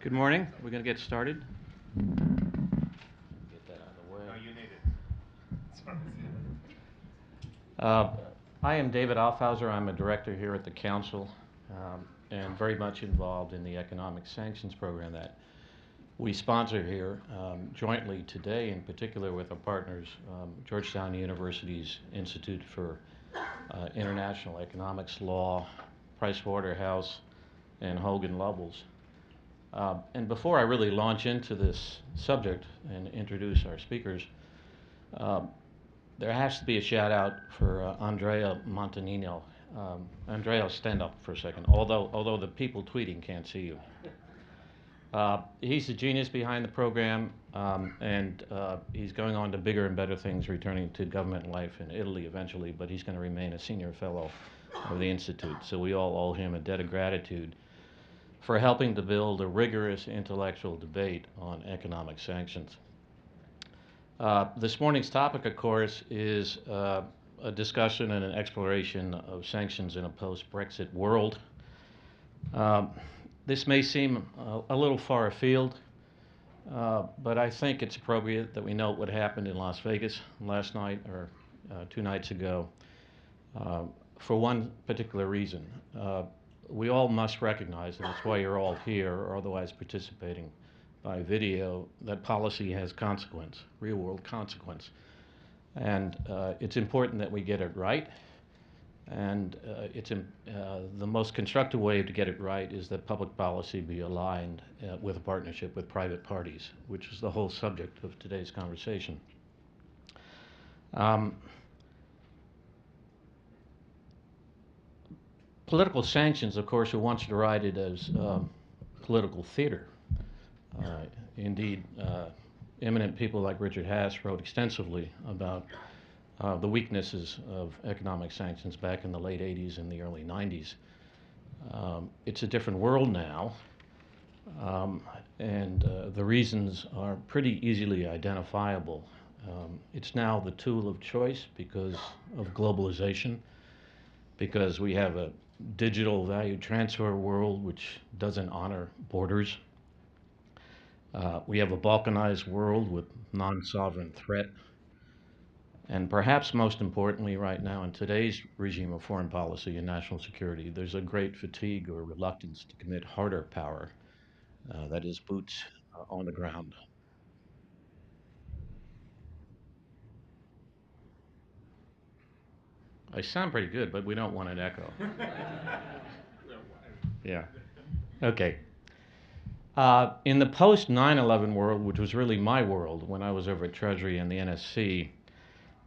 Good morning. We're going to get started. Get that out of the way. No, you need it. I am David Aufhauser. I'm a director here at the Council and very much involved in the economic sanctions program that we sponsor here jointly today, in particular with our partners, Georgetown University's Institute for International Economics Law, Pricewaterhouse, and Hogan Lovells. And before I really launch into this subject and introduce our speakers, there has to be a shout out for Andrea Montanino. Andrea, stand up for a second, although the people tweeting can't see you. He's the genius behind the program, and he's going on to bigger and better things, returning to government life in Italy eventually, but he's going to remain a senior fellow of the Institute. So we all owe him a debt of gratitude for helping to build a rigorous intellectual debate on economic sanctions. This morning's topic, of course, is a discussion and an exploration of sanctions in a post-Brexit world. This may seem a little far afield, but I think it's appropriate that we note what happened in Las Vegas last night or 2 nights ago for one particular reason. We all must recognize, and that's why you're all here or otherwise participating by video, that policy has consequence, real-world consequence. And it's important that we get it right. And the most constructive way to get it right is that public policy be aligned with a partnership with private parties, which is the whole subject of today's conversation. Political sanctions, of course, are once derided as political theater. Indeed, eminent people like Richard Haas wrote extensively about the weaknesses of economic sanctions back in the late 80s and the early 90s. It's a different world now, and the reasons are pretty easily identifiable. It's now the tool of choice because of globalization, because we have a digital value transfer world which doesn't honor borders. We have a balkanized world with non-sovereign threat. And perhaps most importantly right now in today's regime of foreign policy and national security, there's a great fatigue or reluctance to commit harder power, that is boots on the ground. I sound pretty good, but we don't want an echo. Yeah. Okay. In the post-9/11 world, which was really my world when I was over at Treasury and the NSC,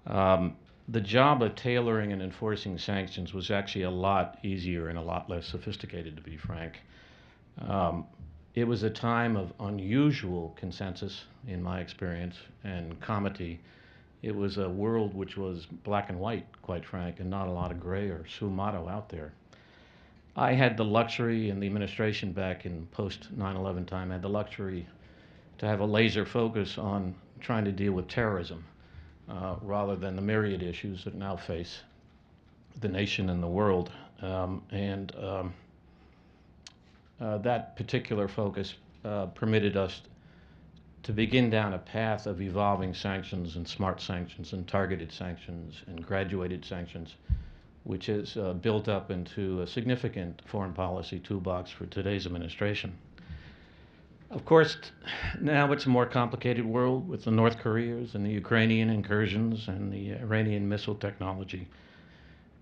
the job of tailoring and enforcing sanctions was actually a lot easier and a lot less sophisticated, to be frank. It was a time of unusual consensus, in my experience, and comity. It was a world which was black and white, quite frank, and not a lot of gray or sfumato out there. I had the luxury, and the administration back in post-9/11 time had the luxury to have a laser focus on trying to deal with terrorism rather than the myriad issues that now face the nation and the world. That particular focus permitted us to begin down a path of evolving sanctions and smart sanctions and targeted sanctions and graduated sanctions, which has built up into a significant foreign policy toolbox for today's administration. Of course, now it's a more complicated world with the North Koreas and the Ukrainian incursions and the Iranian missile technology.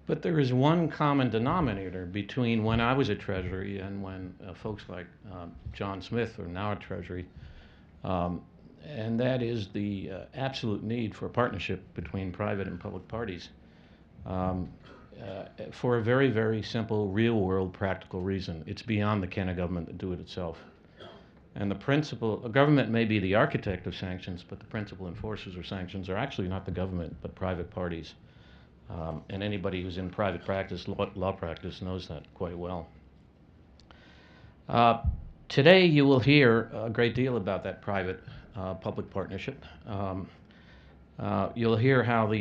But there is one common denominator between when I was at Treasury and when folks like John Smith are now at Treasury, and that is the absolute need for a partnership between private and public parties for a very, very simple, real-world, practical reason. It's beyond the can of government to do it itself. And the principal, a government may be the architect of sanctions, but the principal enforcers of sanctions are actually not the government, but private parties. And anybody who's in private practice, law practice, knows that quite well. Today you will hear a great deal about that private-public partnership. You'll hear how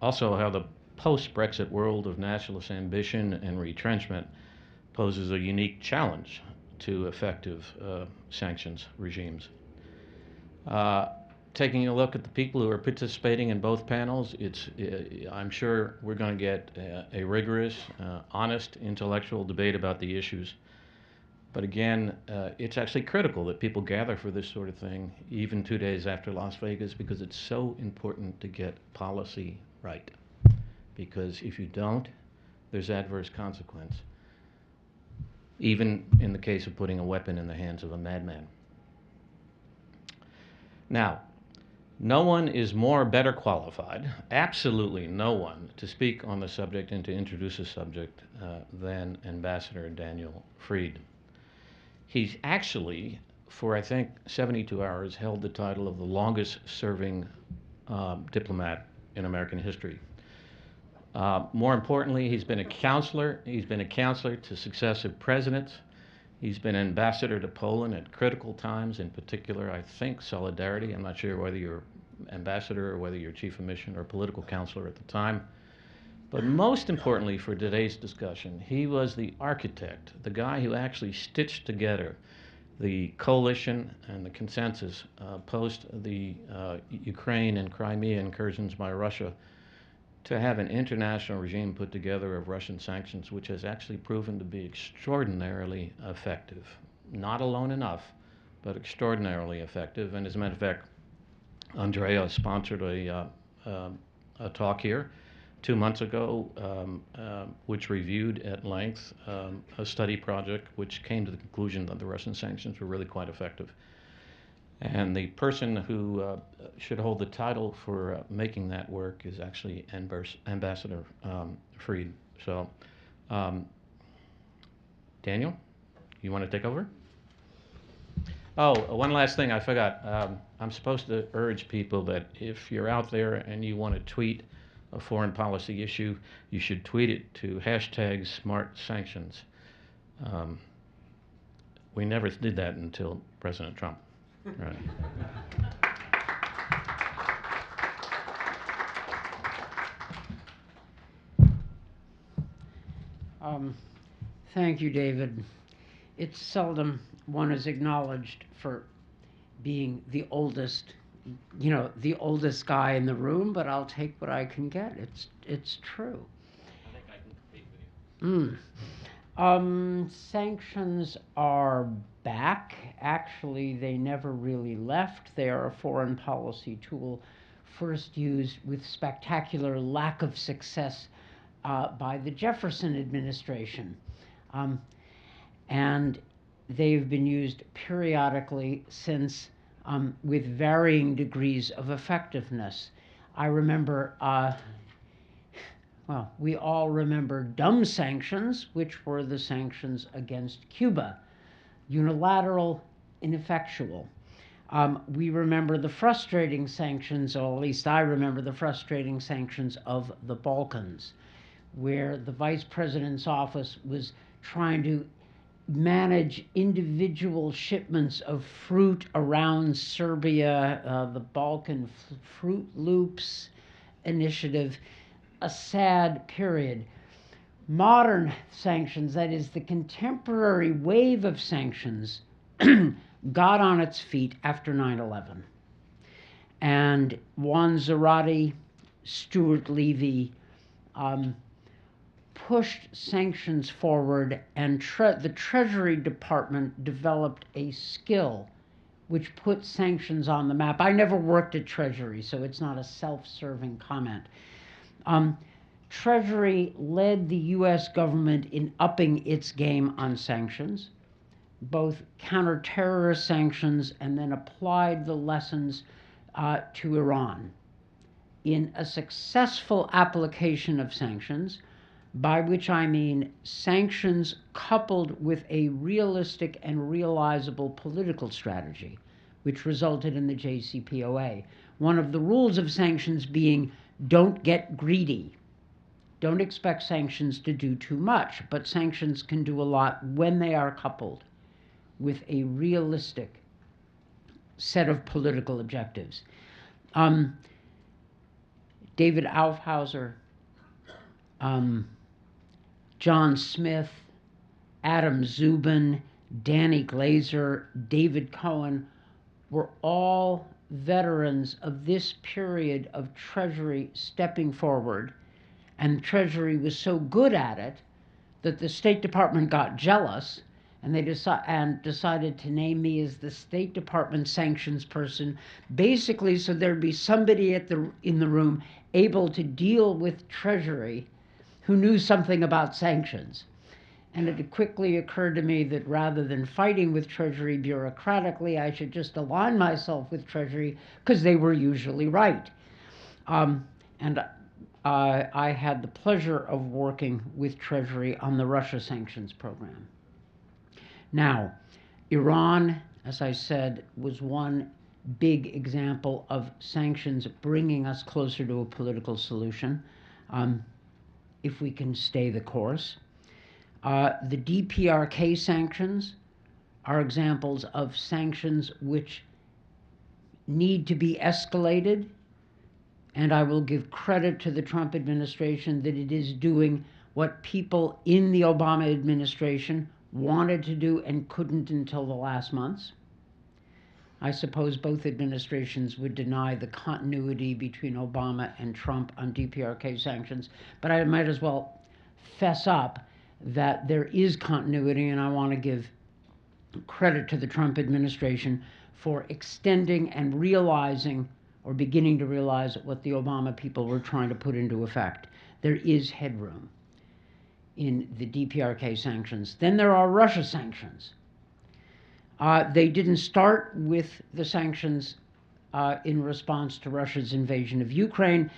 also how the post-Brexit world of nationalist ambition and retrenchment poses a unique challenge to effective sanctions regimes. Taking a look at the people who are participating in both panels, I'm sure we're going to get a rigorous, honest, intellectual debate about the issues. But again, it's actually critical that people gather for this sort of thing, even 2 days after Las Vegas, because it's so important to get policy right. Because if you don't, there's adverse consequence, even in the case of putting a weapon in the hands of a madman. Now, no one is better qualified, absolutely no one, to speak on the subject and to introduce the subject than Ambassador Daniel Fried. He's actually, for I think 72 hours, held the title of the longest serving diplomat in American history. More importantly, he's been a counselor. He's been a counselor to successive presidents. He's been ambassador to Poland at critical times, in particular, I think, solidarity. I'm not sure whether you're ambassador or whether you're chief of mission or political counselor at the time. But most importantly for today's discussion, he was the architect, the guy who actually stitched together the coalition and the consensus post the Ukraine and Crimea incursions by Russia to have an international regime put together of Russian sanctions, which has actually proven to be extraordinarily effective. Not alone enough, but extraordinarily effective. And as a matter of fact, Andrea sponsored a talk here 2 months ago, which reviewed at length a study project which came to the conclusion that the Russian sanctions were really quite effective. And the person who should hold the title for making that work is actually Ambassador Fried. So, Daniel, you want to take over? Oh, one last thing I forgot. I'm supposed to urge people that if you're out there and you want to tweet a foreign policy issue, you should tweet it to #SmartSanctions. We never did that until President Trump. Right. Thank you, David. It's seldom one is acknowledged for being the oldest, the oldest guy in the room, but I'll take what I can get. It's true. I think I can compete with you. Sanctions are back. Actually, they never really left. They are a foreign policy tool first used with spectacular lack of success by the Jefferson administration. And they've been used periodically since with varying degrees of effectiveness. I remember, we all remember dumb sanctions, which were the sanctions against Cuba, unilateral, ineffectual. We remember the frustrating sanctions, or at least I remember the frustrating sanctions of the Balkans, where the vice president's office was trying to manage individual shipments of fruit around Serbia, the Balkan Fruit Loops initiative, a sad period. Modern sanctions, that is the contemporary wave of sanctions, got on its feet after 9/11. And Juan Zarate, Stuart Levy, pushed sanctions forward, and the Treasury Department developed a skill which put sanctions on the map. I never worked at Treasury, so it's not a self-serving comment. Treasury led the U.S. government in upping its game on sanctions, both counter-terrorist sanctions, and then applied the lessons to Iran. In a successful application of sanctions, by which I mean sanctions coupled with a realistic and realizable political strategy, which resulted in the JCPOA. One of the rules of sanctions being don't get greedy. Don't expect sanctions to do too much, but sanctions can do a lot when they are coupled with a realistic set of political objectives. David Aufhauser, John Smith, Adam Zubin, Danny Glazer, David Cohen, were all veterans of this period of Treasury stepping forward. And Treasury was so good at it that the State Department got jealous, and they decided to name me as the State Department sanctions person, basically so there'd be somebody in the room able to deal with Treasury who knew something about sanctions. And it quickly occurred to me that rather than fighting with Treasury bureaucratically, I should just align myself with Treasury because they were usually right. I had the pleasure of working with Treasury on the Russia sanctions program. Now, Iran, as I said, was one big example of sanctions bringing us closer to a political solution, if we can stay the course. The DPRK sanctions are examples of sanctions which need to be escalated, and I will give credit to the Trump administration that it is doing what people in the Obama administration wanted to do and couldn't until the last months. I suppose both administrations would deny the continuity between Obama and Trump on DPRK sanctions, but I might as well fess up that there is continuity, and I want to give credit to the Trump administration for extending and realizing, or beginning to realize, what the Obama people were trying to put into effect. There is headroom in the DPRK sanctions. Then there are Russia sanctions. They didn't start with the sanctions in response to Russia's invasion of Ukraine.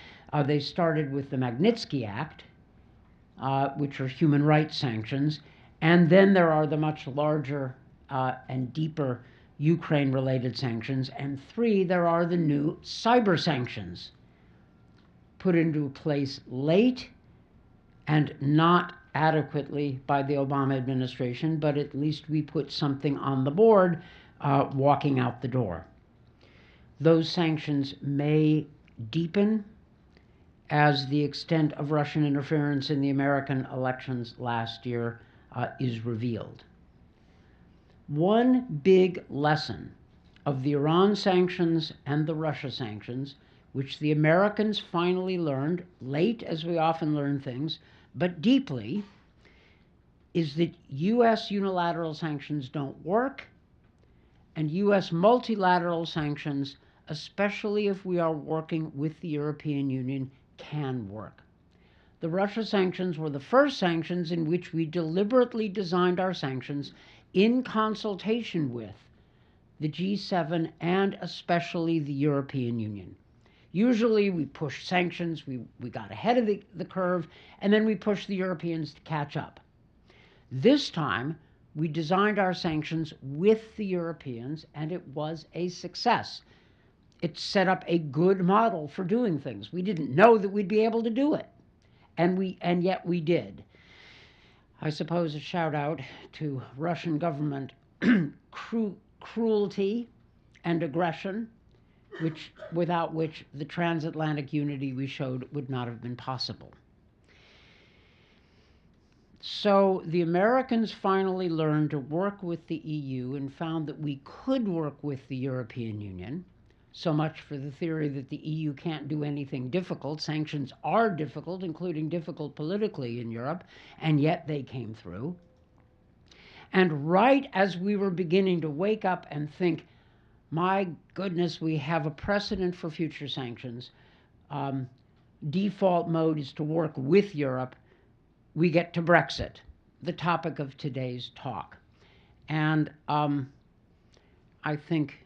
They started with the Magnitsky Act, which are human rights sanctions. And then there are the much larger and deeper Ukraine-related sanctions. And 3, there are the new cyber sanctions, put into place late and not adequately by the Obama administration, but at least we put something on the board walking out the door. Those sanctions may deepen as the extent of Russian interference in the American elections last year is revealed. One big lesson of the Iran sanctions and the Russia sanctions, which the Americans finally learned, late as we often learn things, but deeply, is that U.S. unilateral sanctions don't work, and U.S. multilateral sanctions, especially if we are working with the European Union, can work. The Russia sanctions were the first sanctions in which we deliberately designed our sanctions in consultation with the G7 and especially the European Union. Usually we push sanctions, we got ahead of the curve, and then we push the Europeans to catch up. This time, we designed our sanctions with the Europeans, and it was a success. It set up a good model for doing things. We didn't know that we'd be able to do it, and yet we did. I suppose a shout out to Russian government cruelty and aggression, without which the transatlantic unity we showed would not have been possible. So the Americans finally learned to work with the EU and found that we could work with the European Union. So much for the theory that the EU can't do anything difficult. Sanctions are difficult, including difficult politically in Europe, and yet they came through. And right as we were beginning to wake up and think, my goodness, we have a precedent for future sanctions, default mode is to work with Europe, we get to Brexit, the topic of today's talk. And I think,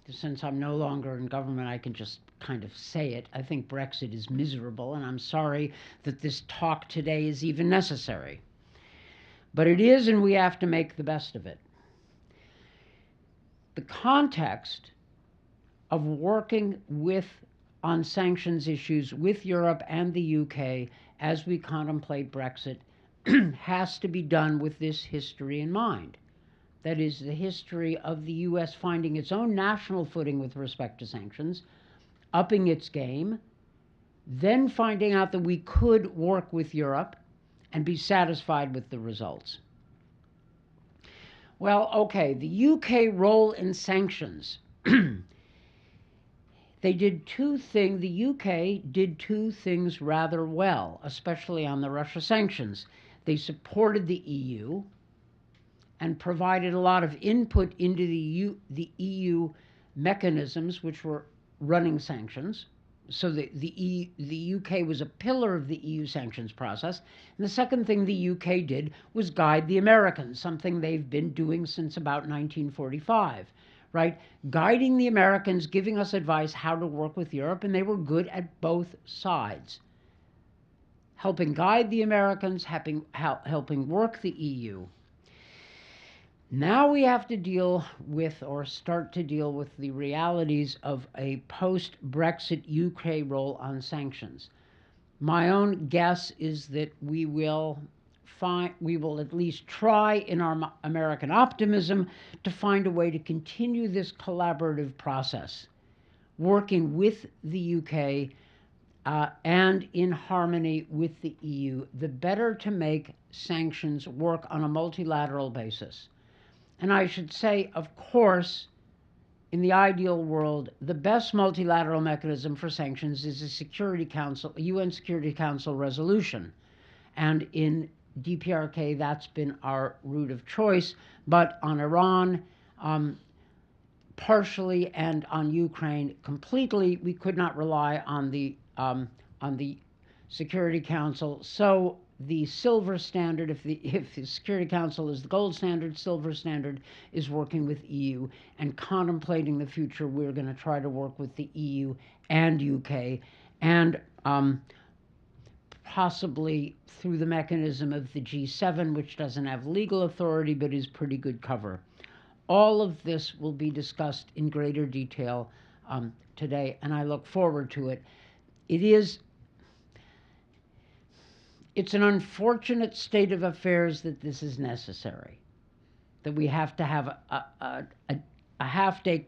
since I'm no longer in government, I can just kind of say it. I think Brexit is miserable, and I'm sorry that this talk today is even necessary. But it is, and we have to make the best of it. The context of working on sanctions issues with Europe and the UK as we contemplate Brexit has to be done with this history in mind. That is, the history of the U.S. finding its own national footing with respect to sanctions, upping its game, then finding out that we could work with Europe and be satisfied with the results. Well, okay, the UK role in sanctions. They did two things, the UK did two things rather well, especially on the Russia sanctions. They supported the EU and provided a lot of input into the EU mechanisms which were running sanctions. So the UK was a pillar of the EU sanctions process. And the second thing the UK did was guide the Americans, something they've been doing since about 1945, right? Guiding the Americans, giving us advice how to work with Europe, and they were good at both sides. Helping guide the Americans, helping work the EU. Now we have to deal with, or start to deal with, the realities of a post-Brexit UK role on sanctions. My own guess is that we will at least try in our American optimism to find a way to continue this collaborative process, working with the UK and in harmony with the EU, the better to make sanctions work on a multilateral basis. And I should say, of course, in the ideal world, the best multilateral mechanism for sanctions is a UN Security Council resolution. And in DPRK, that's been our route of choice. But on Iran, partially, and on Ukraine completely, we could not rely on the Security Council. So the silver standard, if the Security Council is the gold standard, silver standard is working with EU and contemplating the future. We're going to try to work with the EU and UK, and possibly through the mechanism of the G7, which doesn't have legal authority but is pretty good cover. All of this will be discussed in greater detail today, and I look forward to it. It's an unfortunate state of affairs that this is necessary, that we have to have a half-day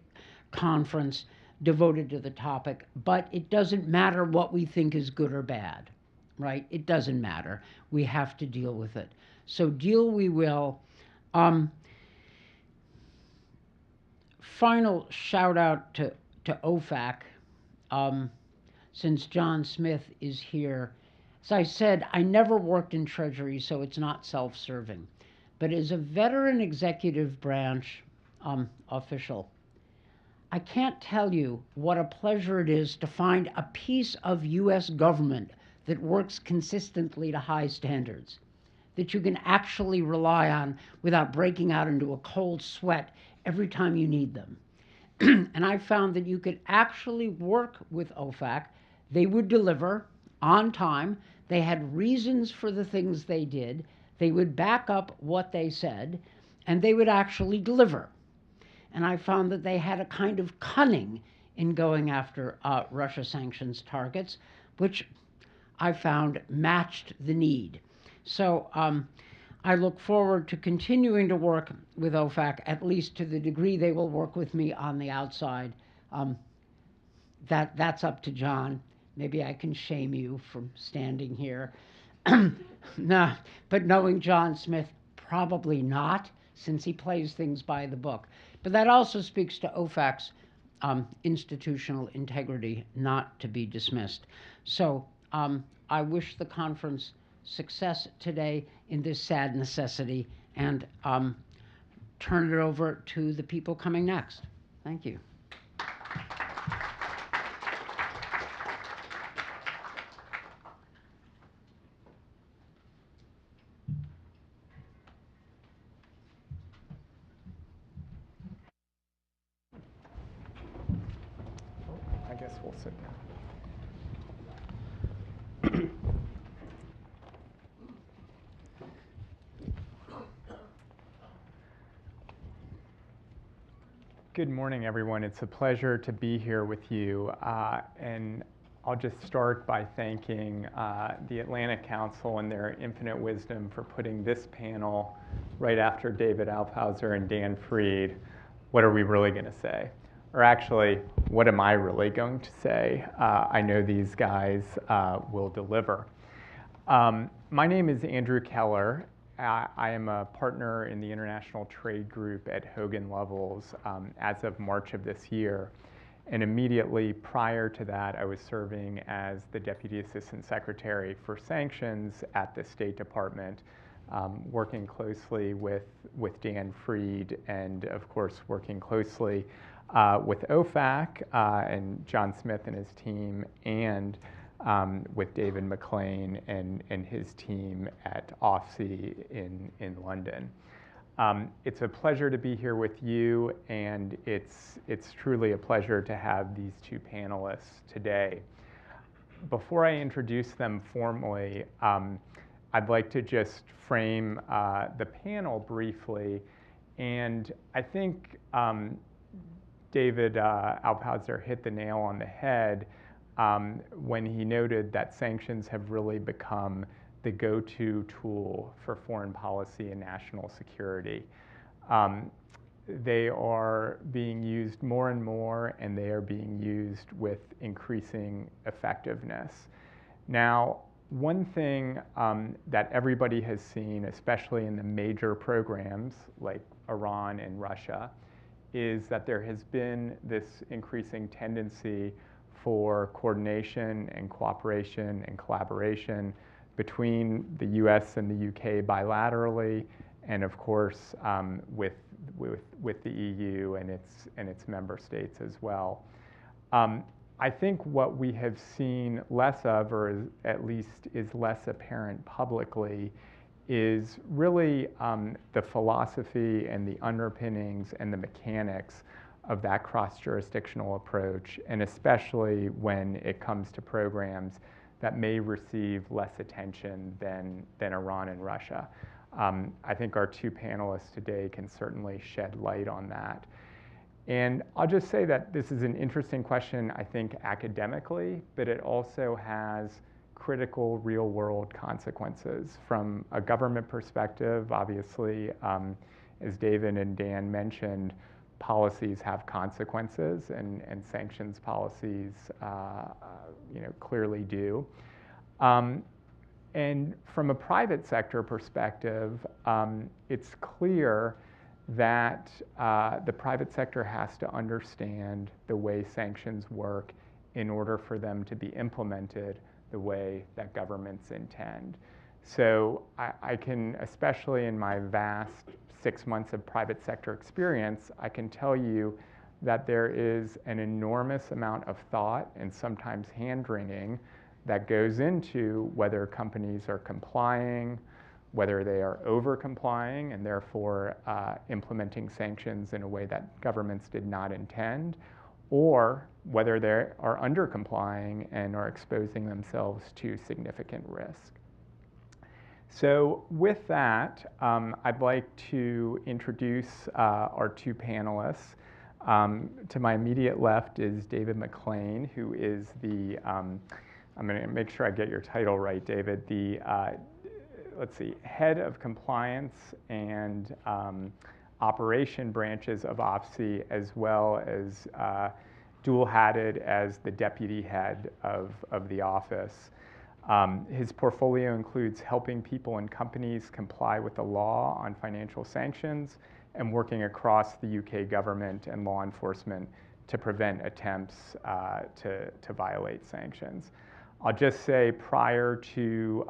conference devoted to the topic, but it doesn't matter what we think is good or bad, right? It doesn't matter. We have to deal with it. So deal we will. Final shout out to OFAC, since John Smith is here. As I said, I never worked in Treasury, so it's not self-serving. But as a veteran executive branch official, I can't tell you what a pleasure it is to find a piece of U.S. government that works consistently to high standards, that you can actually rely on without breaking out into a cold sweat every time you need them. And I found that you could actually work with OFAC. They would deliver on time. They had reasons for the things they did. They would back up what they said, and they would actually deliver. And I found that they had a kind of cunning in going after Russia sanctions targets, which I found matched the need. So I look forward to continuing to work with OFAC, at least to the degree they will work with me on the outside. That's up to John. Maybe I can shame you from standing here. No, but knowing John Smith, probably not, since he plays things by the book. But that also speaks to OFAC's institutional integrity, not to be dismissed. So I wish the conference success today in this sad necessity, and turn it over to the people coming next. Thank you. I guess we'll sit down. Good morning, everyone. It's a pleasure to be here with you. And I'll just start by thanking the Atlantic Council and their infinite wisdom for putting this panel right after David Alphauser and Dan Freed. What are we really going to say? Or actually, what am I really going to say? I know these guys will deliver. My name is Andrew Keller, I am a partner in the International Trade Group at Hogan Lovells as of March of this year. And immediately prior to that, I was serving as the Deputy Assistant Secretary for Sanctions at the State Department, working closely with Dan Freed and, of course, working closely with OFAC and John Smith and his team, and with David McLean and his team at OFSI in London. It's a pleasure to be here with you, and it's truly a pleasure to have these two panelists today. Before I introduce them formally, I'd like to just frame the panel briefly, and I think David Alphauser hit the nail on the head when he noted that sanctions have really become the go-to tool for foreign policy and national security. They are being used more and more, and they are being used with increasing effectiveness. Now, one thing that everybody has seen, especially in the major programs like Iran and Russia, is that there has been this increasing tendency for coordination and cooperation and collaboration between the US and the UK bilaterally, and of course with the EU and its member states as well. I think what we have seen less of, or at least is less apparent publicly, is really the philosophy and the underpinnings and the mechanics of that cross-jurisdictional approach, and especially when it comes to programs that may receive less attention than Iran and Russia. I think our two panelists today can certainly shed light on that. And I'll just say that this is an interesting question, I think, academically, but it also has critical real-world consequences. From a government perspective, obviously, as David and Dan mentioned, policies have consequences, and sanctions policies clearly do. And from a private sector perspective, it's clear that the private sector has to understand the way sanctions work in order for them to be implemented the way that governments intend. So I can, especially in my vast 6 months of private sector experience, I can tell you that there is an enormous amount of thought and sometimes hand-wringing that goes into whether companies are complying, whether they are over-complying and therefore implementing sanctions in a way that governments did not intend, or whether they are under-complying and are exposing themselves to significant risk. So with that, I'd like to introduce our two panelists. To my immediate left is David McLean, who is the, I'm going to make sure I get your title right, David, the, let's see, head of compliance and operation branches of OFSI, as well as dual-hatted as the deputy head of the office. His portfolio includes helping people and companies comply with the law on financial sanctions and working across the UK government and law enforcement to prevent attempts to violate sanctions. I'll just say, prior to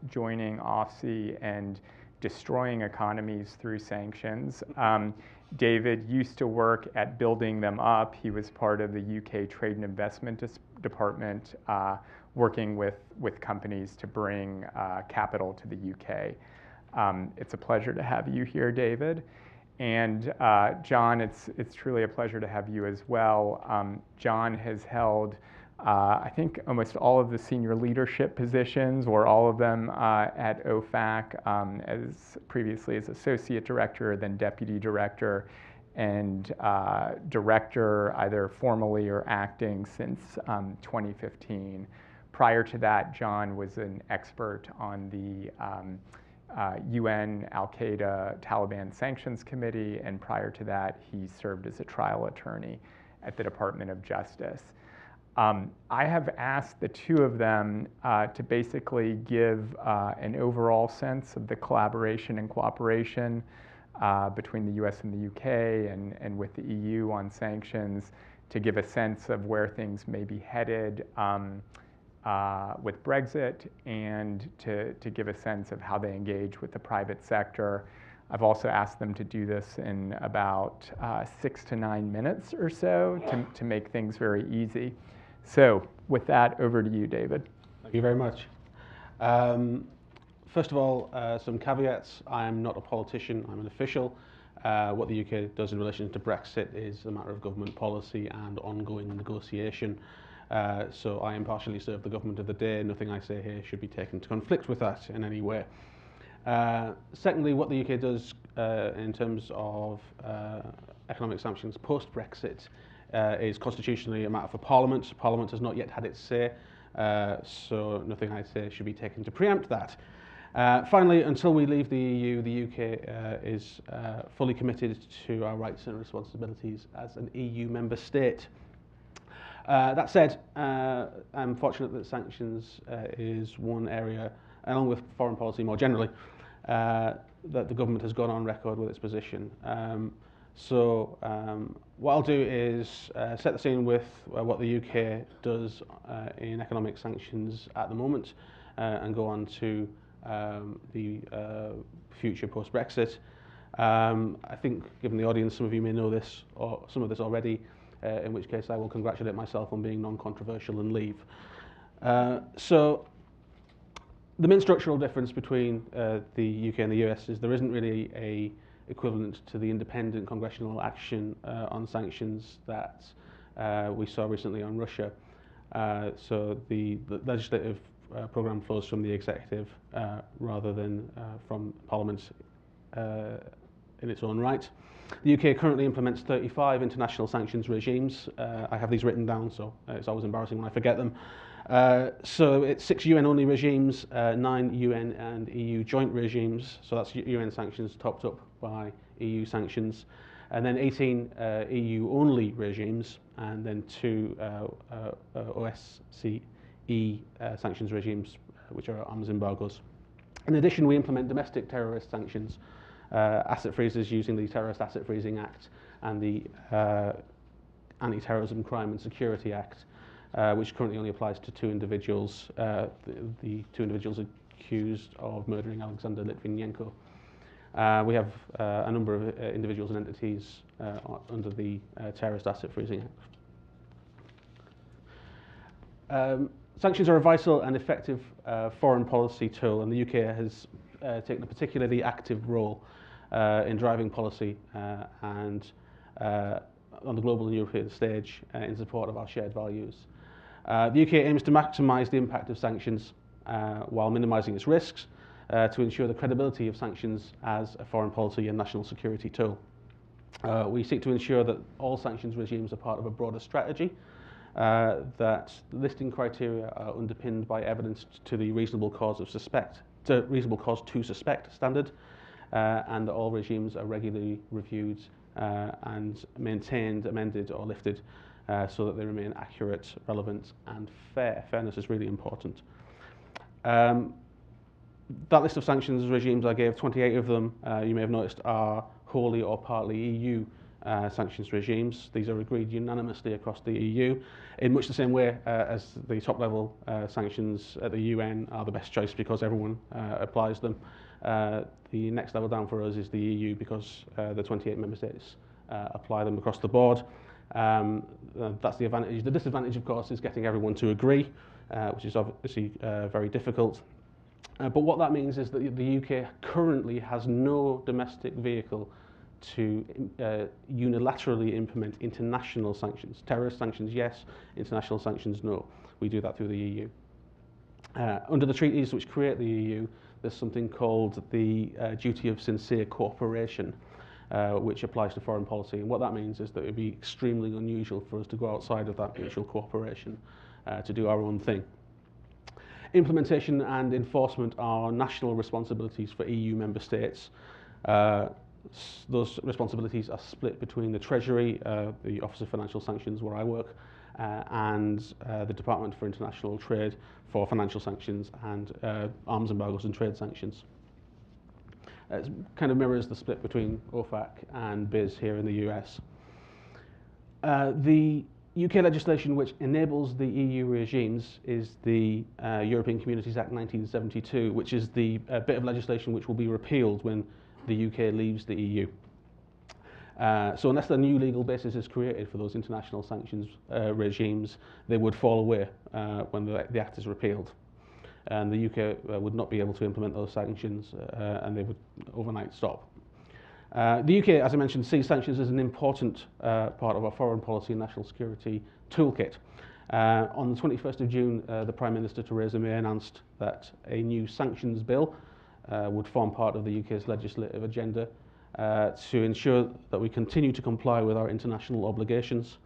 joining OFSI and destroying economies through sanctions, David used to work at building them up. He was part of the UK Trade and Investment Department, working with companies to bring capital to the UK. It's a pleasure to have you here, David. And John, it's truly a pleasure to have you as well. John has held, I think, almost all of the senior leadership positions, or all of them at OFAC, as previously as associate director, then deputy director, and director, either formally or acting, since 2015. Prior to that, John was an expert on the UN, Al-Qaeda, Taliban Sanctions Committee, and prior to that, he served as a trial attorney at the Department of Justice. I have asked the two of them to basically give an overall sense of the collaboration and cooperation between the US and the UK and with the EU on sanctions, to give a sense of where things may be headed with Brexit, and to give a sense of how they engage with the private sector. I've also asked them to do this in about 6 to 9 minutes or so to make things very easy. So with that, over to you, David. Thank you very much. First of all, some caveats. I'm not a politician, I'm an official. What the UK does in relation to Brexit is a matter of government policy and ongoing negotiation. So I impartially serve the government of the day. Nothing I say here should be taken to conflict with that in any way. Secondly, what the UK does in terms of economic sanctions post-Brexit is constitutionally a matter for Parliament. Parliament has not yet had its say, so nothing I say should be taken to preempt that. Finally, until we leave the EU, the UK is fully committed to our rights and responsibilities as an EU member state. That said, I'm fortunate that sanctions is one area, along with foreign policy more generally, that the government has gone on record with its position. What I'll do is set the scene with what the UK does in economic sanctions at the moment, and go on to the future post-Brexit. I think, given the audience, some of you may know this or some of this already, in which case I will congratulate myself on being non-controversial and leave. So the main structural difference between the UK and the US is there isn't really a equivalent to the independent congressional action on sanctions that we saw recently on Russia. So the legislative programme flows from the executive rather than from Parliament in its own right. The UK currently implements 35 international sanctions regimes. I have these written down, so it's always embarrassing when I forget them. So it's 6 UN-only regimes, 9 UN and EU joint regimes, so that's UN sanctions topped up by EU sanctions, and then 18 EU-only regimes, and then 2 OFSI sanctions regimes, which are arms embargoes. In addition, we implement domestic terrorist sanctions, asset freezes using the Terrorist Asset Freezing Act and the Anti-Terrorism Crime and Security Act, which currently only applies to 2 individuals, the 2 individuals accused of murdering Alexander Litvinenko. We have a number of individuals and entities under the Terrorist Asset Freezing Act. Sanctions are a vital and effective foreign policy tool, and the UK has taken a particularly active role in driving policy and on the global and European stage in support of our shared values. The UK aims to maximise the impact of sanctions while minimising its risks to ensure the credibility of sanctions as a foreign policy and national security tool. We seek to ensure that all sanctions regimes are part of a broader strategy, that listing criteria are underpinned by evidence to the reasonable cause to suspect standard, and that all regimes are regularly reviewed and maintained, amended or lifted so that they remain accurate, relevant and fair. Fairness is really important. That list of sanctions regimes I gave, 28 of them, you may have noticed, are wholly or partly EU sanctions regimes. These are agreed unanimously across the EU in much the same way as the top level sanctions at the UN are the best choice because everyone applies them. The next level down for us is the EU because the 28 member states apply them across the board. That's the advantage. The disadvantage, of course, is getting everyone to agree, which is obviously very difficult. But what that means is that the UK currently has no domestic vehicle to unilaterally implement international sanctions. Terrorist sanctions, yes. International sanctions, no. We do that through the EU. Under the treaties which create the EU, there's something called the duty of sincere cooperation, which applies to foreign policy. And what that means is that it would be extremely unusual for us to go outside of that mutual cooperation to do our own thing. Implementation and enforcement are national responsibilities for EU member states. Those responsibilities are split between the Treasury, the Office of Financial Sanctions, where I work, and the Department for International Trade for financial sanctions and arms embargoes and trade sanctions. It kind of mirrors the split between OFAC and BIS here in the US. The UK legislation which enables the EU regimes is the European Communities Act 1972, which is the bit of legislation which will be repealed when the UK leaves the EU. So unless a new legal basis is created for those international sanctions regimes, they would fall away when the Act is repealed. And the UK would not be able to implement those sanctions and they would overnight stop. The UK, as I mentioned, sees sanctions as an important part of our foreign policy and national security toolkit. On the 21st of June, the Prime Minister Theresa May announced that a new sanctions bill would form part of the UK's legislative agenda to ensure that we continue to comply with our international obligations.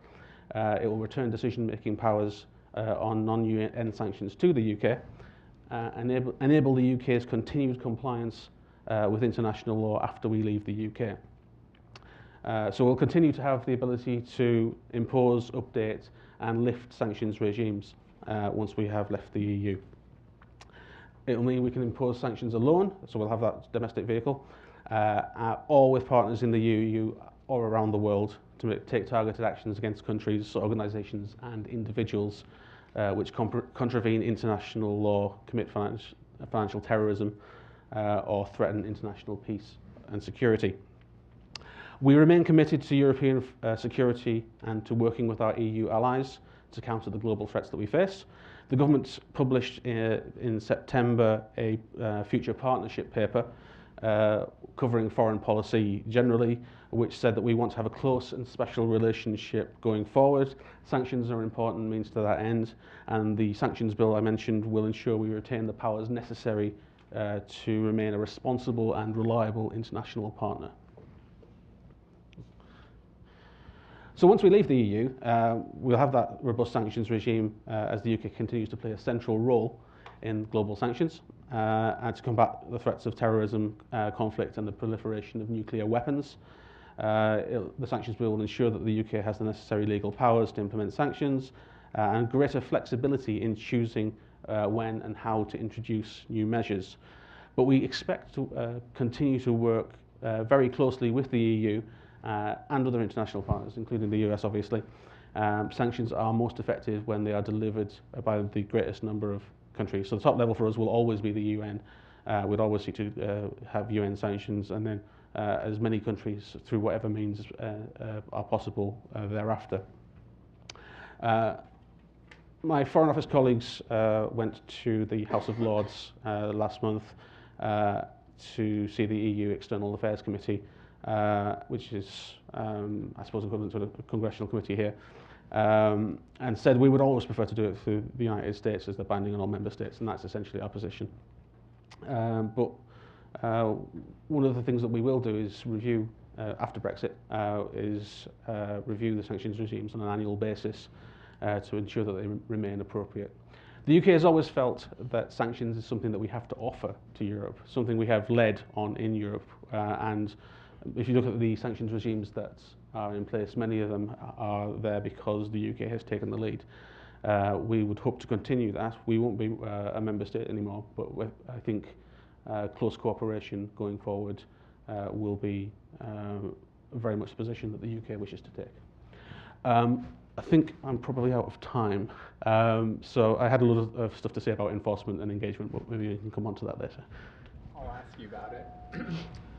It will return decision-making powers on non-UN sanctions to the UK, enable the UK's continued compliance with international law after we leave the UK. So we'll continue to have the ability to impose, update and lift sanctions regimes once we have left the EU. It will mean we can impose sanctions alone, so we'll have that domestic vehicle, or with partners in the EU or around the world to take targeted actions against countries, organisations and individuals which contravene international law, commit financial terrorism, or threaten international peace and security. We remain committed to European security and to working with our EU allies to counter the global threats that we face. The government published in September a future partnership paper covering foreign policy generally, which said that we want to have a close and special relationship going forward. Sanctions are an important means to that end, and the sanctions bill I mentioned will ensure we retain the powers necessary to remain a responsible and reliable international partner. So once we leave the EU, we'll have that robust sanctions regime as the UK continues to play a central role in global sanctions and to combat the threats of terrorism, conflict and the proliferation of nuclear weapons. The sanctions bill will ensure that the UK has the necessary legal powers to implement sanctions and greater flexibility in choosing when and how to introduce new measures. But we expect to continue to work very closely with the EU and other international partners, including the US obviously. Sanctions are most effective when they are delivered by the greatest number of countries. So the top level for us will always be the UN. We'd always seek to have UN sanctions and then as many countries through whatever means are possible thereafter. My Foreign Office colleagues went to the House of Lords last month to see the EU External Affairs Committee, which is, I suppose, equivalent to a congressional committee here, and said we would always prefer to do it through the United States as they're binding on all member states, and that's essentially our position. But one of the things that we will do is review, after Brexit, review the sanctions regimes on an annual basis to ensure that they remain appropriate. The UK has always felt that sanctions is something that we have to offer to Europe, something we have led on in Europe, and if you look at the sanctions regimes that are in place, many of them are there because the UK has taken the lead. We would hope to continue that. We won't be a member state anymore, but I think close cooperation going forward will be very much the position that the UK wishes to take. I think I'm probably out of time. So I had a lot of stuff to say about enforcement and engagement, but maybe we can come on to that later. I'll ask you about it.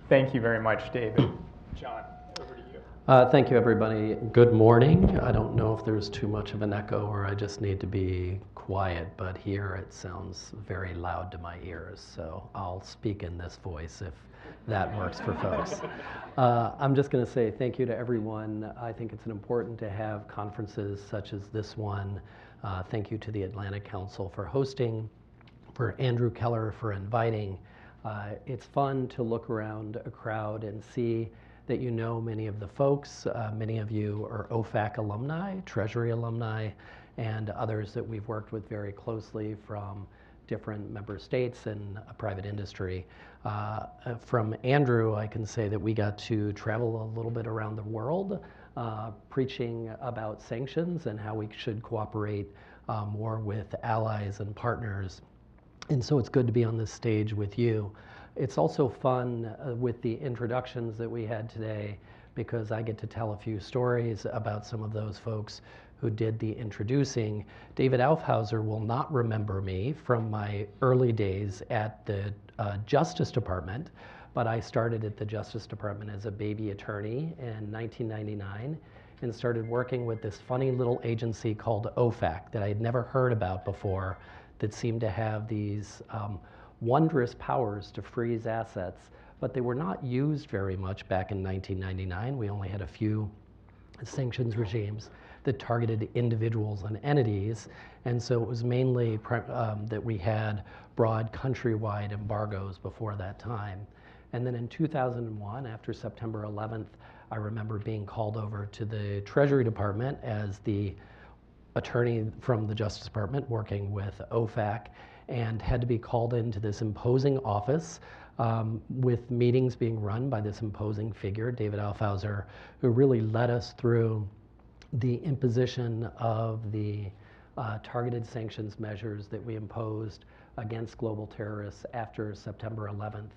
Thank you very much, David. John, over to you. Thank you, everybody. Good morning. I don't know if there's too much of an echo or I just need to be quiet, but here it sounds very loud to my ears, so I'll speak in this voice if that works for folks. I'm just going to say thank you to everyone. I think it's important to have conferences such as this one. Thank you to the Atlantic Council for hosting, for Andrew Keller for inviting. It's fun to look around a crowd and see that you know many of the folks. Many of you are OFAC alumni, Treasury alumni, and others that we've worked with very closely from different member states and private industry. From Andrew, I can say that we got to travel a little bit around the world preaching about sanctions and how we should cooperate more with allies and partners. And so it's good to be on this stage with you. It's also fun with the introductions that we had today, because I get to tell a few stories about some of those folks who did the introducing. David Aufhauser will not remember me from my early days at the Justice Department, but I started at the Justice Department as a baby attorney in 1999 and started working with this funny little agency called OFAC that I had never heard about before, that seemed to have these wondrous powers to freeze assets, but they were not used very much back in 1999. We only had a few sanctions regimes that targeted individuals and entities, and so it was mainly that we had broad countrywide embargoes before that time. And then in 2001, after September 11th, I remember being called over to the Treasury Department as the attorney from the Justice Department working with OFAC, and had to be called into this imposing office with meetings being run by this imposing figure, David Aufhauser, who really led us through the imposition of the targeted sanctions measures that we imposed against global terrorists after September 11th.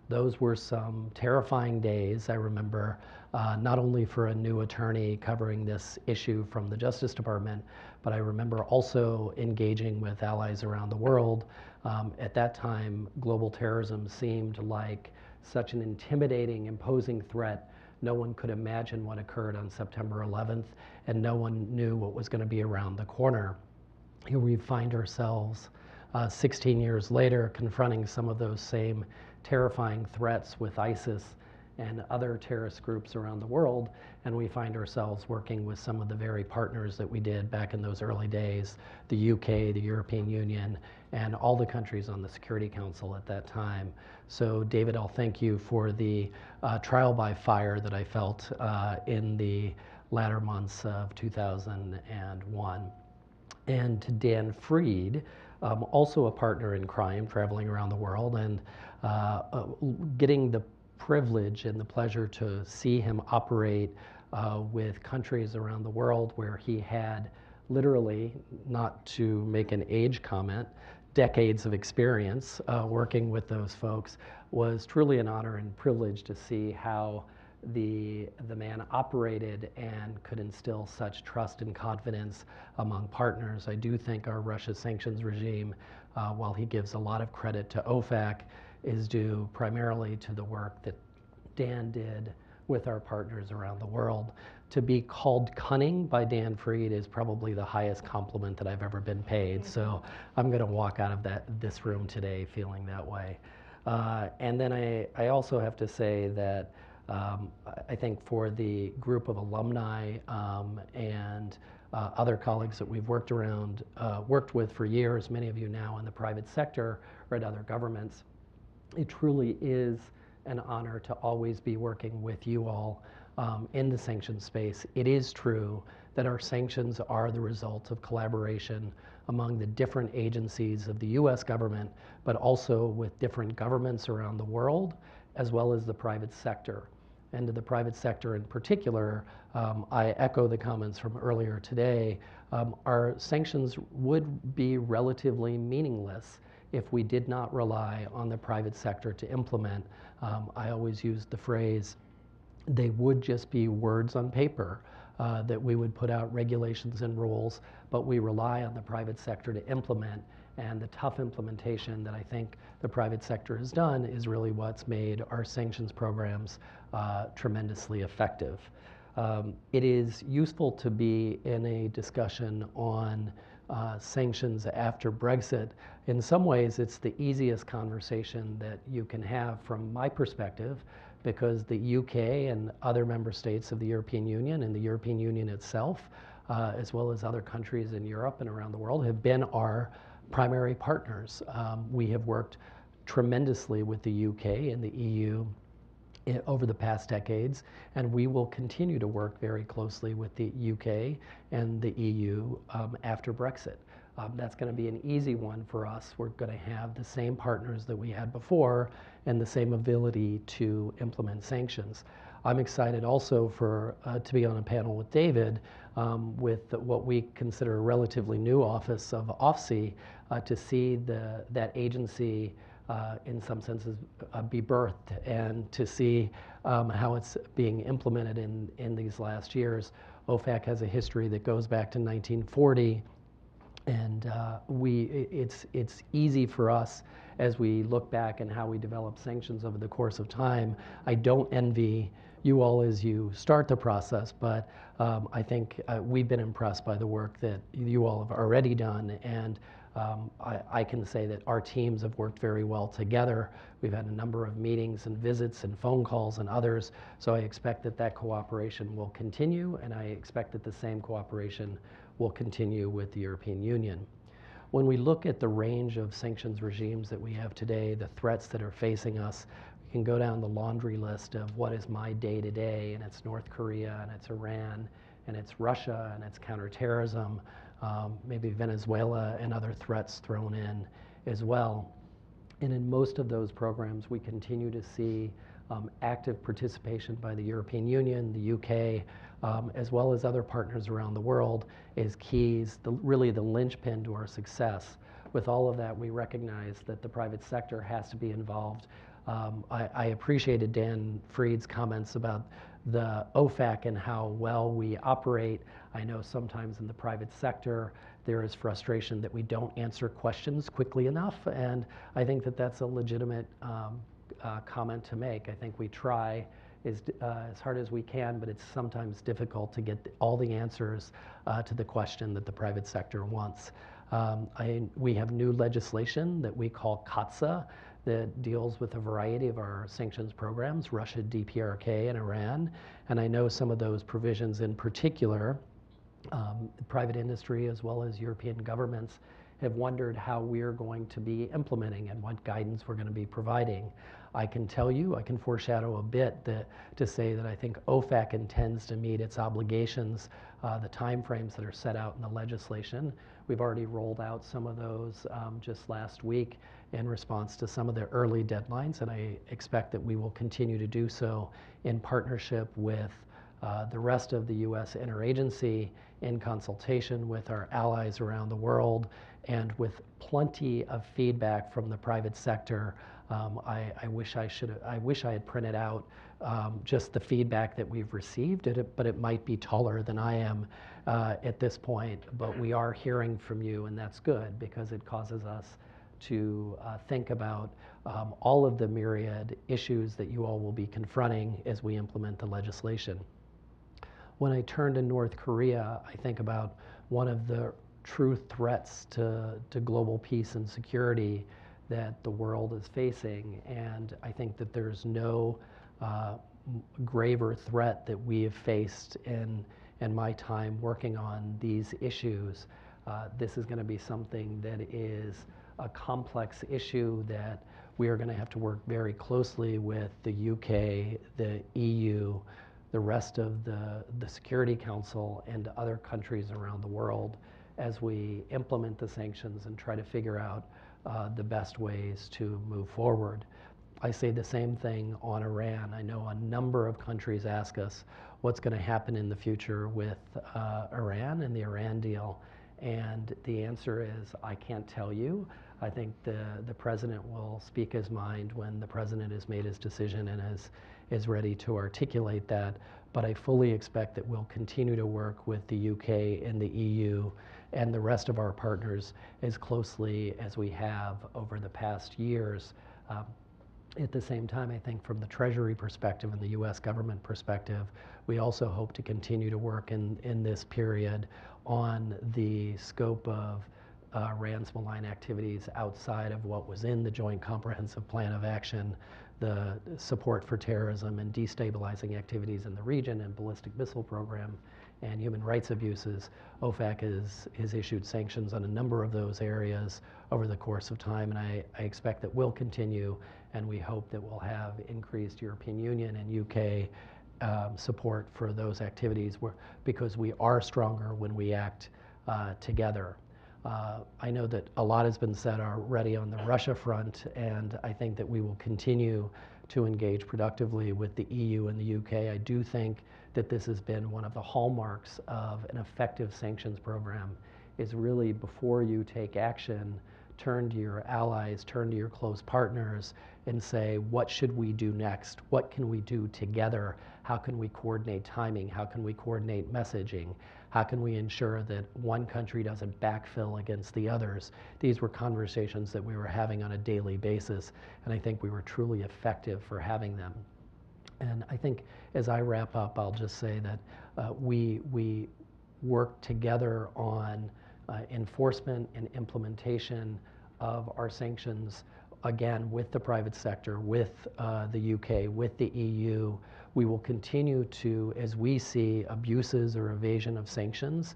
Those were some terrifying days, I remember, not only for a new attorney covering this issue from the Justice Department, but I remember also engaging with allies around the world. At that time, global terrorism seemed like such an intimidating, imposing threat. No one could imagine what occurred on September 11th, and no one knew what was going to be around the corner. Here we find ourselves 16 years later confronting some of those same terrifying threats with ISIS and other terrorist groups around the world, and we find ourselves working with some of the very partners that we did back in those early days, the UK, the European Union, and all the countries on the Security Council at that time. So David, I'll thank you for the trial by fire that I felt in the latter months of 2001. And to Dan Freed, also a partner in crime, traveling around the world, and getting the privilege and the pleasure to see him operate with countries around the world where he had literally, not to make an age comment, decades of experience working with those folks, was truly an honor and privilege to see how the man operated and could instill such trust and confidence among partners. I do think our Russia sanctions regime, while he gives a lot of credit to OFAC, is due primarily to the work that Dan did with our partners around the world. To be called cunning by Dan Freed is probably the highest compliment that I've ever been paid. So I'm going to walk out of this room today feeling that way. And then I also have to say that I think for the group of alumni and other colleagues that we've worked with for years, many of you now in the private sector or at other governments, it truly is an honor to always be working with you all in the sanctions space. It is true that our sanctions are the result of collaboration among the different agencies of the US government, but also with different governments around the world, as well as the private sector. And to the private sector in particular, I echo the comments from earlier today. Our sanctions would be relatively meaningless if we did not rely on the private sector to implement. I always use the phrase, they would just be words on paper, that we would put out regulations and rules, but we rely on the private sector to implement. And the tough implementation that I think the private sector has done is really what's made our sanctions programs tremendously effective. It is useful to be in a discussion on sanctions after Brexit. In some ways, it's the easiest conversation that you can have from my perspective, because the UK and other member states of the European Union and the European Union itself, as well as other countries in Europe and around the world, have been our primary partners. We have worked tremendously with the UK and the EU over the past decades, and we will continue to work very closely with the UK and the EU after Brexit. That's going to be an easy one for us. We're going to have the same partners that we had before and the same ability to implement sanctions. I'm excited also to be on a panel with David with what we consider a relatively new office of OFSI to see that agency in some senses be birthed and to see how it's being implemented in these last years. OFAC has a history that goes back to 1940, and it's easy for us as we look back and how we develop sanctions over the course of time. I don't envy you all as you start the process, but I think we've been impressed by the work that you all have already done, and I can say that our teams have worked very well together. We've had a number of meetings and visits and phone calls and others, so I expect that cooperation will continue, and I expect that the same cooperation will continue with the European Union. When we look at the range of sanctions regimes that we have today, the threats that are facing us, we can go down the laundry list of what is my day-to-day, and it's North Korea, and it's Iran, and it's Russia, and it's counterterrorism, maybe Venezuela and other threats thrown in as well. And in most of those programs, we continue to see active participation by the European Union, the UK, as well as other partners around the world as keys, really the linchpin to our success. With all of that, we recognize that the private sector has to be involved. I appreciated Dan Fried's comments about the OFAC and how well we operate. I know sometimes in the private sector there is frustration that we don't answer questions quickly enough, and I think that that's a legitimate comment to make. I think we try as hard as we can, but it's sometimes difficult to get all the answers to the question that the private sector wants. We have new legislation that we call CATSA that deals with a variety of our sanctions programs, Russia, DPRK, and Iran. And I know some of those provisions in particular, private industry as well as European governments have wondered how we're going to be implementing and what guidance we're going to be providing. I can tell you, I can foreshadow a bit to say that I think OFAC intends to meet its obligations, the timeframes that are set out in the legislation. We've already rolled out some of those just last week in response to some of the early deadlines, and I expect that we will continue to do so in partnership with the rest of the U.S. interagency in consultation with our allies around the world and with plenty of feedback from the private sector. I wish I had printed out just the feedback that we've received, but it might be taller than I am at this point. But we are hearing from you, and that's good because it causes us to think about all of the myriad issues that you all will be confronting as we implement the legislation. When I turn to North Korea, I think about one of the true threats to global peace and security that the world is facing, and I think that there's no graver threat that we have faced in my time working on these issues. This is going to be something that is a complex issue that we are going to have to work very closely with the UK, the EU, the rest of the Security Council, and other countries around the world as we implement the sanctions and try to figure out the best ways to move forward. I say the same thing on Iran. I know a number of countries ask us what's going to happen in the future with Iran and the Iran deal, and the answer is I can't tell you. I think the president will speak his mind when the president has made his decision and is ready to articulate that, but I fully expect that we'll continue to work with the UK and the EU and the rest of our partners as closely as we have over the past years. At the same time, I think from the Treasury perspective and the US government perspective, we also hope to continue to work in this period on the scope of Iran's malign activities outside of what was in the Joint Comprehensive Plan of Action, the support for terrorism and destabilizing activities in the region and ballistic missile program and human rights abuses. OFAC has issued sanctions on a number of those areas over the course of time, and I expect that will continue, and we hope that we'll have increased European Union and UK support for those activities because we are stronger when we act together. I know that a lot has been said already on the Russia front, and I think that we will continue to engage productively with the EU and the UK. I do think that this has been one of the hallmarks of an effective sanctions program, is really before you take action, turn to your allies, turn to your close partners and say, what should we do next? What can we do together? How can we coordinate timing? How can we coordinate messaging? How can we ensure that one country doesn't backfill against the others? These were conversations that we were having on a daily basis, and I think we were truly effective for having them. And I think as I wrap up, I'll just say that we work together on enforcement and implementation of our sanctions, again, with the private sector, with the UK, with the EU. We will continue to, as we see abuses or evasion of sanctions,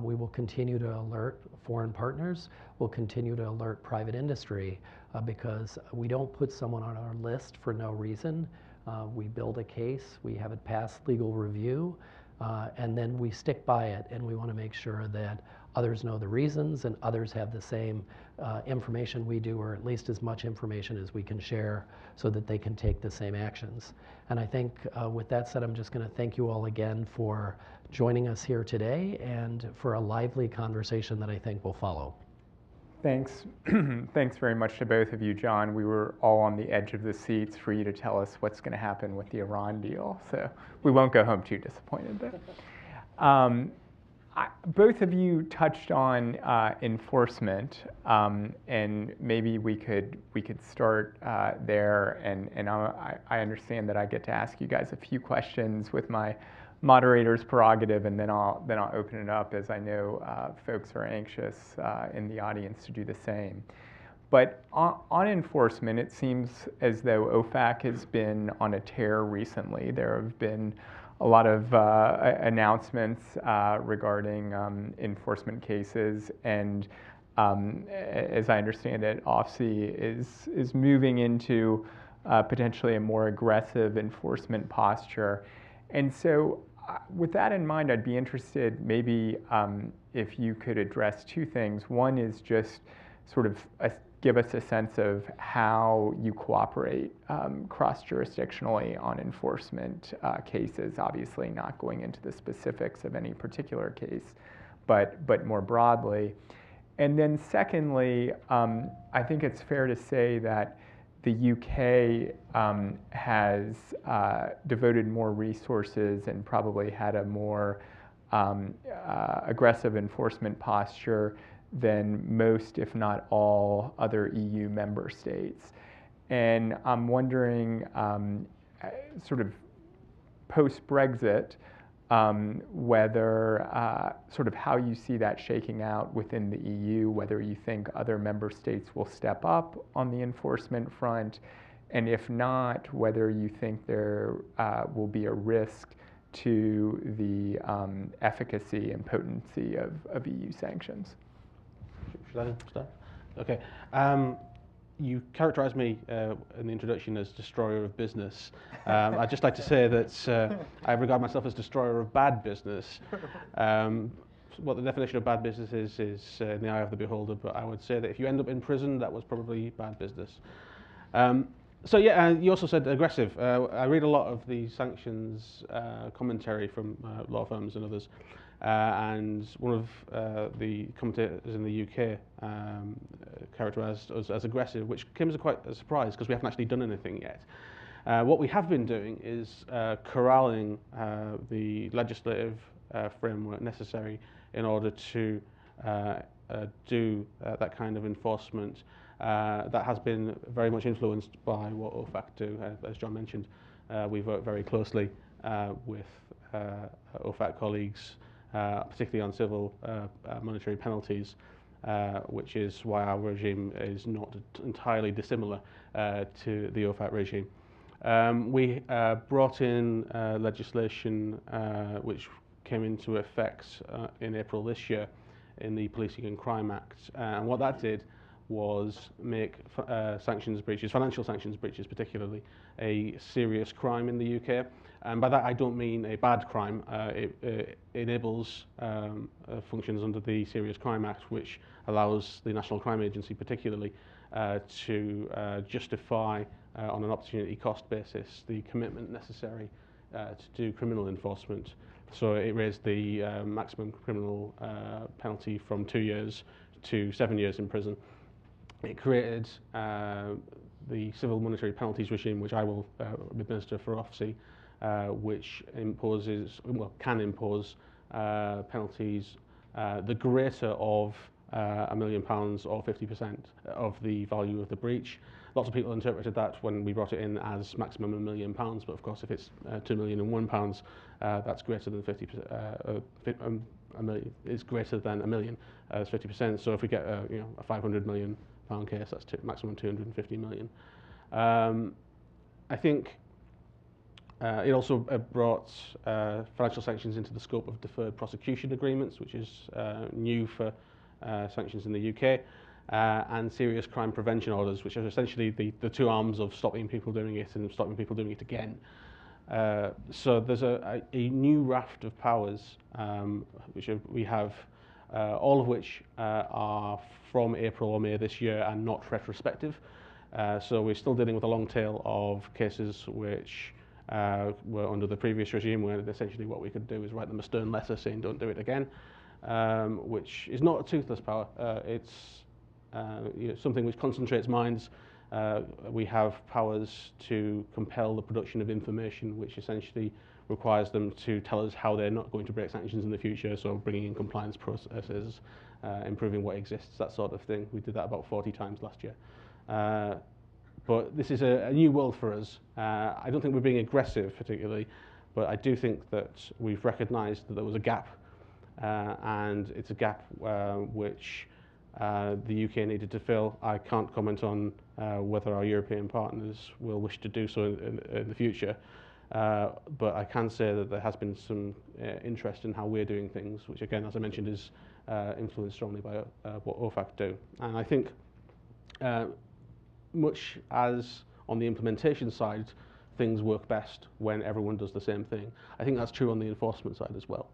we will continue to alert foreign partners, we'll continue to alert private industry, because we don't put someone on our list for no reason. We build a case, we have it pass legal review, and then we stick by it, and we want to make sure that others know the reasons and others have the same information we do, or at least as much information as we can share so that they can take the same actions. And I think with that said, I'm just going to thank you all again for joining us here today and for a lively conversation that I think will follow. Thanks. Thanks very much to both of you, John. We were all on the edge of the seats for you to tell us what's going to happen with the Iran deal, so we won't go home too disappointed there. Both of you touched on enforcement, and maybe we could start there. And I understand that I get to ask you guys a few questions with my moderator's prerogative, and then I'll open it up, as I know folks are anxious in the audience to do the same. But on enforcement, it seems as though OFAC has been on a tear recently. There have been a lot of announcements regarding enforcement cases, and as I understand it, OFSI is moving into potentially a more aggressive enforcement posture. And so with that in mind, I'd be interested maybe if you could address two things. One is just sort of give us a sense of how you cooperate cross-jurisdictionally on enforcement cases, obviously not going into the specifics of any particular case, but more broadly. And then secondly, I think it's fair to say that the UK has devoted more resources and probably had a more aggressive enforcement posture than most, if not all, other EU member states. And I'm wondering, sort of post-Brexit, whether sort of how you see that shaking out within the EU, whether you think other member states will step up on the enforcement front, and if not, whether you think there will be a risk to the efficacy and potency of EU sanctions. Should I start? Okay. You characterized me in the introduction as destroyer of business. I'd just like to say that I regard myself as destroyer of bad business. What the definition of bad business is in the eye of the beholder, but I would say that if you end up in prison, that was probably bad business. So yeah, you also said aggressive. I read a lot of the sanctions commentary from law firms and others. And one of the commentators in the UK characterised us as aggressive, which came as quite a surprise because we haven't actually done anything yet. What we have been doing is corralling the legislative framework necessary in order to do that kind of enforcement that has been very much influenced by what OFAC do. As John mentioned, we work very closely with OFAC colleagues, particularly on civil monetary penalties, which is why our regime is not entirely dissimilar to the OFAC regime. We brought in legislation which came into effect in April this year in the Policing and Crime Act, and what that did was make sanctions breaches, financial sanctions breaches particularly, a serious crime in the UK. And by that I don't mean a bad crime. It enables functions under the Serious Crime Act, which allows the National Crime Agency particularly to justify on an opportunity cost basis the commitment necessary to do criminal enforcement. So it raised the maximum criminal penalty from 2 years to 7 years in prison. It created the civil monetary penalties regime, which I will administer for OFSI, which can impose penalties the greater of £1 million or 50% of the value of the breach. Lots of people interpreted that when we brought it in as maximum £1 million, but of course if it's £2,001,001, that's greater than 50%. A million, it's greater than $1 million, it's 50%. So if we get a £500 million case, that's maximum 250 million. I think it also brought financial sanctions into the scope of deferred prosecution agreements, which is new for sanctions in the UK, and serious crime prevention orders, which are essentially the two arms of stopping people doing it and stopping people doing it again. So there's a new raft of powers which we have, all of which are from April or May this year and not retrospective. So we're still dealing with a long tail of cases which were under the previous regime, where essentially what we could do is write them a stern letter saying don't do it again, which is not a toothless power. It's something which concentrates minds. We have powers to compel the production of information, which essentially requires them to tell us how they're not going to break sanctions in the future, so bringing in compliance processes, improving what exists, that sort of thing. We did that about 40 times last year. But this is a new world for us. I don't think we're being aggressive particularly, but I do think that we've recognised that there was a gap, and it's a gap which the UK needed to fill. I can't comment on whether our European partners will wish to do so in the future, but I can say that there has been some interest in how we're doing things, which again, as I mentioned, is influenced strongly by what OFAC do. And I think much as on the implementation side, things work best when everyone does the same thing. I think that's true on the enforcement side as well.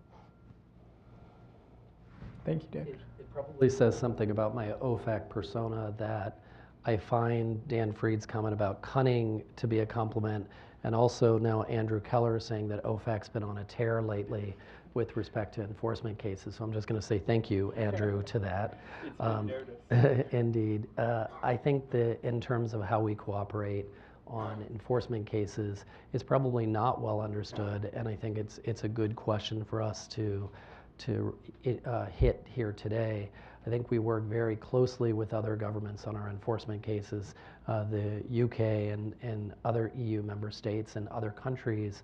Thank you, Dick. It probably says something about my OFAC persona that I find Dan Fried's comment about cunning to be a compliment, and also now Andrew Keller saying that OFAC's been on a tear lately with respect to enforcement cases. So I'm just going to say thank you, Andrew, to that. Indeed. I think that in terms of how we cooperate on enforcement cases, it's probably not well understood, and I think it's a good question for us to hit here today. I think we work very closely with other governments on our enforcement cases, the UK and other EU member states and other countries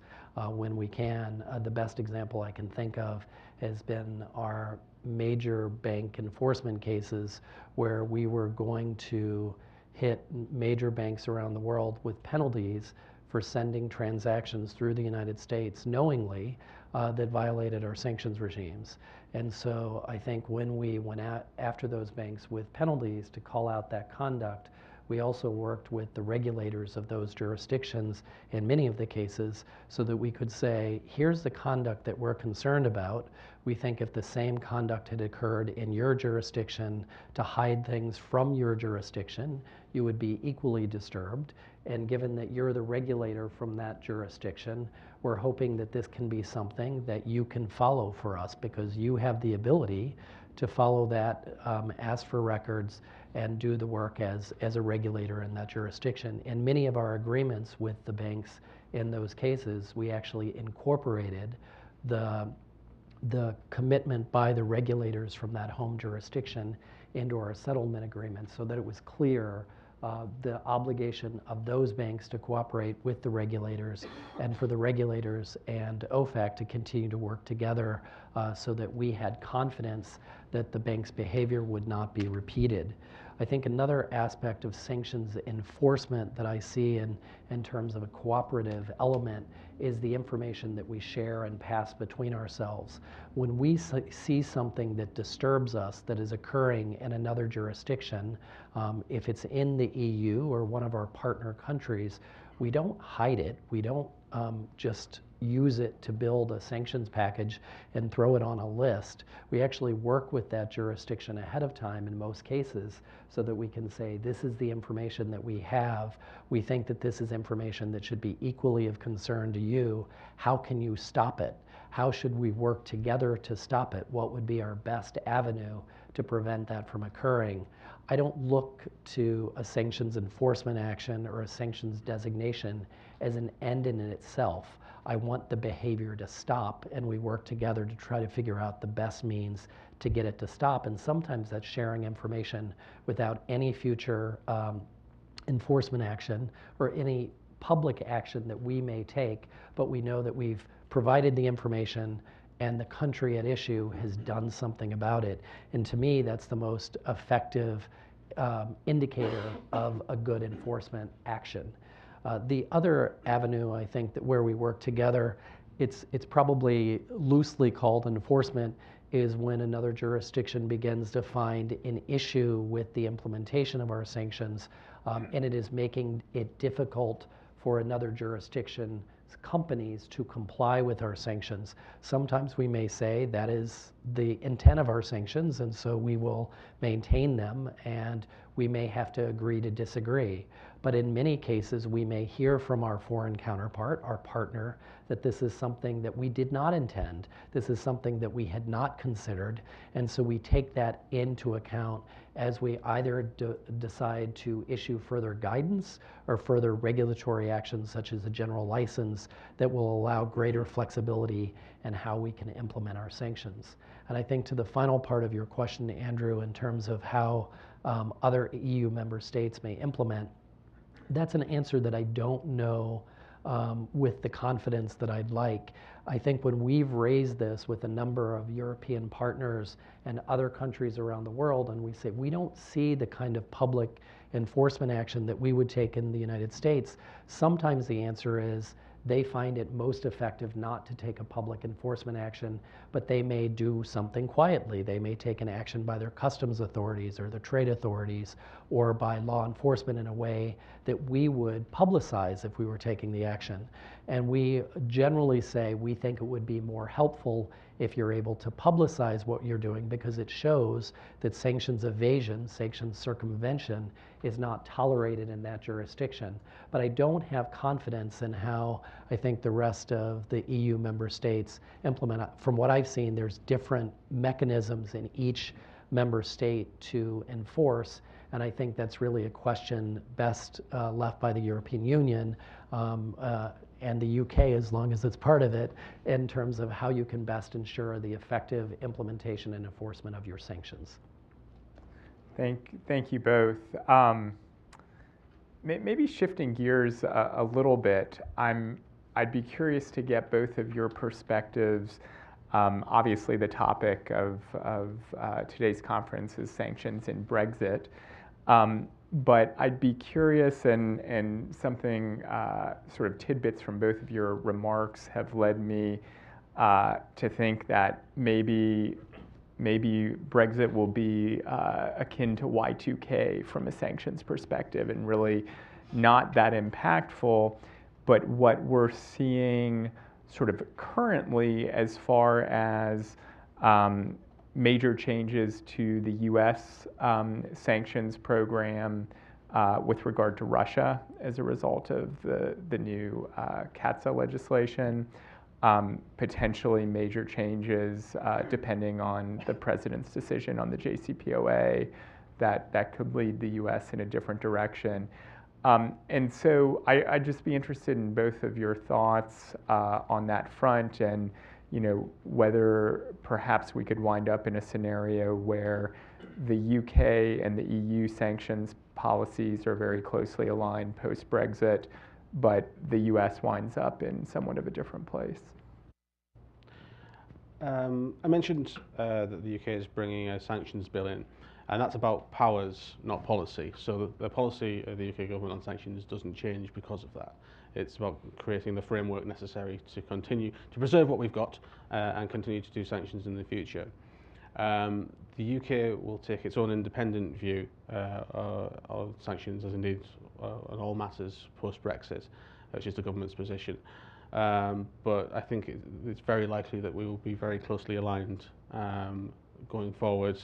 when we can. The best example I can think of has been our major bank enforcement cases, where we were going to hit major banks around the world with penalties for sending transactions through the United States knowingly that violated our sanctions regimes. And so I think when we went after those banks with penalties to call out that conduct, we also worked with the regulators of those jurisdictions in many of the cases so that we could say, here's the conduct that we're concerned about. We think if the same conduct had occurred in your jurisdiction to hide things from your jurisdiction, you would be equally disturbed. And given that you're the regulator from that jurisdiction, we're hoping that this can be something that you can follow for us, because you have the ability to follow that, ask for records, and do the work as a regulator in that jurisdiction. In many of our agreements with the banks in those cases, we actually incorporated the commitment by the regulators from that home jurisdiction into our settlement agreement, so that it was clear the obligation of those banks to cooperate with the regulators, and for the regulators and OFAC to continue to work together so that we had confidence that the bank's behavior would not be repeated. I think another aspect of sanctions enforcement that I see in terms of a cooperative element is the information that we share and pass between ourselves. When we see something that disturbs us that is occurring in another jurisdiction, if it's in the EU or one of our partner countries, we don't hide it. We don't just use it to build a sanctions package and throw it on a list. We actually work with that jurisdiction ahead of time in most cases so that we can say, this is the information that we have. We think that this is information that should be equally of concern to you. How can you stop it? How should we work together to stop it? What would be our best avenue to prevent that from occurring? I don't look to a sanctions enforcement action or a sanctions designation as an end in itself. I want the behavior to stop, and we work together to try to figure out the best means to get it to stop. And sometimes that's sharing information without any future enforcement action or any public action that we may take, but we know that we've provided the information and the country at issue has done something about it. And to me, that's the most effective indicator of a good enforcement action. The other avenue, I think, that where we work together, it's probably loosely called enforcement, is when another jurisdiction begins to find an issue with the implementation of our sanctions, and it is making it difficult for another jurisdiction's companies to comply with our sanctions. Sometimes we may say that is the intent of our sanctions, and so we will maintain them, and we may have to agree to disagree. But in many cases, we may hear from our foreign counterpart, our partner, that this is something that we did not intend. This is something that we had not considered. And so we take that into account as we either decide to issue further guidance or further regulatory actions, such as a general license, that will allow greater flexibility in how we can implement our sanctions. And I think to the final part of your question, Andrew, in terms of how other EU member states may implement, that's an answer that I don't know with the confidence that I'd like. I think when we've raised this with a number of European partners and other countries around the world, and we say we don't see the kind of public enforcement action that we would take in the United States, sometimes the answer is they find it most effective not to take a public enforcement action, but they may do something quietly. They may take an action by their customs authorities or their trade authorities or by law enforcement in a way that we would publicize if we were taking the action. And we generally say we think it would be more helpful if you're able to publicize what you're doing, because it shows that sanctions evasion, sanctions circumvention is not tolerated in that jurisdiction. But I don't have confidence in how I think the rest of the EU member states implement. From what I've seen, there's different mechanisms in each member state to enforce, and I think that's really a question best left by the European Union and the UK, as long as it's part of it, in terms of how you can best ensure the effective implementation and enforcement of your sanctions. Thank you both. Maybe shifting gears a little bit, I'd be curious to get both of your perspectives. Obviously, the topic of today's conference is sanctions and Brexit. But I'd be curious, and something sort of tidbits from both of your remarks have led me to think that maybe Brexit will be akin to Y2K from a sanctions perspective, and really not that impactful. But what we're seeing sort of currently as far as major changes to the U.S. Sanctions program with regard to Russia as a result of the new CATSA legislation, potentially major changes depending on the president's decision on the JCPOA that could lead the U.S. in a different direction. And so I'd just be interested in both of your thoughts on that front, and whether perhaps we could wind up in a scenario where the UK and the EU sanctions policies are very closely aligned post-Brexit, but the US winds up in somewhat of a different place. I mentioned that the UK is bringing a sanctions bill in. And that's about powers, not policy. So the policy of the UK government on sanctions doesn't change because of that. It's about creating the framework necessary to continue to preserve what we've got and continue to do sanctions in the future. The UK will take its own independent view of sanctions, as indeed on all matters post-Brexit, which is the government's position. But I think it's very likely that we will be very closely aligned going forward.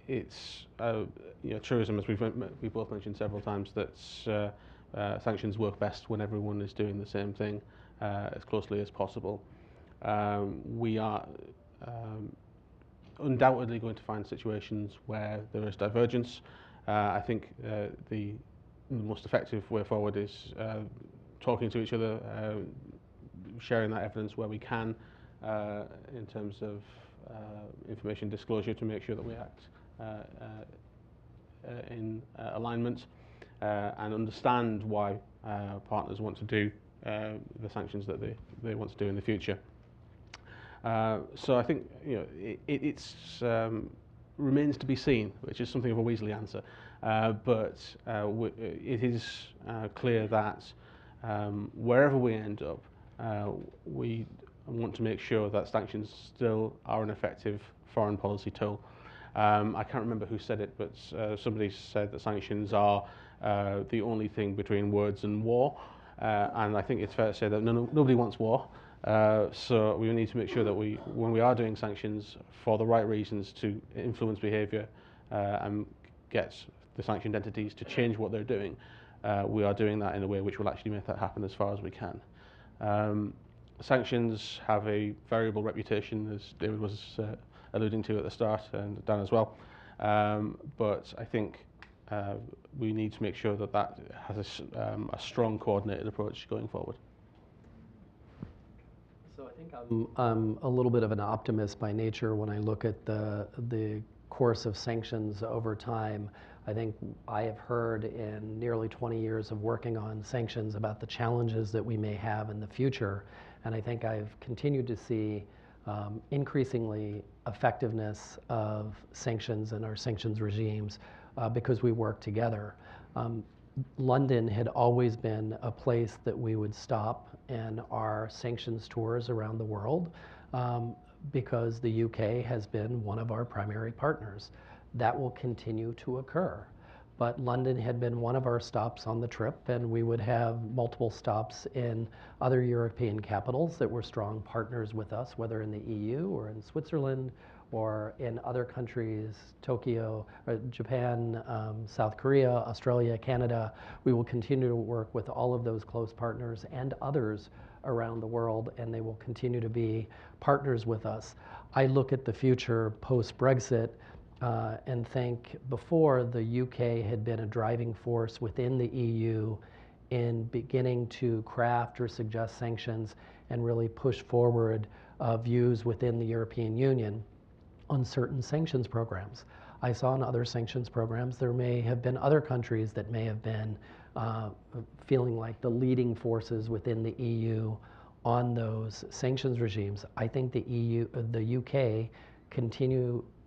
It's truism, as we both mentioned several times, that sanctions work best when everyone is doing the same thing as closely as possible. We are undoubtedly going to find situations where there is divergence. I think the most effective way forward is talking to each other, sharing that evidence where we can in terms of information disclosure to make sure that we act in alignment and understand why partners want to do the sanctions that they want to do in the future. So I think it remains to be seen, which is something of a Weasley answer, but it is clear that wherever we end up, we want to make sure that sanctions still are an effective foreign policy tool. I can't remember who said it, but somebody said that sanctions are the only thing between words and war, and I think it's fair to say that nobody wants war. So we need to make sure that when we are doing sanctions for the right reasons to influence behaviour and get the sanctioned entities to change what they're doing, we are doing that in a way which will actually make that happen as far as we can. Sanctions have a variable reputation, as David was alluding to at the start, and Dan as well. But I think we need to make sure that that has a strong coordinated approach going forward. So I think I'm a little bit of an optimist by nature when I look at the course of sanctions over time. I think I have heard in nearly 20 years of working on sanctions about the challenges that we may have in the future, and I think I've continued to see increasingly effectiveness of sanctions and our sanctions regimes because we work together. London had always been a place that we would stop in our sanctions tours around the world because the UK has been one of our primary partners. That will continue to occur. But London had been one of our stops on the trip, and we would have multiple stops in other European capitals that were strong partners with us, whether in the EU or in Switzerland or in other countries, Tokyo, Japan, South Korea, Australia, Canada. We will continue to work with all of those close partners and others around the world, and they will continue to be partners with us. I look at the future post-Brexit and think before the UK had been a driving force within the EU in beginning to craft or suggest sanctions and really push forward views within the European Union on certain sanctions programs. I saw in other sanctions programs there may have been other countries that may have been feeling like the leading forces within the EU on those sanctions regimes. I think the UK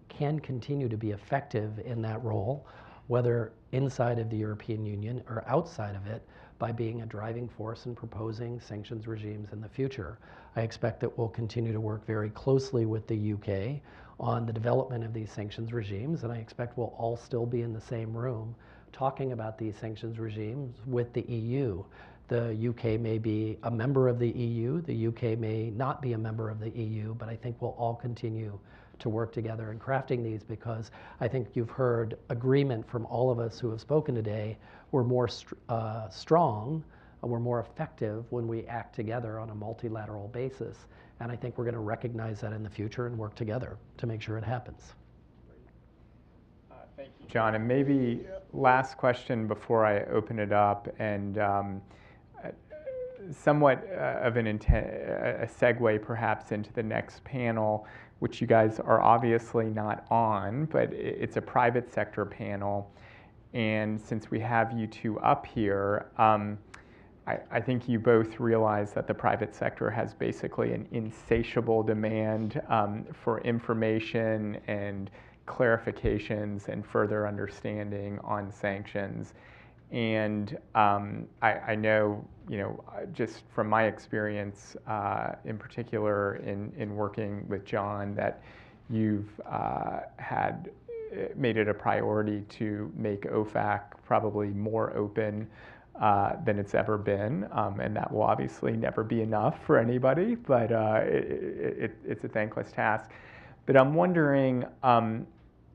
can continue to be effective in that role, whether inside of the European Union or outside of it, by being a driving force in proposing sanctions regimes in the future. I expect that we'll continue to work very closely with the UK on the development of these sanctions regimes, and I expect we'll all still be in the same room talking about these sanctions regimes with the EU. The UK may be a member of the EU, the UK may not be a member of the EU, but I think we'll all continue to work together in crafting these, because I think you've heard agreement from all of us who have spoken today. We're more strong, we're more effective when we act together on a multilateral basis, and I think we're going to recognize that in the future and work together to make sure it happens. Thank you, John. And maybe last question before I open it up, and somewhat of a segue perhaps into the next panel, which you guys are obviously not on, but it's a private sector panel. And since we have you two up here, I think you both realize that the private sector has basically an insatiable demand for information and clarifications and further understanding on sanctions. And I know, just from my experience, in particular in working with John, that you've had made it a priority to make OFAC probably more open than it's ever been, and that will obviously never be enough for anybody, but it's a thankless task. But I'm wondering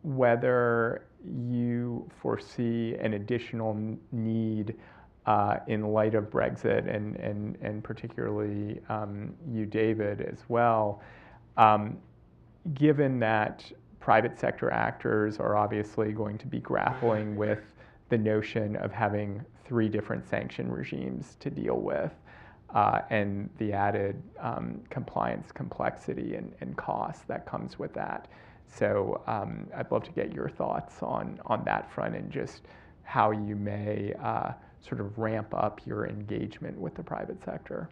whether you foresee an additional need in light of Brexit, and particularly you, David, as well, given that private sector actors are obviously going to be grappling with the notion of having 3 different sanction regimes to deal with, and the added compliance complexity and cost that comes with that. So I'd love to get your thoughts on that front, and just how you may sort of ramp up your engagement with the private sector.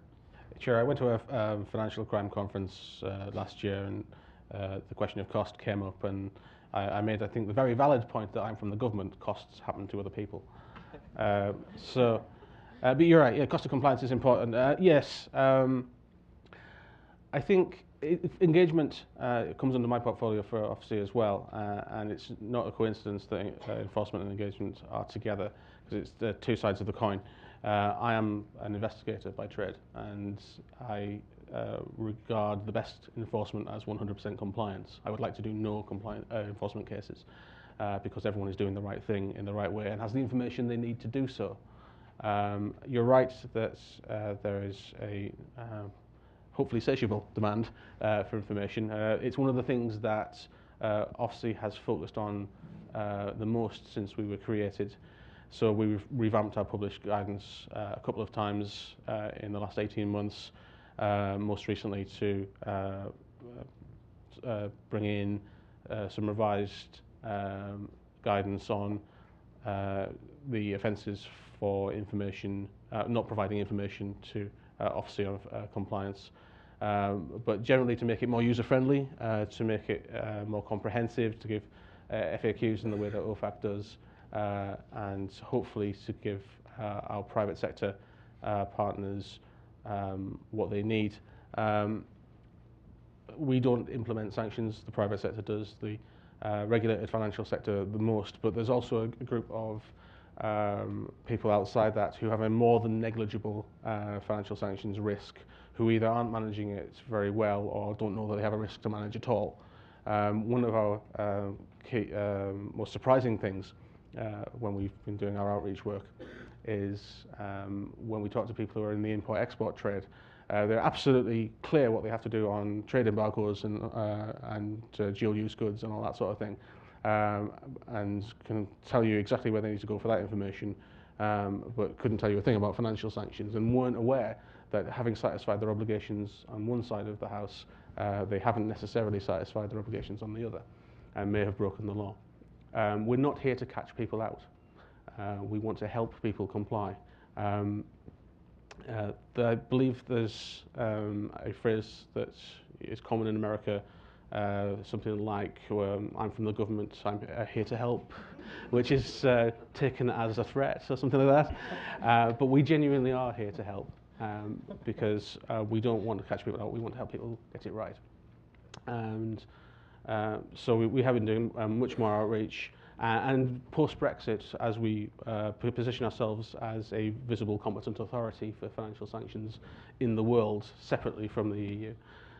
Sure. I went to a financial crime conference last year, and the question of cost came up, and I made, I think, the very valid point that I'm from the government. Costs happen to other people. But you're right. Yeah, cost of compliance is important. Yes, I think engagement comes under my portfolio for OFSI as well, and it's not a coincidence that enforcement and engagement are together, because it's the 2 sides of the coin. I am an investigator by trade, and I regard the best enforcement as 100% compliance. I would like to do no enforcement cases, because everyone is doing the right thing in the right way and has the information they need to do so. You're right that there is a hopefully satiable demand for information. It's one of the things that OFSI has focused on the most since we were created. So we've revamped our published guidance a couple of times in the last 18 months, most recently to bring in some revised guidance on the offences for information, not providing information to OFSI of compliance, but generally to make it more user-friendly, to make it more comprehensive, to give FAQs in the way that OFAC does, and hopefully to give our private sector partners what they need. We don't implement sanctions, the private sector does, the regulated financial sector the most, but there's also a group of people outside that who have a more than negligible financial sanctions risk, who either aren't managing it very well or don't know that they have a risk to manage at all. One of our most surprising things when we've been doing our outreach work is when we talk to people who are in the import-export trade. They're absolutely clear what they have to do on trade embargoes and dual-use goods and all that sort of thing, and can tell you exactly where they need to go for that information, but couldn't tell you a thing about financial sanctions, and weren't aware that having satisfied their obligations on one side of the house, they haven't necessarily satisfied their obligations on the other, and may have broken the law. We're not here to catch people out. We want to help people comply. I believe there's a phrase that is common in America, something like, I'm from the government, I'm here to help, which is taken as a threat or something like that. But we genuinely are here to help, because we don't want to catch people out, we want to help people get it right. And so we have been doing much more outreach. And post-Brexit, as we position ourselves as a visible competent authority for financial sanctions in the world, separately from the EU,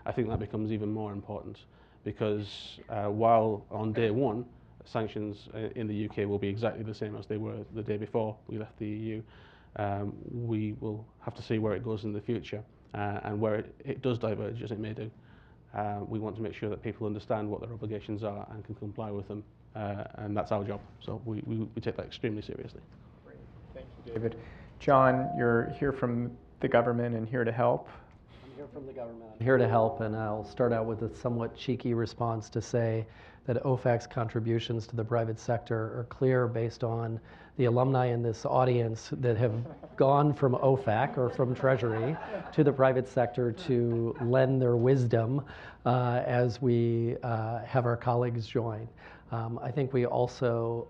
I think that becomes even more important, because while on day one, sanctions in the UK will be exactly the same as they were the day before we left the EU, we will have to see where it goes in the future, and where it does diverge, as it may do. We want to make sure that people understand what their obligations are and can comply with them. And that's our job. So we take that extremely seriously. Great. Thank you, David. John, you're here from the government and here to help. I'm here from the government. I'm here to help, and I'll start out with a somewhat cheeky response to say that OFAC's contributions to the private sector are clear based on the alumni in this audience that have gone from OFAC or from Treasury to the private sector to lend their wisdom as we have our colleagues join. I think we also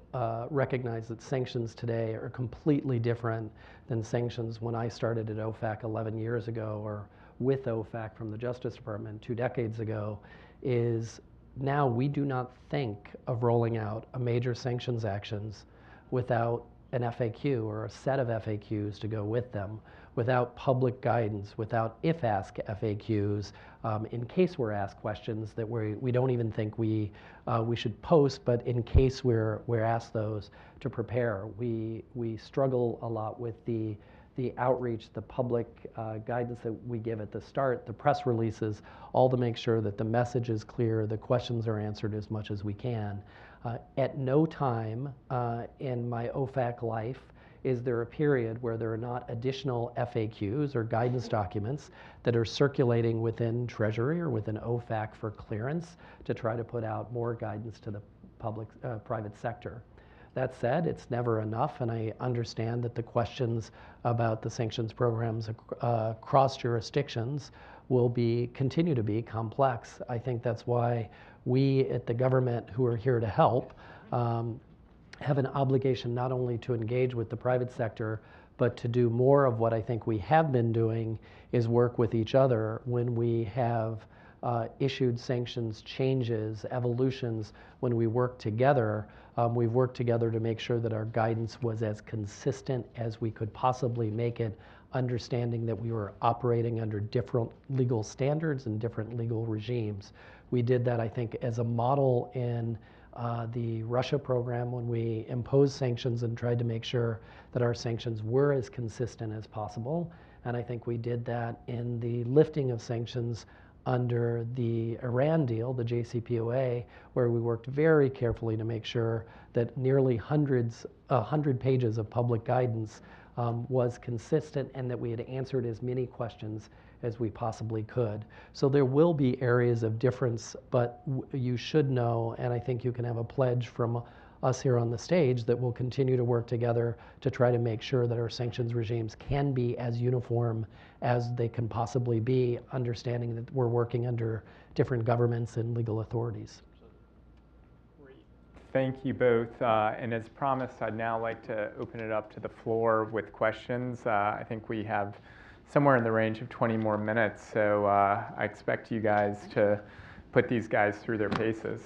recognize that sanctions today are completely different than sanctions when I started at OFAC 11 years ago, or with OFAC from the Justice Department 2 decades ago. Is now we do not think of rolling out a major sanctions actions without an FAQ or a set of FAQs to go with them, without public guidance, without if asked FAQs, in case we're asked questions that we don't even think we should post, but in case we're asked those, to prepare. We struggle a lot with the outreach, the public guidance that we give at the start, the press releases, all to make sure that the message is clear, the questions are answered as much as we can. At no time in my OFAC life is there a period where there are not additional FAQs or guidance documents that are circulating within Treasury or within OFAC for clearance to try to put out more guidance to the private sector. That said, it's never enough, and I understand that the questions about the sanctions programs across jurisdictions will continue to be complex. I think that's why we at the government who are here to help have an obligation not only to engage with the private sector, but to do more of what I think we have been doing, is work with each other when we have issued sanctions changes, evolutions. When we work together, we've worked together to make sure that our guidance was as consistent as we could possibly make it, understanding that we were operating under different legal standards and different legal regimes. We did that, I think, as a model in the Russia program when we imposed sanctions and tried to make sure that our sanctions were as consistent as possible. And I think we did that in the lifting of sanctions under the Iran deal, the JCPOA, where we worked very carefully to make sure that nearly 100 pages of public guidance was consistent, and that we had answered as many questions as we possibly could. So there will be areas of difference, but you should know, and I think you can have a pledge from us here on the stage, that we'll continue to work together to try to make sure that our sanctions regimes can be as uniform as they can possibly be, understanding that we're working under different governments and legal authorities. Thank you both. And as promised, I'd now like to open it up to the floor with questions. I think we have somewhere in the range of 20 more minutes, so I expect you guys to put these guys through their paces.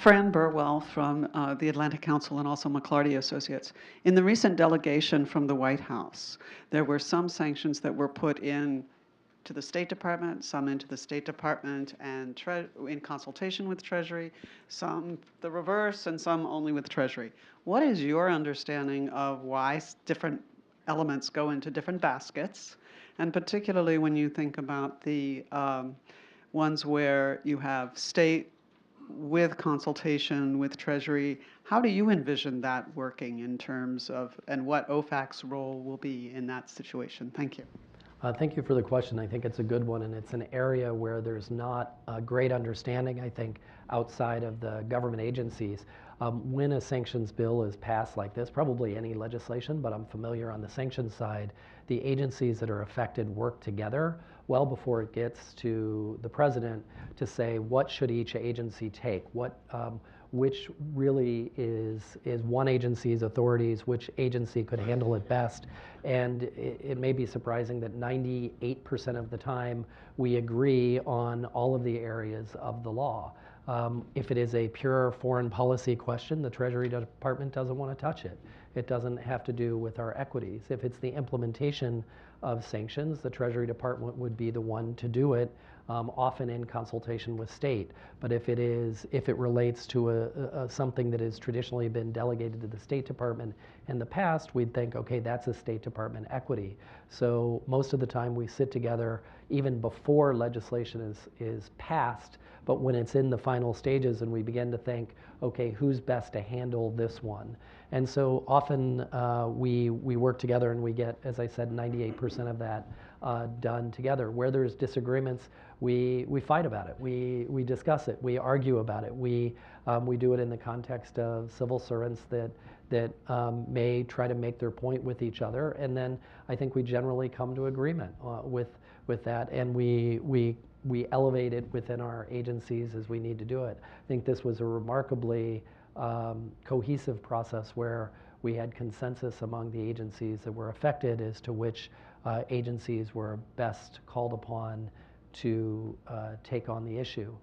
Fran Burwell from the Atlantic Counsel and also McLarty Associates. In the recent delegation from the White House, there were some sanctions that were put in to the State Department, some into the State Department and in consultation with Treasury, some the reverse, and some only with Treasury. What is your understanding of why different elements go into different baskets, and particularly when you think about the ones where you have state with consultation with Treasury? How do you envision that working in terms of, and what OFAC's role will be in that situation? Thank you. Thank you for the question. I think it's a good one, and it's an area where there's not a great understanding, I think, outside of the government agencies. When a sanctions bill is passed like this, probably any legislation, but I'm familiar on the sanctions side, the agencies that are affected work together well before it gets to the president to say what should each agency take, which really is one agency's authorities, which agency could handle it best. And it may be surprising that 98% of the time we agree on all of the areas of the law. If it is a pure foreign policy question, the Treasury Department doesn't want to touch it. It doesn't have to do with our equities. If it's the implementation of sanctions, the Treasury Department would be the one to do it, often in consultation with state. But if it relates to something that has traditionally been delegated to the State Department in the past, we'd think, okay, that's a State Department equity. So most of the time we sit together even before legislation is passed, but when it's in the final stages and we begin to think, okay, who's best to handle this one? And so often we work together and we get, as I said, 98% of that done together. Where there's disagreements, we fight about it. We discuss it. We argue about it. We do it in the context of civil servants that may try to make their point with each other, and then I think we generally come to agreement with that, and we we elevate it within our agencies as we need to do it. I think this was a remarkably cohesive process where we had consensus among the agencies that were affected as to which agencies were best called upon to take on the issue.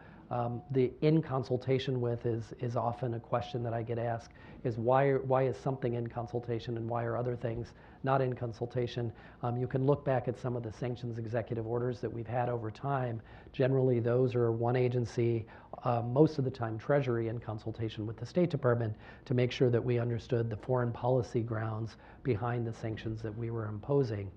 The in consultation with is often a question that I get asked, is why is something in consultation and why are other things not in consultation? You can look back at some of the sanctions executive orders that we've had over time. Generally, those are one agency, most of the time Treasury, in consultation with the State Department to make sure that we understood the foreign policy grounds behind the sanctions that we were imposing.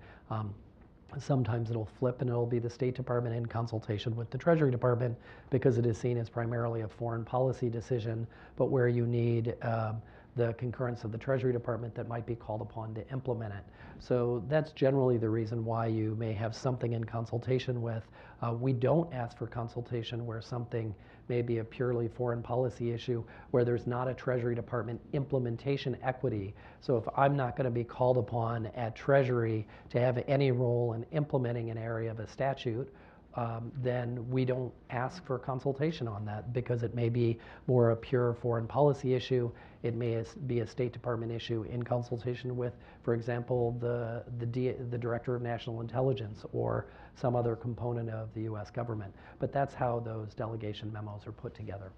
Sometimes it'll flip and it'll be the State Department in consultation with the Treasury Department because it is seen as primarily a foreign policy decision, but where you need the concurrence of the Treasury Department that might be called upon to implement it. So that's generally the reason why you may have something in consultation with. We don't ask for consultation where something may be a purely foreign policy issue, where there's not a Treasury Department implementation equity. So if I'm not going to be called upon at Treasury to have any role in implementing an area of a statute, then we don't ask for consultation on that because it may be more a pure foreign policy issue. It may be a State Department issue in consultation with, for example, the Director of National Intelligence or some other component of the U.S. government. But that's how those delegation memos are put together.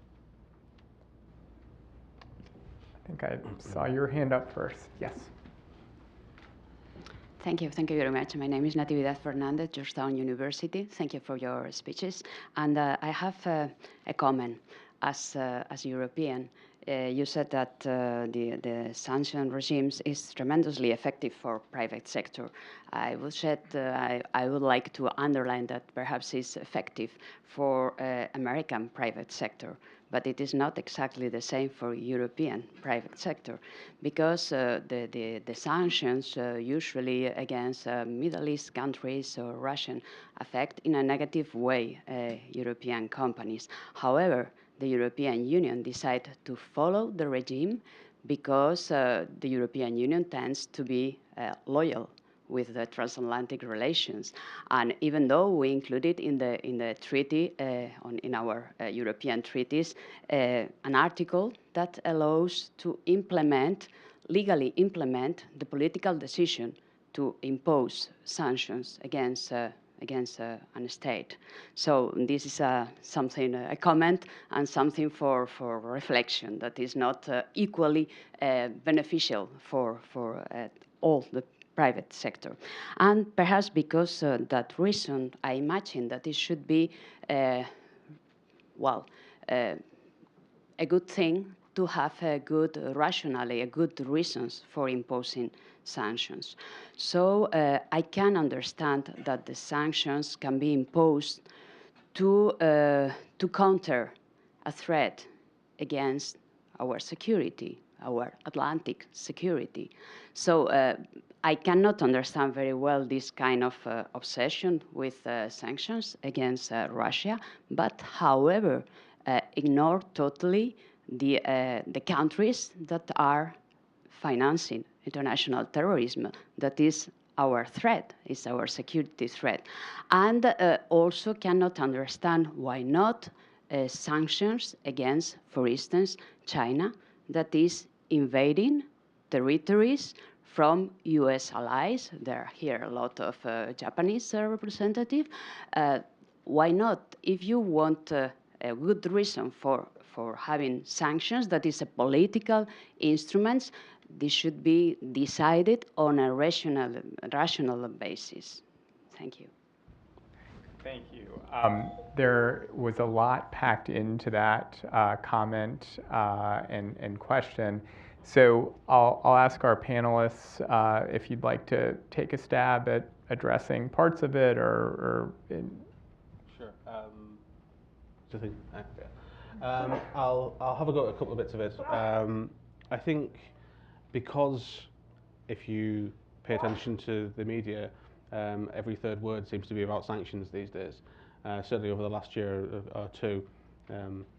I think I saw your hand up first. Yes. Thank you very much. My name is Natividad Fernandez, Georgetown University. Thank you for your speeches. And I have a comment. As European, you said that the sanction regimes is tremendously effective for private sector. I would like to underline that perhaps it's effective for American private sector, but it is not exactly the same for European private sector, because the sanctions usually against Middle East countries or Russian affect in a negative way European companies. However, the European Union decided to follow the regime because the European Union tends to be loyal with the transatlantic relations. And even though we included in the treaty, in our European treaties, an article that allows to legally implement the political decision to impose sanctions against a state. So this is a comment and something for reflection that is not equally beneficial for all the private sector. And perhaps because that reason, I imagine that it should be, a good thing to have a good reasons for imposing sanctions. So I can understand that the sanctions can be imposed to counter a threat against our security, our Atlantic security. So I cannot understand very well this kind of obsession with sanctions against Russia, but however, ignore totally the countries that are financing international terrorism. That is our threat, is our security threat. And also cannot understand why not sanctions against, for instance, China, that is invading territories from U.S. allies. There are here a lot of Japanese representatives. Why not? If you want a good reason for having sanctions, that is a political instrument, this should be decided on a rational basis. Thank you. Thank you. There was a lot packed into that comment and question. So I'll ask our panelists if you'd like to take a stab at addressing parts of it or Sure. I'll have a go at a couple of bits of it. I think because if you pay attention to the media, every third word seems to be about sanctions these days. Certainly over the last year or two,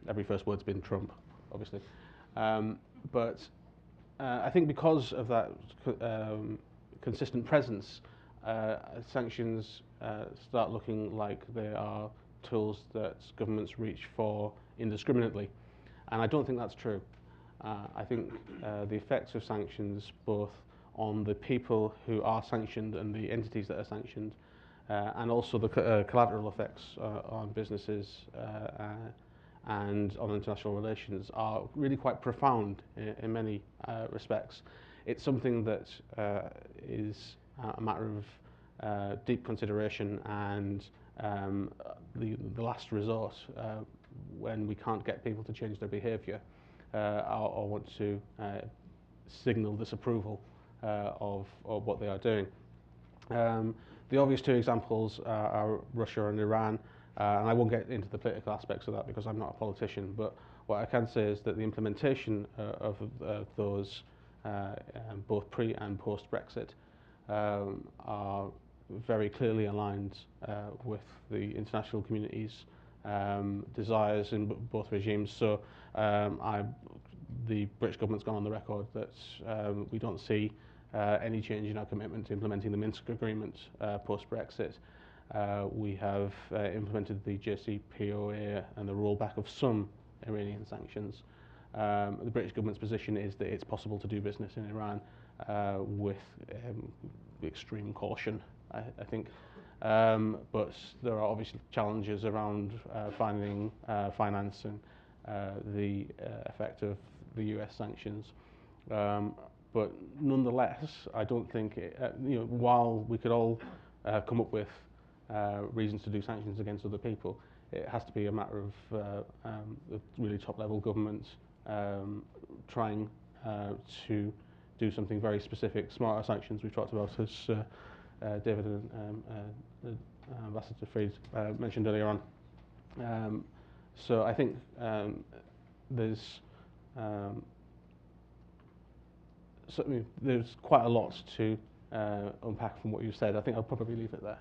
every first word's been Trump, obviously. But I think because of that consistent presence, sanctions start looking like they are tools that governments reach for indiscriminately. And I don't think that's true. I think the effects of sanctions, both on the people who are sanctioned and the entities that are sanctioned, and also the collateral effects on businesses and on international relations, are really quite profound in many respects. It's something that is a matter of deep consideration and the last resort when we can't get people to change their behaviour or want to signal disapproval of what they are doing. The obvious two examples are Russia and Iran, and I won't get into the political aspects of that because I'm not a politician, but what I can say is that the implementation of those, both pre and post-Brexit, are very clearly aligned with the international community's desires in both regimes. So the British government's gone on the record that we don't see any change in our commitment to implementing the Minsk Agreement post-Brexit. We have implemented the JCPOA and the rollback of some Iranian sanctions. The British government's position is that it's possible to do business in Iran with extreme caution, I think. But there are obviously challenges around finding finance and the effect of the US sanctions. But nonetheless, I don't think, while we could all come up with reasons to do sanctions against other people, it has to be a matter of the really top-level government trying to do something very specific. Smarter sanctions we've talked about, as David and Ambassador Fried mentioned earlier on. So I think there's there's quite a lot to unpack from what you said. I think I'll probably leave it there.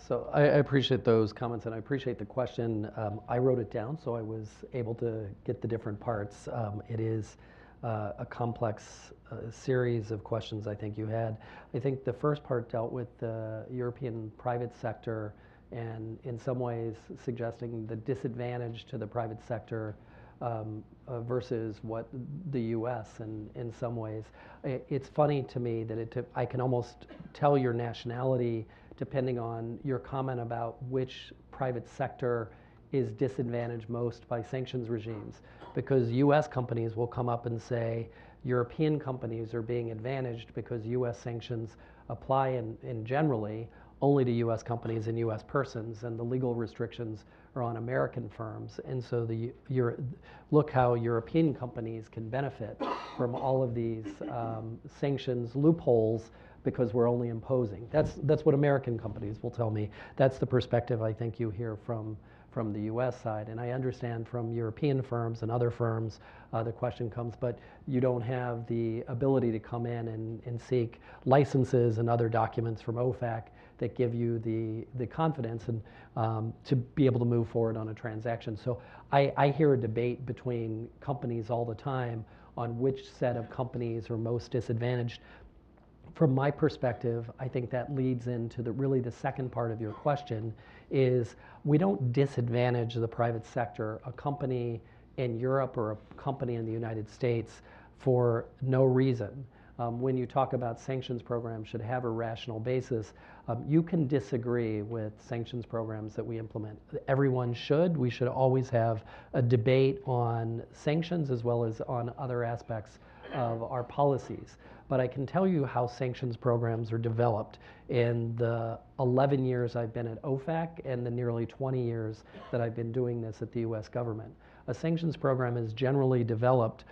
So I appreciate those comments, and I appreciate the question. I wrote it down, so I was able to get the different parts. It is a complex series of questions I think you had. I think the first part dealt with the European private sector and in some ways suggesting the disadvantage to the private sector versus what the U.S. and in some ways. It's funny to me that I can almost tell your nationality depending on your comment about which private sector is disadvantaged most by sanctions regimes. Because U.S. companies will come up and say European companies are being advantaged because U.S. sanctions apply in generally only to U.S. companies and U.S. persons, and the legal restrictions are on American firms. And so look how European companies can benefit from all of these sanctions loopholes because we're only imposing. That's what American companies will tell me. That's the perspective I think you hear from the U.S. side. And I understand from European firms and other firms, the question comes, but you don't have the ability to come in and seek licenses and other documents from OFAC that give you the confidence and to be able to move forward on a transaction. So I hear a debate between companies all the time on which set of companies are most disadvantaged. From my perspective, I think that leads into really the second part of your question is we don't disadvantage the private sector, a company in Europe or a company in the United States for no reason. When you talk about sanctions programs should have a rational basis, you can disagree with sanctions programs that we implement. Everyone should. We should always have a debate on sanctions as well as on other aspects of our policies. But I can tell you how sanctions programs are developed in the 11 years I've been at OFAC and the nearly 20 years that I've been doing this at the US government. A sanctions program is generally developed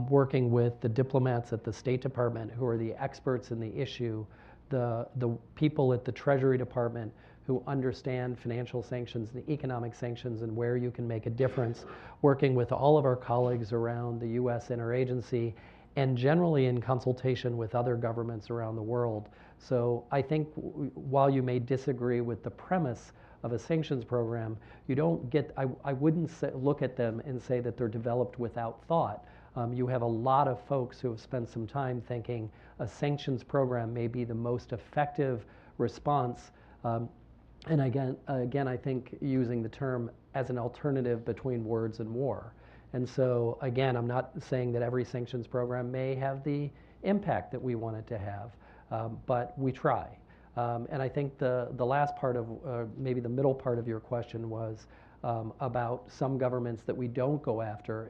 working with the diplomats at the State Department who are the experts in the issue, the people at the Treasury Department who understand financial sanctions and economic sanctions and where you can make a difference, working with all of our colleagues around the US interagency, and generally in consultation with other governments around the world. So I think while you may disagree with the premise of a sanctions program, you don't get, I wouldn't look at them and say that they're developed without thought. You have a lot of folks who have spent some time thinking a sanctions program may be the most effective response And again, I think using the term as an alternative between words and war. And so, again, I'm not saying that every sanctions program may have the impact that we want it to have, but we try. And I think the last part of, maybe the middle part of your question was about some governments that we don't go after,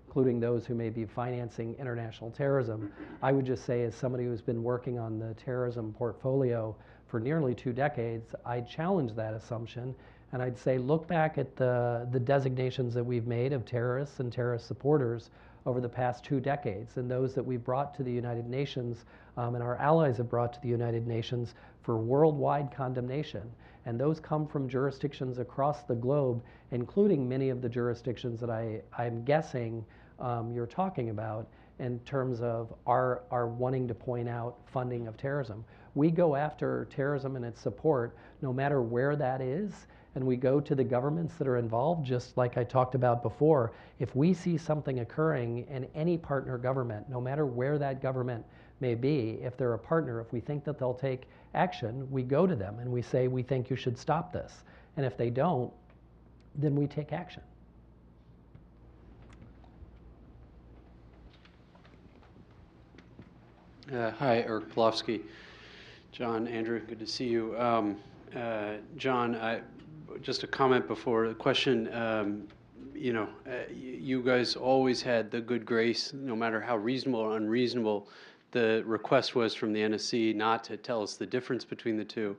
including those who may be financing international terrorism. I would just say, as somebody who's been working on the terrorism portfolio for nearly 2 decades, I'd challenge that assumption, and I'd say look back at the designations that we've made of terrorists and terrorist supporters over the past 2 decades, and those that we've brought to the United Nations and our allies have brought to the United Nations for worldwide condemnation. And those come from jurisdictions across the globe, including many of the jurisdictions that I'm guessing you're talking about in terms of our wanting to point out funding of terrorism. We go after terrorism and its support no matter where that is, and we go to the governments that are involved, just like I talked about before. If we see something occurring in any partner government, no matter where that government may be, if they're a partner, if we think that they'll take action, we go to them and we say, we think you should stop this. And if they don't, then we take action. Hi, Eric Polofsky. John, Andrew, good to see you. John, just a comment before the question. You guys always had the good grace, no matter how reasonable or unreasonable the request was from the NSC, not to tell us the difference between the two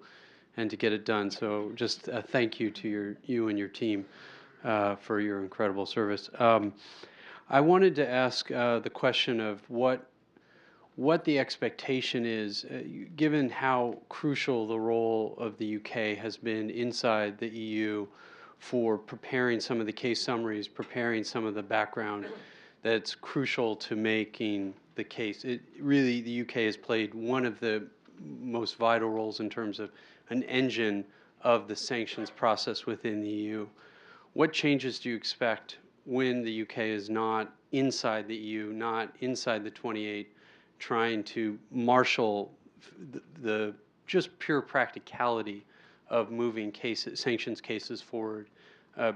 and to get it done. So just a thank you to you and your team for your incredible service. I wanted to ask the question of what the expectation is, given how crucial the role of the UK has been inside the EU for preparing some of the case summaries, preparing some of the background that's crucial to making the case. Really, the UK has played one of the most vital roles in terms of an engine of the sanctions process within the EU. What changes do you expect when the UK is not inside the EU, not inside the 28, trying to marshal the just pure practicality of moving sanctions cases forward?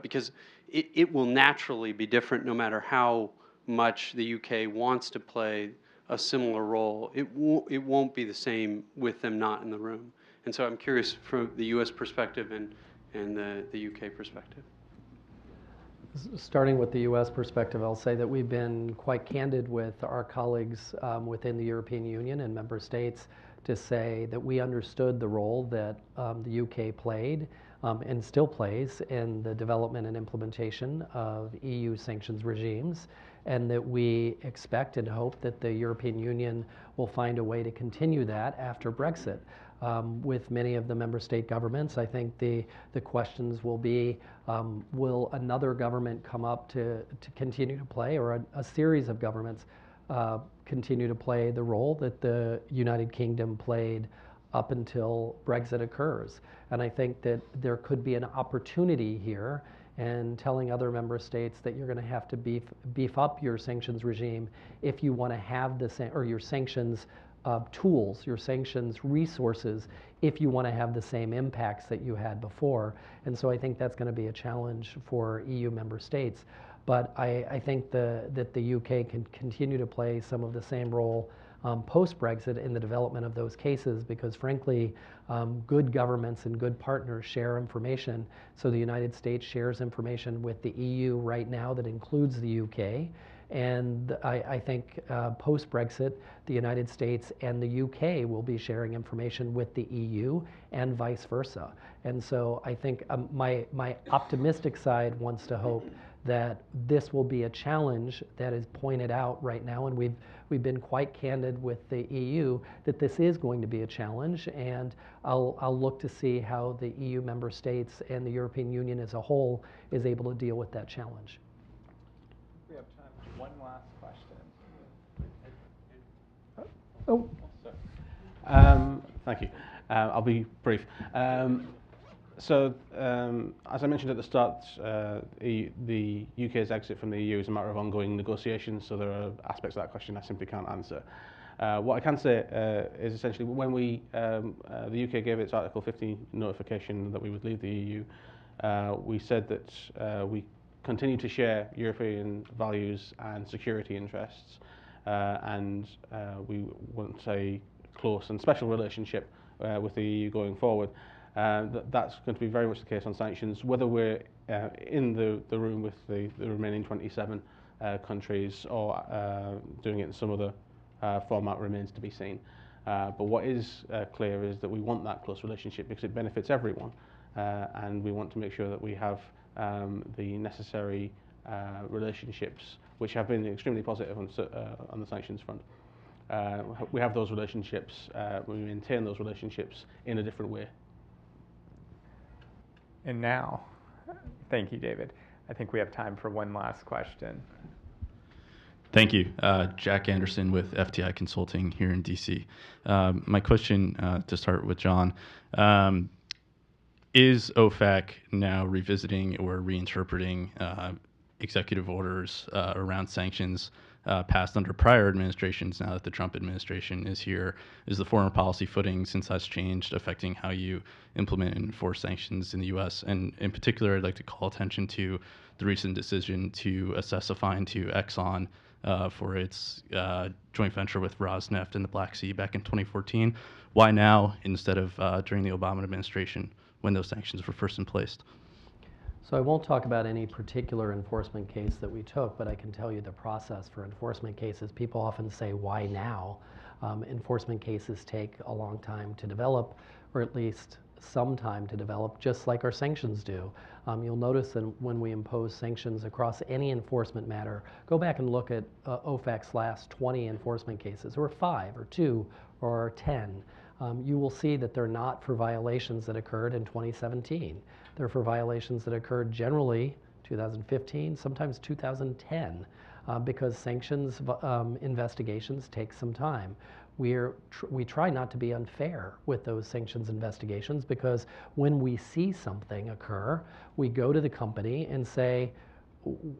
Because it will naturally be different no matter how much the UK wants to play a similar role. It won't be the same with them not in the room. And so I'm curious from the US perspective and the UK perspective. Starting with the U.S. perspective, I'll say that we've been quite candid with our colleagues within the European Union and member states to say that we understood the role that the UK played and still plays in the development and implementation of EU sanctions regimes, and that we expect and hope that the European Union will find a way to continue that after Brexit. With many of the member state governments, I think the questions will be, will another government come up to continue to play, or a series of governments continue to play the role that the United Kingdom played up until Brexit occurs? And I think that there could be an opportunity here and telling other member states that you're going to have to beef up your sanctions regime if you want to have or your sanctions tools, your sanctions resources, if you want to have the same impacts that you had before. And so I think that's going to be a challenge for EU member states. But I think that the UK can continue to play some of the same role post-Brexit in the development of those cases, because frankly, good governments and good partners share information. So the United States shares information with the EU right now that includes the UK. And I think post-Brexit, the United States and the UK will be sharing information with the EU and vice versa. And so I think my optimistic side wants to hope that this will be a challenge that is pointed out right now, and we've been quite candid with the EU that this is going to be a challenge, and I'll look to see how the EU member states and the European Union as a whole is able to deal with that challenge. We have time for one last question. Thank you. I'll be brief. So, as I mentioned at the start, the UK's exit from the EU is a matter of ongoing negotiations, so there are aspects of that question I simply can't answer. What I can say is essentially when the UK gave its Article 50 notification that we would leave the EU, we said that we continue to share European values and security interests, and we want a close and special relationship with the EU going forward. That's going to be very much the case on sanctions, whether we're in the room with the remaining 27 countries or doing it in some other format remains to be seen. But what is clear is that we want that close relationship because it benefits everyone, and we want to make sure that we have the necessary relationships, which have been extremely positive on the sanctions front. We have those relationships, we maintain those relationships in a different way. And now, thank you, David. I think we have time for one last question. Thank you. Jack Anderson with FTI Consulting here in DC. My question to start with John, is OFAC now revisiting or reinterpreting executive orders around sanctions passed under prior administrations now that the Trump administration is here? Is the foreign policy footing since that's changed affecting how you implement and enforce sanctions in the U.S.? And in particular, I'd like to call attention to the recent decision to assess a fine to Exxon for its joint venture with Rosneft in the Black Sea back in 2014. Why now instead of during the Obama administration when those sanctions were first in place? So I won't talk about any particular enforcement case that we took, but I can tell you the process for enforcement cases. People often say, why now? Enforcement cases take a long time to develop, or at least some time to develop, just like our sanctions do. You'll notice that when we impose sanctions across any enforcement matter, go back and look at OFAC's last 20 enforcement cases, or 5, or 2, or 10. You will see that they're not for violations that occurred in 2017. They're for violations that occurred generally 2015, sometimes 2010, because sanctions investigations take some time. We try not to be unfair with those sanctions investigations because when we see something occur, we go to the company and say,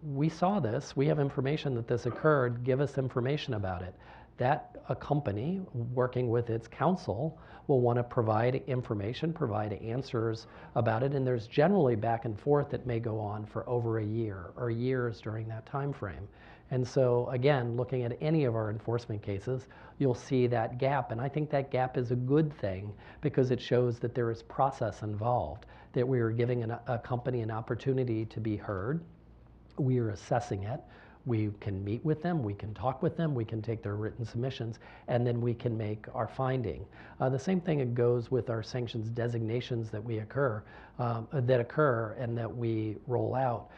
we saw this, we have information that this occurred, give us information about it. That a company working with its counsel will want to provide information, provide answers about it, and there's generally back and forth that may go on for over a year or years during that time frame. And so again, looking at any of our enforcement cases, you'll see that gap, and I think that gap is a good thing because it shows that there is process involved, that we are giving a company an opportunity to be heard, we are assessing it, we can meet with them, we can talk with them, we can take their written submissions, and then we can make our finding. The same thing goes with our sanctions designations that occur and that we roll out.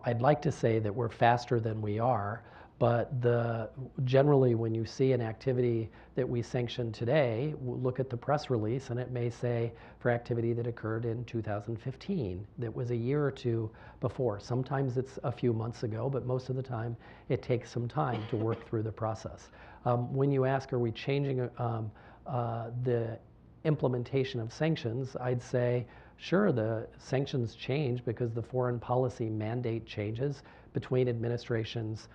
I'd like to say that we're faster than we are, but generally when you see an activity that we sanction today, look at the press release and it may say for activity that occurred in 2015, that was a year or two before. Sometimes it's a few months ago, but most of the time it takes some time to work through the process. When you ask, are we changing the implementation of sanctions, I'd say, sure, the sanctions change because the foreign policy mandate changes between administrations,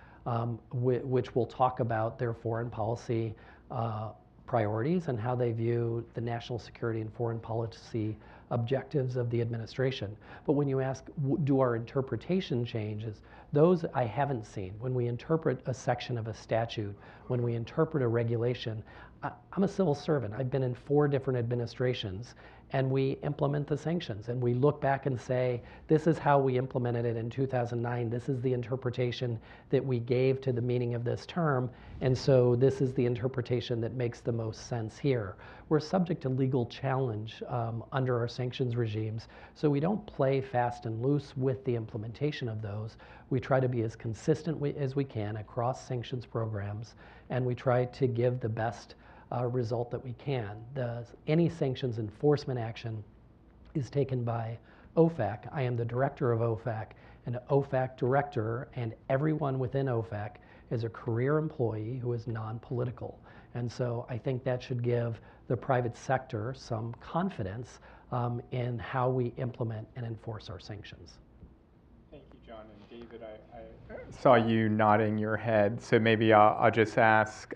which will talk about their foreign policy priorities and how they view the national security and foreign policy objectives of the administration. But when you ask, do our interpretation changes, those I haven't seen. When we interpret a section of a statute, when we interpret a regulation, I'm a civil servant. I've been in 4 different administrations, and we implement the sanctions. And we look back and say, this is how we implemented it in 2009. This is the interpretation that we gave to the meaning of this term. And so this is the interpretation that makes the most sense here. We're subject to legal challenge under our sanctions regimes. So we don't play fast and loose with the implementation of those. We try to be as consistent as we can across sanctions programs, and we try to give the best result that we can. Any sanctions enforcement action is taken by OFAC. I am the director of OFAC, and an OFAC director and everyone within OFAC is a career employee who is non-political. And so I think that should give the private sector some confidence in how we implement and enforce our sanctions. Thank you, John and David. David, I saw you nodding your head, so maybe I'll just ask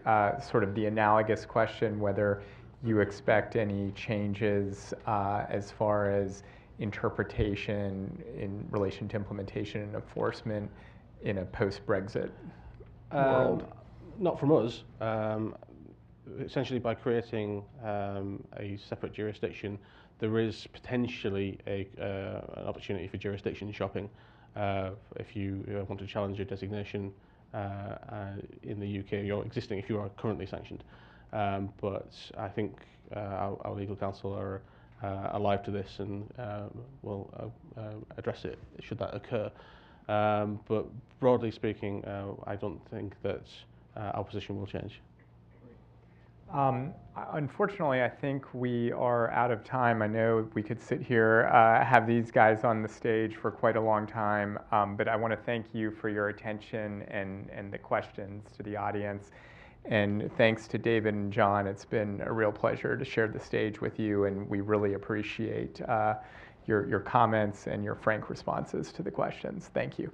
sort of the analogous question, whether you expect any changes as far as interpretation in relation to implementation and enforcement in a post-Brexit world. Not from us. Essentially, by creating a separate jurisdiction, there is potentially an opportunity for jurisdiction shopping. If you want to challenge your designation in the UK, you're existing if you are currently sanctioned. But I think our legal counsel are alive to this and will address it should that occur. But broadly speaking, I don't think that our position will change. Unfortunately, I think we are out of time. I know we could sit here, have these guys on the stage for quite a long time, but I want to thank you for your attention and the questions to the audience. And thanks to David and John. It's been a real pleasure to share the stage with you, and we really appreciate your comments and your frank responses to the questions. Thank you.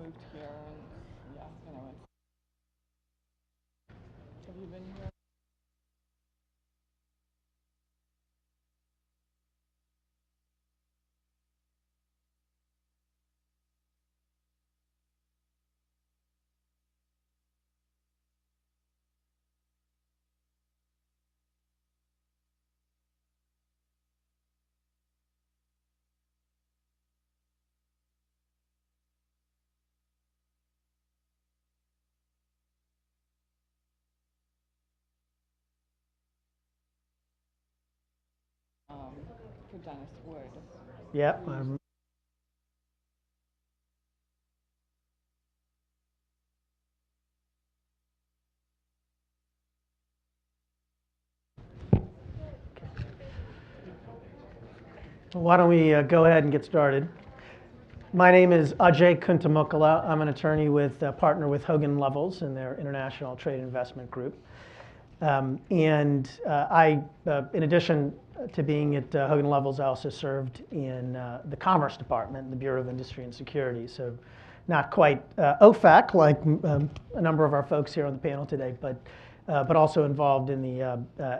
moved here and yeah, and I went. Have you been here? For Dennis Wood. Yep. Why don't we go ahead and get started? My name is Ajay Kuntamukala. I'm an attorney with partner with Hogan Lovells in their International Trade Investment Group. In addition to being at Hogan Lovells, I also served in the Commerce Department, the Bureau of Industry and Security. So not quite OFAC like a number of our folks here on the panel today, but also involved in the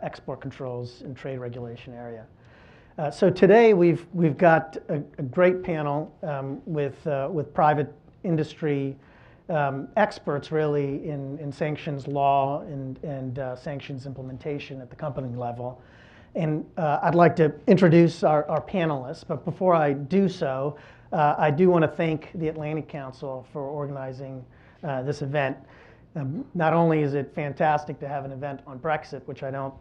export controls and trade regulation area. So today we've got a great panel with private industry experts really in sanctions law and sanctions implementation at the company level. And I'd like to introduce our panelists, but before I do so, I do want to thank the Atlantic Council for organizing this event. Not only is it fantastic to have an event on Brexit, which I don't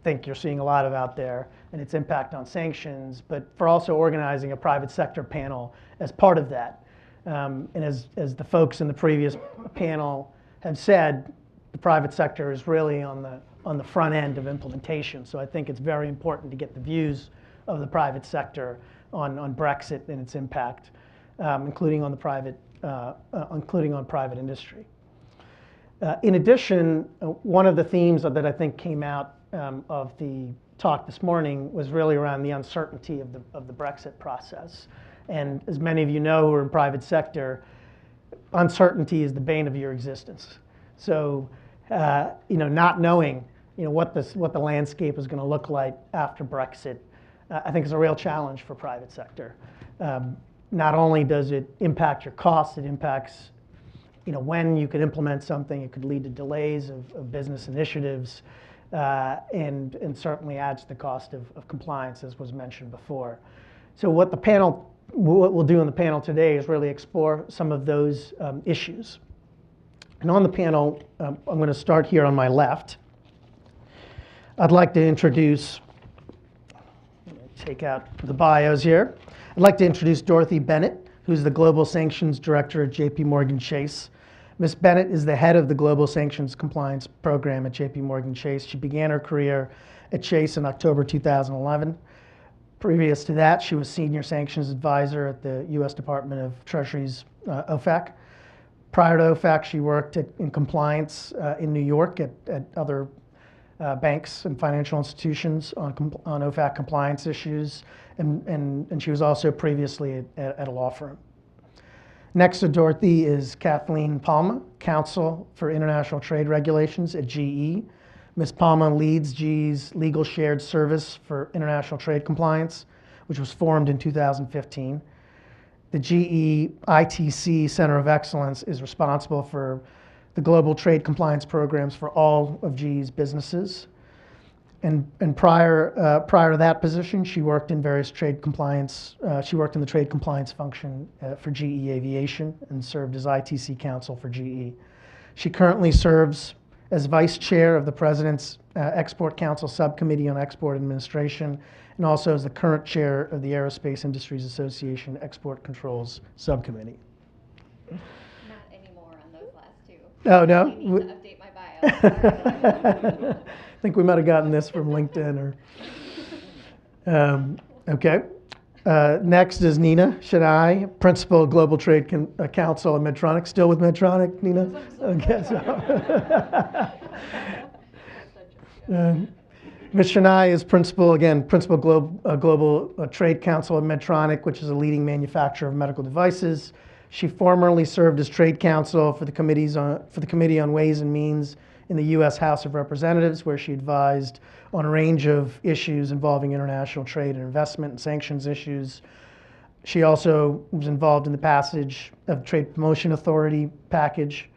think you're seeing a lot of out there, and its impact on sanctions, but for also organizing a private sector panel as part of that. And as the folks in the previous panel have said, the private sector is really on the front end of implementation. So I think it's very important to get the views of the private sector on Brexit and its impact, including on private industry. In addition, one of the themes that I think came out of the talk this morning was really around the uncertainty of the Brexit process. And as many of you know who are in private sector, uncertainty is the bane of your existence. So, not knowing, what the landscape is going to look like after Brexit, I think is a real challenge for private sector. Not only does it impact your costs, it impacts, when you can implement something. It could lead to delays of business initiatives, and certainly adds to the cost of compliance, as was mentioned before. So what we'll do in the panel today is really explore some of those issues. And on the panel, I'm going to start here on my left. I'd like to introduce, take out the bios here. I'd like to introduce Dorothy Bennett, who's the Global Sanctions Director at JPMorgan Chase. Ms. Bennett is the head of the Global Sanctions Compliance Program at JPMorgan Chase. She began her career at Chase in October 2011. Previous to that, she was Senior Sanctions Advisor at the U.S. Department of Treasury's OFAC. Prior to OFAC, she worked in compliance in New York at other banks and financial institutions on OFAC compliance issues, and she was also previously at a law firm. Next to Dorothy is Kathleen Palma, Counsel for International Trade Regulations at GE. Ms. Palma leads GE's Legal Shared Service for International Trade Compliance, which was formed in 2015. The GE ITC Center of Excellence is responsible for the global trade compliance programs for all of GE's businesses. And prior to that position, she worked in various trade compliance. She worked in the trade compliance function for GE Aviation and served as ITC counsel for GE. She currently serves as vice chair of the President's Export Council Subcommittee on Export Administration, and also as the current chair of the Aerospace Industries Association Export Controls Subcommittee. Not anymore on those last two. Oh, no? I need to update my bio. I think we might have gotten this from LinkedIn or. Okay. Next is Neena Shenai, Principal Global Trade Counsel at Medtronic. Still with Medtronic, Neena? Okay. Ms. Shenai is Principal Global Trade Counsel at Medtronic, which is a leading manufacturer of medical devices. She formerly served as trade counsel for the Committee on Ways and Means in the U.S. House of Representatives, where she advised on a range of issues involving international trade and investment and sanctions issues. She also was involved in the passage of the Trade Promotion Authority package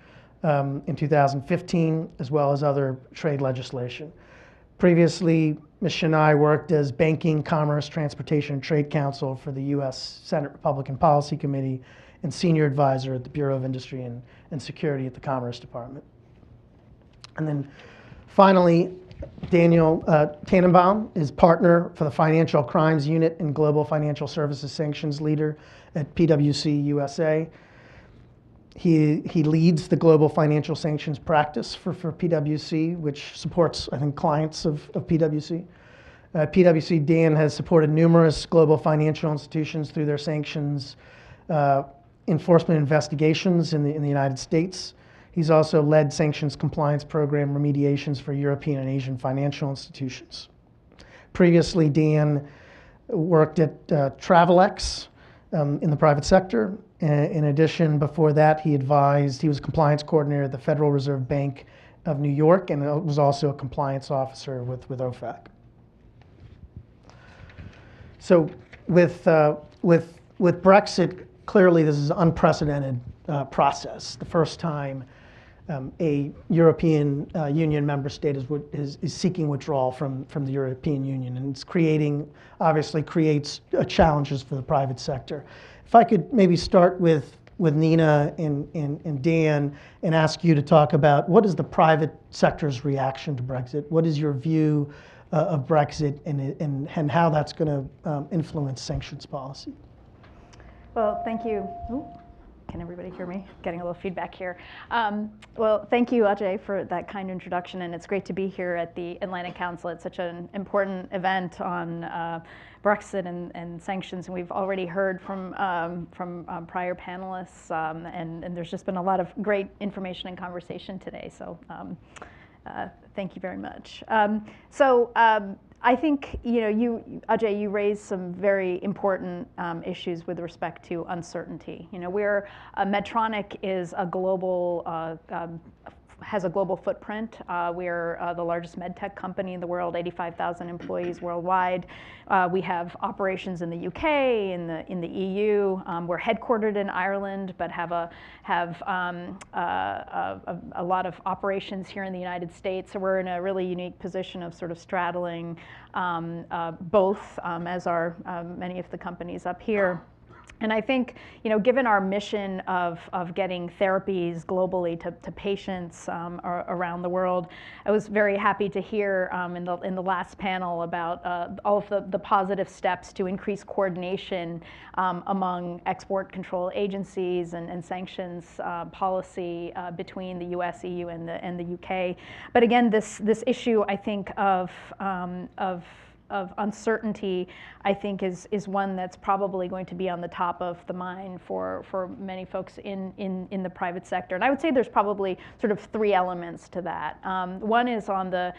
in 2015, as well as other trade legislation. Previously, Ms. Shenai worked as Banking, Commerce, Transportation, and Trade Counsel for the U.S. Senate Republican Policy Committee and Senior Advisor at the Bureau of Industry and Security at the Commerce Department. And then finally, Daniel Tannebaum is Partner for the Financial Crimes Unit and Global Financial Services Sanctions Leader at PwC USA. He leads the global financial sanctions practice for PwC, which supports, I think, clients of PwC. PwC, Dan has supported numerous global financial institutions through their sanctions enforcement investigations in the United States. He's also led sanctions compliance program remediations for European and Asian financial institutions. Previously, Dan worked at Travelex in the private sector. In addition, before that, he was compliance coordinator at the Federal Reserve Bank of New York and was also a compliance officer with OFAC. So with Brexit, clearly this is an unprecedented process. The first time a European Union member state is seeking withdrawal from the European Union, and it's obviously creates challenges for the private sector. If I could maybe start with Neena and Dan and ask you to talk about what is the private sector's reaction to Brexit? What is your view of Brexit and how that's going to influence sanctions policy? Well, thank you. Ooh, can everybody hear me? Getting a little feedback here. Well, thank you, Ajay, for that kind introduction, and it's great to be here at the Atlantic Council. It's such an important event on Brexit and sanctions, and we've already heard from prior panelists, and there's just been a lot of great information and conversation today. So thank you very much. I think, Ajay, you raised some very important issues with respect to uncertainty. Medtronic is a global, has a global footprint. We're the largest med tech company in the world, 85,000 employees worldwide. We have operations in the UK, in the EU. We're headquartered in Ireland, but have a lot of operations here in the United States. So we're in a really unique position of sort of straddling both, as are many of the companies up here. And I think, given our mission of getting therapies globally to patients around the world, I was very happy to hear in the last panel about all of the positive steps to increase coordination among export control agencies and sanctions policy between the U.S., EU, and the UK. But again, this issue, I think, of uncertainty, I think, is one that's probably going to be on the top of the mind for many folks in the private sector. And I would say there's probably sort of three elements to that. One is on the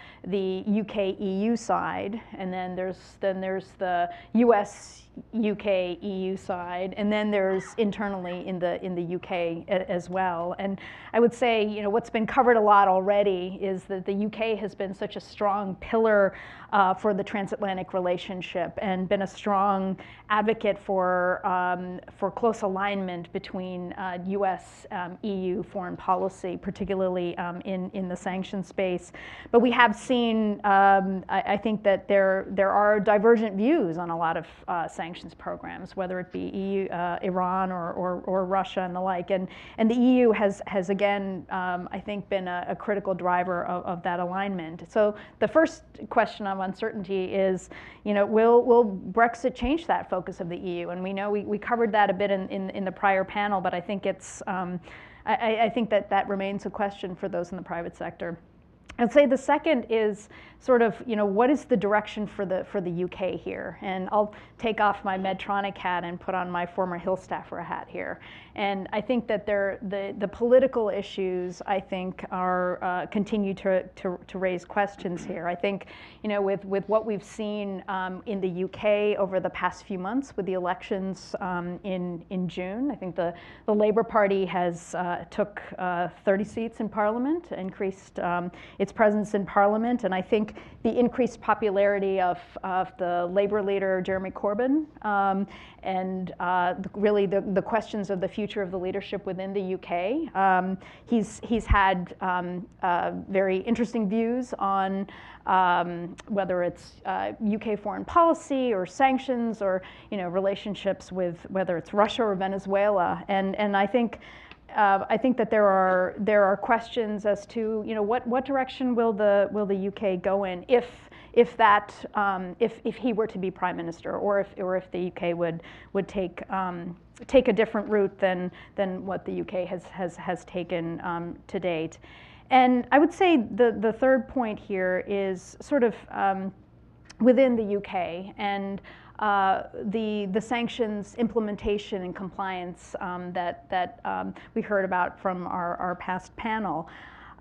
UK-EU side, and then there's the US UK EU side, and then there's internally in the UK as well. And I would say, what's been covered a lot already is that the UK has been such a strong pillar for the transatlantic relationship and been a strong advocate for close alignment between US EU foreign policy, particularly in the sanctions space. But we have seen, I think, that there are divergent views on a lot of sanctions programs, whether it be EU, Iran or Russia and the like. And the EU has again, I think, been a critical driver of that alignment. So the first question of uncertainty is, will Brexit change that focus of the EU? And we know we covered that a bit in the prior panel, but I think it's I think that remains a question for those in the private sector. I'd say the second is sort of, what is the direction for the UK here? And I'll take off my Medtronic hat and put on my former Hill staffer hat here. And I think that the political issues, I think, are continue to raise questions here. I think, with what we've seen in the UK over the past few months with the elections in June, I think the Labour Party has took 30 seats in Parliament, increased its presence in Parliament, and I think the increased popularity of the Labour leader Jeremy Corbyn and really the questions of the future of the leadership within the UK. He's had very interesting views on whether it's UK foreign policy or sanctions or relationships with whether it's Russia or Venezuela, and I think that there are questions as to what direction will the UK go in if he were to be prime minister, or if the UK would take a different route than what the UK has taken to date. And I would say the third point here is sort of within the UK and the sanctions implementation and compliance that we heard about from our past panel.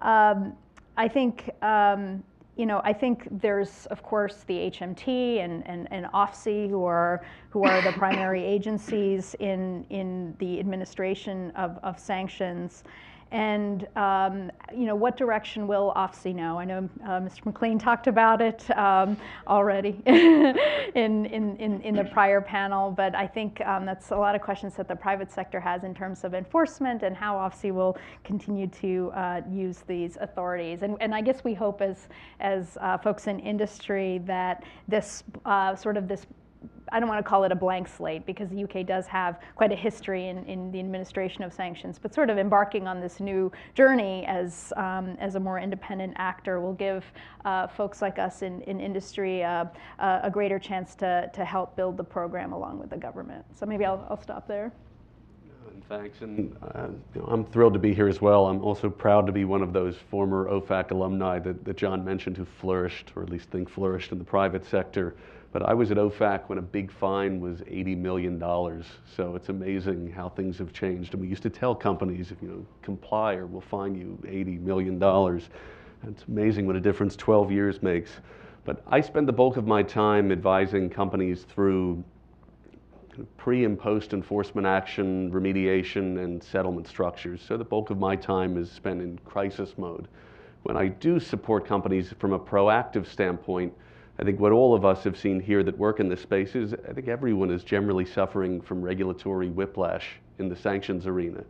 I think I think there's of course the HMT and OFSI who are the primary agencies in the administration of sanctions. And what direction will OFSI know? I know Mr. McLean talked about it already in the prior panel, but I think that's a lot of questions that the private sector has in terms of enforcement and how OFSI will continue to use these authorities. And I guess we hope as folks in industry that this I don't want to call it a blank slate, because the UK does have quite a history in the administration of sanctions, but sort of embarking on this new journey as a more independent actor will give folks like us in industry a greater chance to help build the program along with the government. So maybe I'll stop there. Thanks, and I'm thrilled to be here as well. I'm also proud to be one of those former OFAC alumni that John mentioned who flourished, or at least think flourished, in the private sector. But I was at OFAC when a big fine was $80 million. So it's amazing how things have changed. And we used to tell companies, if you comply or we'll fine you $80 million. And it's amazing what a difference 12 years makes. But I spend the bulk of my time advising companies through pre and post enforcement action, remediation, and settlement structures. So the bulk of my time is spent in crisis mode. When I do support companies from a proactive standpoint, I think what all of us have seen here that work in this space is I think everyone is generally suffering from regulatory whiplash in the sanctions arena.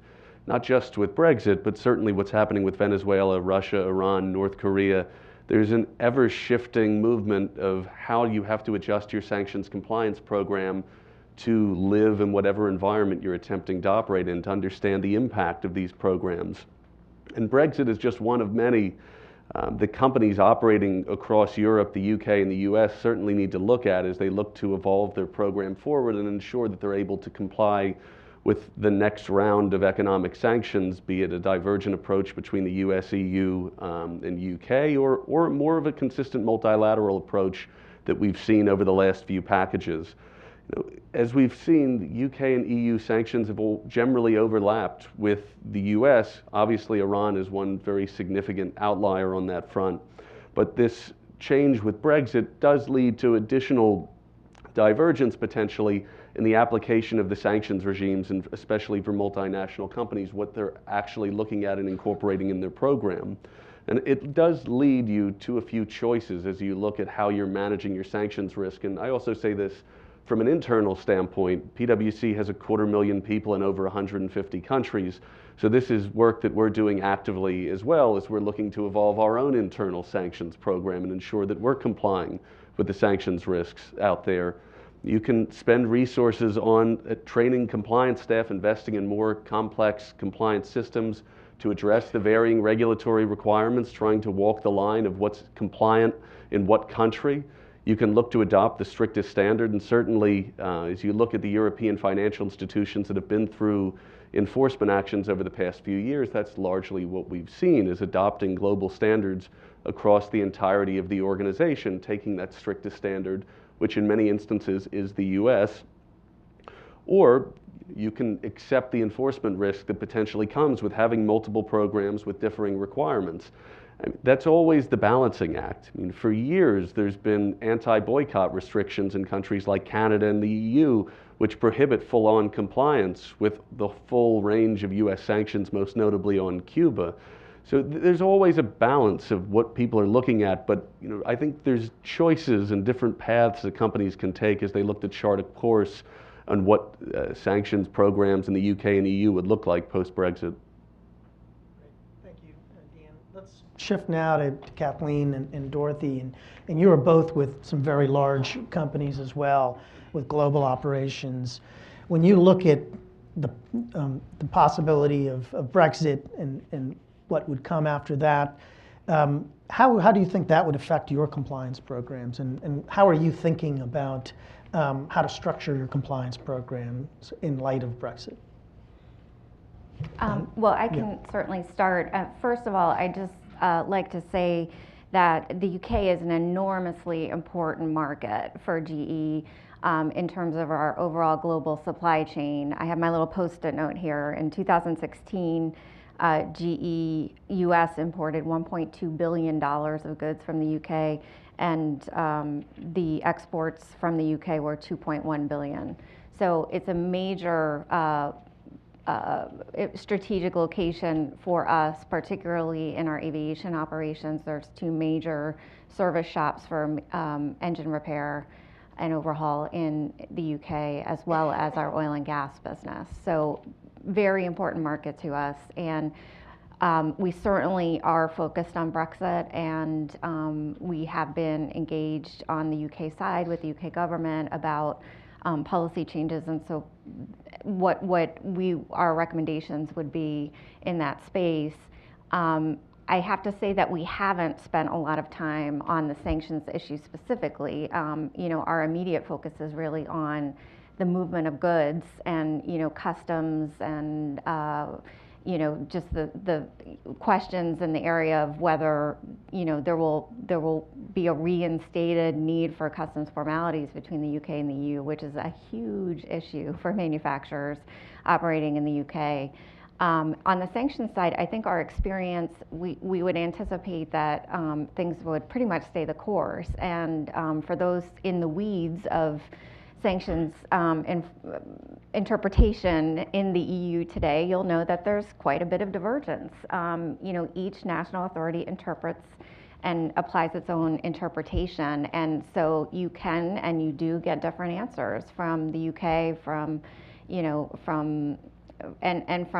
Not just with Brexit, but certainly what's happening with Venezuela, Russia, Iran, North Korea. There's an ever-shifting movement of how you have to adjust your sanctions compliance program to live in whatever environment you're attempting to operate in, to understand the impact of these programs. And Brexit is just one of many. The companies operating across Europe, the UK, and the US certainly need to look at as they look to evolve their program forward and ensure that they're able to comply with the next round of economic sanctions, be it a divergent approach between the US, EU, and UK, or more of a consistent multilateral approach that we've seen over the last few packages. As we've seen, the UK and EU sanctions have all generally overlapped with the US. Obviously, Iran is one very significant outlier on that front. But this change with Brexit does lead to additional divergence potentially in the application of the sanctions regimes, and especially for multinational companies, what they're actually looking at and incorporating in their program. And it does lead you to a few choices as you look at how you're managing your sanctions risk. And I also say this from an internal standpoint. PwC has 250,000 people in over 150 countries. So this is work that we're doing actively as well as we're looking to evolve our own internal sanctions program and ensure that we're complying with the sanctions risks out there. You can spend resources on training compliance staff, investing in more complex compliance systems to address the varying regulatory requirements, trying to walk the line of what's compliant in what country. You can look to adopt the strictest standard, and certainly as you look at the European financial institutions that have been through enforcement actions over the past few years, that's largely what we've seen, is adopting global standards across the entirety of the organization, taking that strictest standard, which in many instances is the US, or you can accept the enforcement risk that potentially comes with having multiple programs with differing requirements. That's always the balancing act. I mean, for years, there's been anti-boycott restrictions in countries like Canada and the EU, which prohibit full-on compliance with the full range of US sanctions, most notably on Cuba. So there's always a balance of what people are looking at, but I think there's choices and different paths that companies can take as they look to chart a course on what sanctions programs in the UK and EU would look like post-Brexit. Thank you, Dan. Let's shift now to Kathleen and Dorothy, and you are both with some very large companies as well, with global operations. When you look at the possibility of Brexit and what would come after that, how do you think that would affect your compliance programs, and how are you thinking about how to structure your compliance programs in light of Brexit? Well, I can certainly start. First of all, I just like to say that the UK is an enormously important market for GE in terms of our overall global supply chain. I have my little Post-it note here. In 2016, GE US imported $1.2 billion of goods from the UK, and the exports from the UK were $2.1 billion. So it's a major strategic location for us, particularly in our aviation operations. There's 2 major service shops for engine repair and overhaul in the UK, as well as our oil and gas business. So very important market to us. And we certainly are focused on Brexit, and we have been engaged on the UK side with the UK government about policy changes, and so what our recommendations would be in that space. I have to say that we haven't spent a lot of time on the sanctions issue specifically. Our immediate focus is really on the movement of goods and customs and just the questions in the area of whether there will be a reinstated need for customs formalities between the UK and the EU, which is a huge issue for manufacturers operating in the UK. On the sanctions side, I think our experience, we would anticipate that things would pretty much stay the course. And for those in the weeds of sanctions interpretation in the EU today, you'll know that there's quite a bit of divergence. Each national authority interprets and applies its own interpretation, and so you can and you do get different answers from the UK, from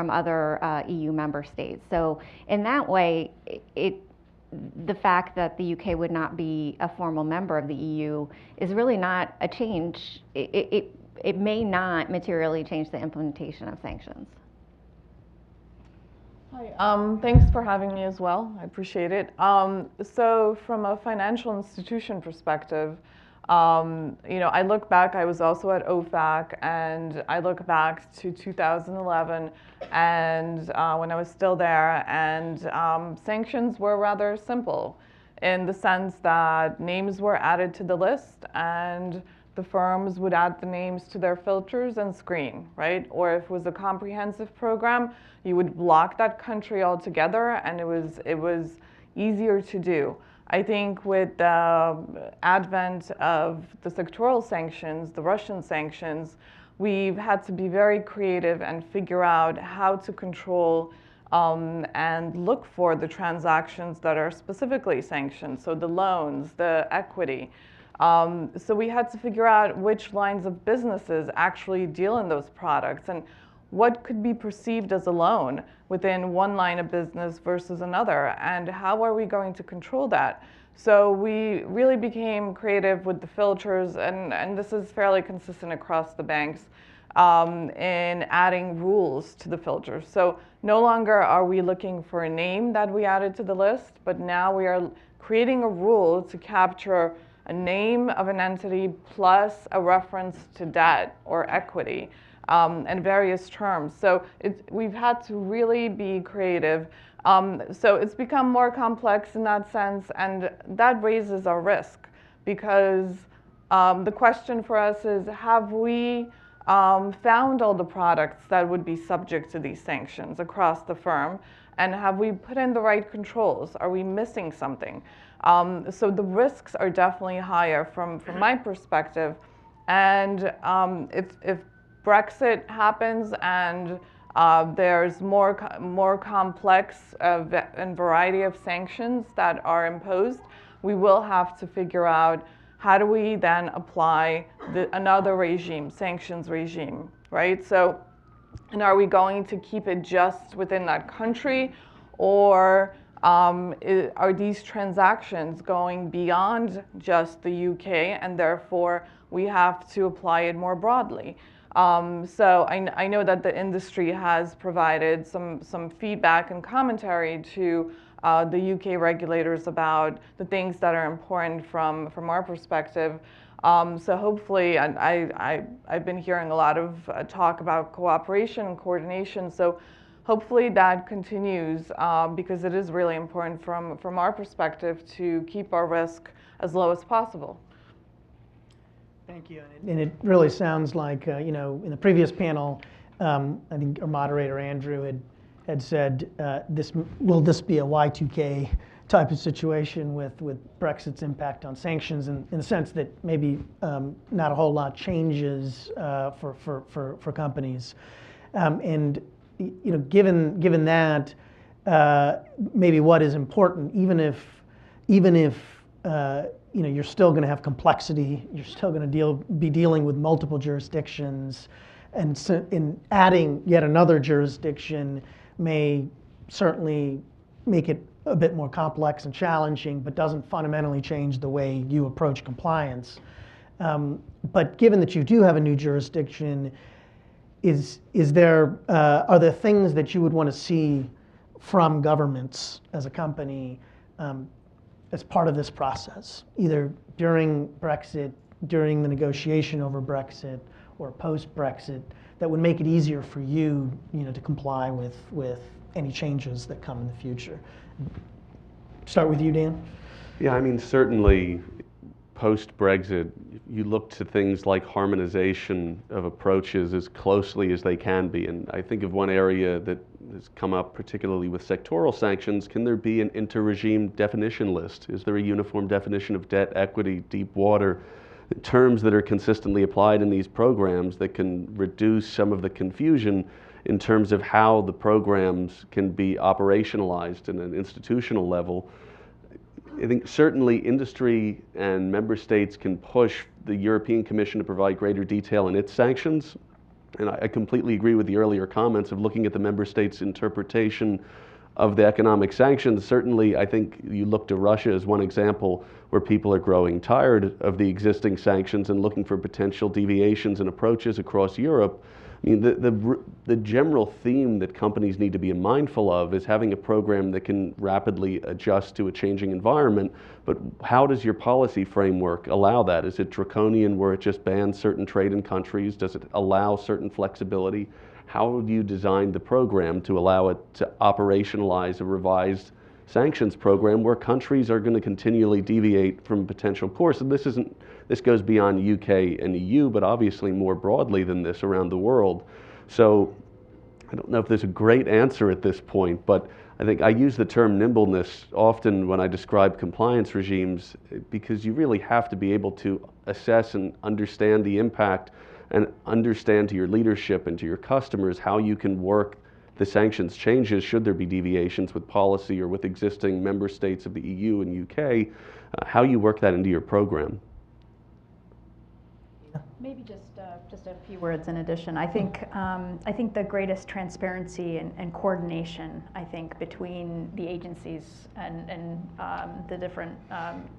other EU member states. So in that way, the fact that the UK would not be a formal member of the EU is really not a change. It may not materially change the implementation of sanctions. Hi, thanks for having me as well. I appreciate it. So from a financial institution perspective, I look back, I was also at OFAC, and I look back to 2011 and when I was still there, and sanctions were rather simple in the sense that names were added to the list and the firms would add the names to their filters and screen, right? Or if it was a comprehensive program, you would block that country altogether, and it was easier to do. I think with the advent of the sectoral sanctions, the Russian sanctions, we've had to be very creative and figure out how to control and look for the transactions that are specifically sanctioned, so the loans, the equity. So we had to figure out which lines of businesses actually deal in those products and what could be perceived as a loan within one line of business versus another, and how are we going to control that? So we really became creative with the filters, and this is fairly consistent across the banks, in adding rules to the filters. So no longer are we looking for a name that we added to the list, but now we are creating a rule to capture a name of an entity plus a reference to debt or equity. and various terms. So we've had to really be creative. So it's become more complex in that sense, and that raises our risk because the question for us is, have we found all the products that would be subject to these sanctions across the firm? And have we put in the right controls? Are we missing something? So the risks are definitely higher from my perspective. And if Brexit happens and there's more complex and variety of sanctions that are imposed, we will have to figure out how do we then apply another regime, sanctions regime, right? So, and are we going to keep it just within that country, or are these transactions going beyond just the UK, and therefore we have to apply it more broadly? So I know that the industry has provided some feedback and commentary to the UK regulators about the things that are important from our perspective. So hopefully, and I've been hearing a lot of talk about cooperation and coordination. So hopefully that continues because it is really important from our perspective to keep our risk as low as possible. Thank you. And it really sounds like, you know, in the previous panel, I think our moderator, Andrew, had said, will this be a Y2K type of situation with Brexit's impact on sanctions, in the sense that maybe not a whole lot changes for companies. And, you know, given that, maybe what is important, even if you know, you're still going to have complexity, you're still going to be dealing with multiple jurisdictions, and so in adding yet another jurisdiction may certainly make it a bit more complex and challenging, but doesn't fundamentally change the way you approach compliance. But given that you do have a new jurisdiction, are there things that you would want to see from governments as a company as part of this process, either during Brexit, during the negotiation over Brexit, or post-Brexit, that would make it easier for you, to comply with any changes that come in the future? Start with you, Dan. Yeah, I mean, certainly post-Brexit, you look to things like harmonization of approaches as closely as they can be. And I think of one area that has come up particularly with sectoral sanctions. Can there be an inter-regime definition list? Is there a uniform definition of debt, equity, deep water, terms that are consistently applied in these programs that can reduce some of the confusion in terms of how the programs can be operationalized at an institutional level? I think certainly industry and member states can push the European Commission to provide greater detail in its sanctions. And I completely agree with the earlier comments of looking at the member states' interpretation of the economic sanctions. Certainly, I think you look to Russia as one example where people are growing tired of the existing sanctions and looking for potential deviations and approaches across Europe. I mean, the general theme that companies need to be mindful of is having a program that can rapidly adjust to a changing environment, but how does your policy framework allow that? Is it draconian where it just bans certain trade in countries? Does it allow certain flexibility? How do you design the program to allow it to operationalize a revised sanctions program where countries are going to continually deviate from potential course? And this goes beyond UK and EU, but obviously more broadly than this around the world. So I don't know if there's a great answer at this point, but I think I use the term nimbleness often when I describe compliance regimes, because you really have to be able to assess and understand the impact and understand to your leadership and to your customers how you can work the sanctions changes should there be deviations with policy or with existing member states of the EU and UK, how you work that into your program. Maybe just a few words in addition. I think the greatest transparency and coordination, I think, between the agencies and the different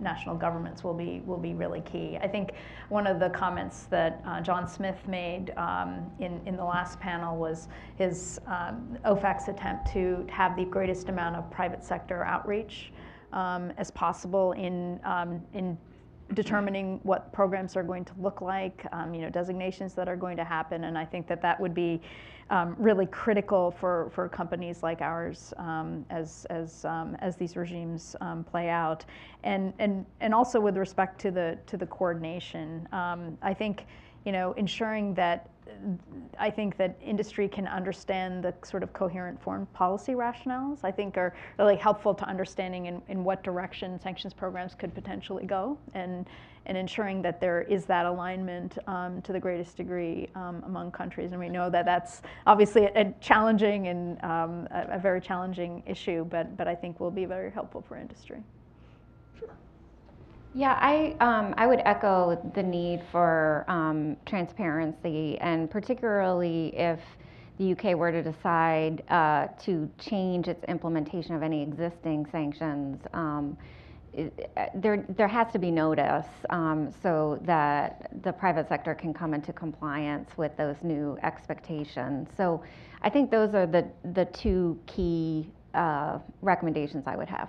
national governments will be really key. I think one of the comments that John Smith made in the last panel was his OFAC's attempt to have the greatest amount of private sector outreach as possible in determining what programs are going to look like, designations that are going to happen, and I think that that would be really critical for companies like ours as these regimes play out, and also with respect to the coordination. I think ensuring that industry can understand the sort of coherent foreign policy rationales, I think are really helpful to understanding in what direction sanctions programs could potentially go, and ensuring that there is that alignment to the greatest degree among countries. And we know that that's obviously a challenging and a very challenging issue, but I think will be very helpful for industry. Yeah, I would echo the need for transparency, and particularly if the UK were to decide to change its implementation of any existing sanctions, there has to be notice so that the private sector can come into compliance with those new expectations. So I think those are the two key recommendations I would have.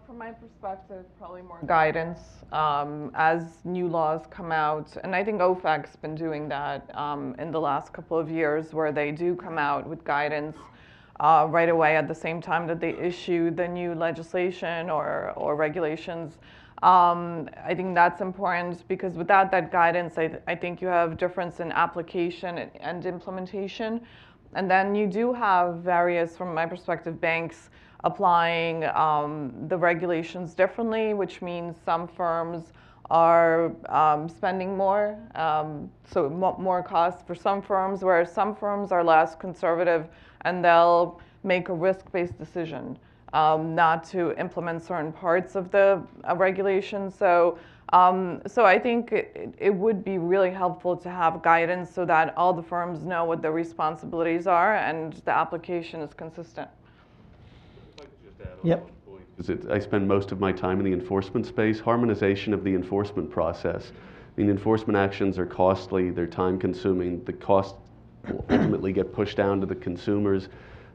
From my perspective, probably more guidance as new laws come out. And I think OFAC's been doing that in the last couple of years, where they do come out with guidance right away at the same time that they issue the new legislation or regulations. I think that's important, because without that guidance, I think you have difference in application and implementation. And then you do have various, from my perspective, banks applying the regulations differently, which means some firms are spending more, so more costs for some firms, whereas some firms are less conservative and they'll make a risk-based decision not to implement certain parts of the regulation. So I think it would be really helpful to have guidance so that all the firms know what their responsibilities are and the application is consistent. Yep. I spend most of my time in the enforcement space. Harmonization of the enforcement process. I mean, enforcement actions are costly, they're time consuming, the cost will ultimately get pushed down to the consumers.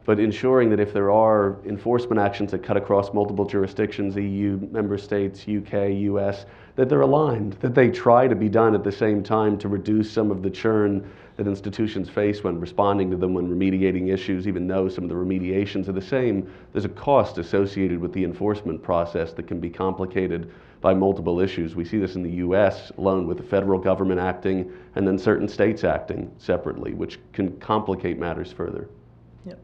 But ensuring that if there are enforcement actions that cut across multiple jurisdictions, EU, member states, UK, US, that they're aligned, that they try to be done at the same time to reduce some of the churn that institutions face when responding to them, when remediating issues, even though some of the remediations are the same, there's a cost associated with the enforcement process that can be complicated by multiple issues. We see this in the US alone, with the federal government acting and then certain states acting separately, which can complicate matters further. Yep,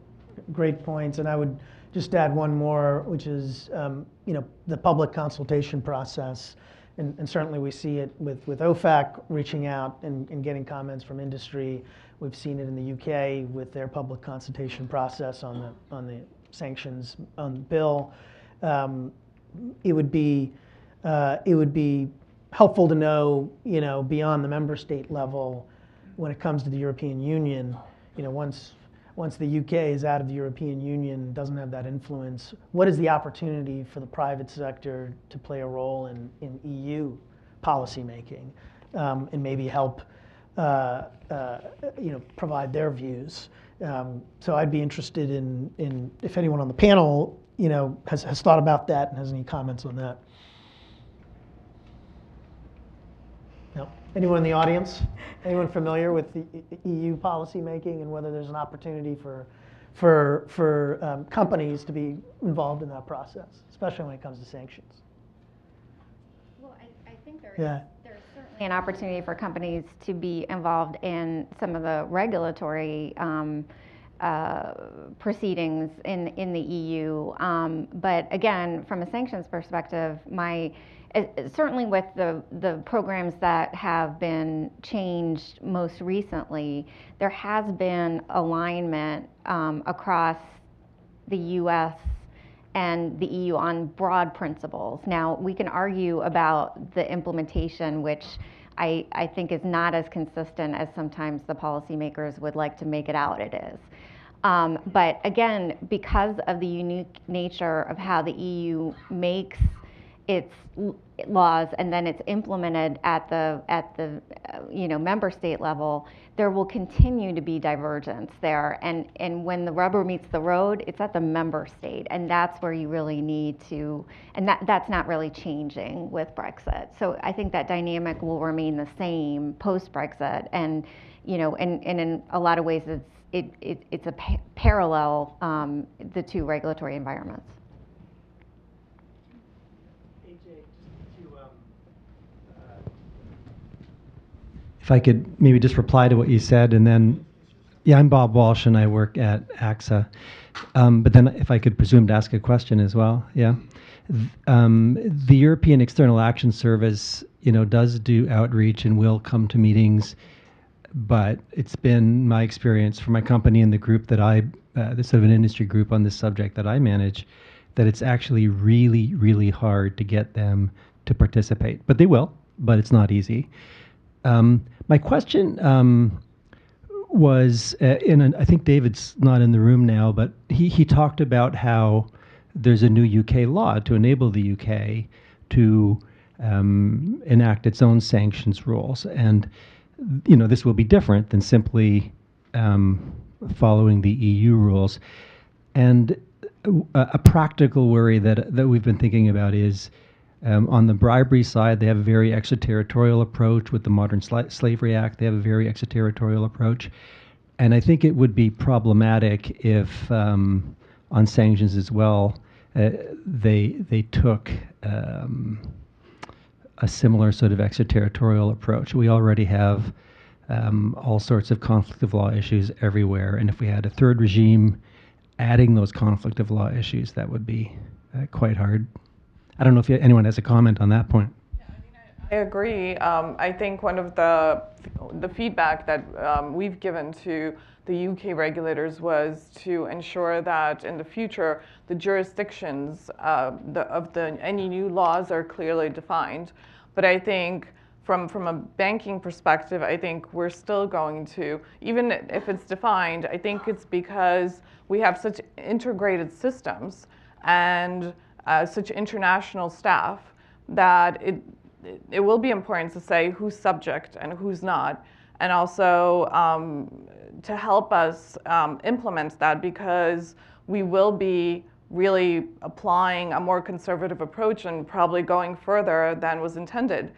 great points. And I would just add one more, which is the public consultation process. And certainly we see it with OFAC reaching out and getting comments from industry. We've seen it in the UK with their public consultation process on the sanctions on the bill. It would be helpful to know, beyond the member state level, when it comes to the European Union, once the UK is out of the European Union, doesn't have that influence, what is the opportunity for the private sector to play a role in EU policymaking and maybe help provide their views? So I'd be interested in if anyone on the panel has thought about that and has any comments on that. No? Anyone in the audience? Anyone familiar with the EU policymaking and whether there's an opportunity for companies to be involved in that process, especially when it comes to sanctions? Well, I think there's certainly an opportunity for companies to be involved in some of the regulatory proceedings in the EU. But again, from a sanctions perspective, certainly with the programs that have been changed most recently, there has been alignment across the US and the EU on broad principles. Now, we can argue about the implementation, which I think is not as consistent as sometimes the policymakers would like to make it out it is. But again, because of the unique nature of how the EU makes its laws and then it's implemented at the member state level, there will continue to be divergence there. And when the rubber meets the road, it's at the member state, and that's where you really need to. And that's not really changing with Brexit. So I think that dynamic will remain the same post-Brexit, and in a lot of ways it's a parallel the two regulatory environments. If I could maybe just reply to what you said, and then, yeah, I'm Bob Walsh and I work at AXA. But then if I could presume to ask a question as well, yeah. The European External Action Service, does do outreach and will come to meetings, but it's been my experience for my company and the group that this sort of an industry group on this subject that I manage, that it's actually really, really hard to get them to participate. But they will, but it's not easy. My question was, I think David's not in the room now, but he talked about how there's a new UK law to enable the UK to enact its own sanctions rules. And, this will be different than simply following the EU rules. And a practical worry that we've been thinking about is, on the bribery side, they have a very extraterritorial approach. With the Modern Slavery Act, they have a very extraterritorial approach. And I think it would be problematic if, on sanctions as well, they took a similar sort of extraterritorial approach. We already have all sorts of conflict of law issues everywhere. And if we had a third regime adding those conflict of law issues, that would be quite hard. I don't know if anyone has a comment on that point. I agree. I think one of the feedback that we've given to the UK regulators was to ensure that in the future the jurisdictions of any new laws are clearly defined. But I think from a banking perspective, I think we're still going to, even if it's defined, I think it's because we have such integrated systems and such international staff that it will be important to say who's subject and who's not, and also to help us implement that, because we will be really applying a more conservative approach and probably going further than was intended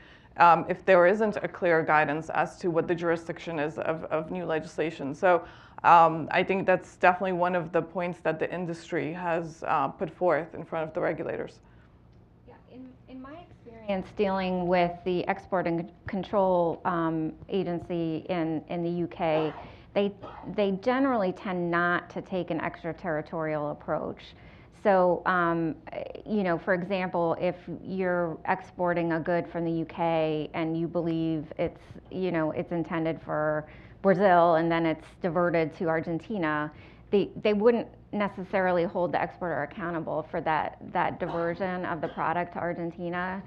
if there isn't a clear guidance as to what the jurisdiction is of new legislation. So I think that's definitely one of the points that the industry has put forth in front of the regulators. Yeah, in my experience dealing with the Export and Control Agency in the UK, they generally tend not to take an extraterritorial approach. So, for example, if you're exporting a good from the UK and you believe it's intended for Brazil and then it's diverted to Argentina, they wouldn't necessarily hold the exporter accountable for that diversion of the product to Argentina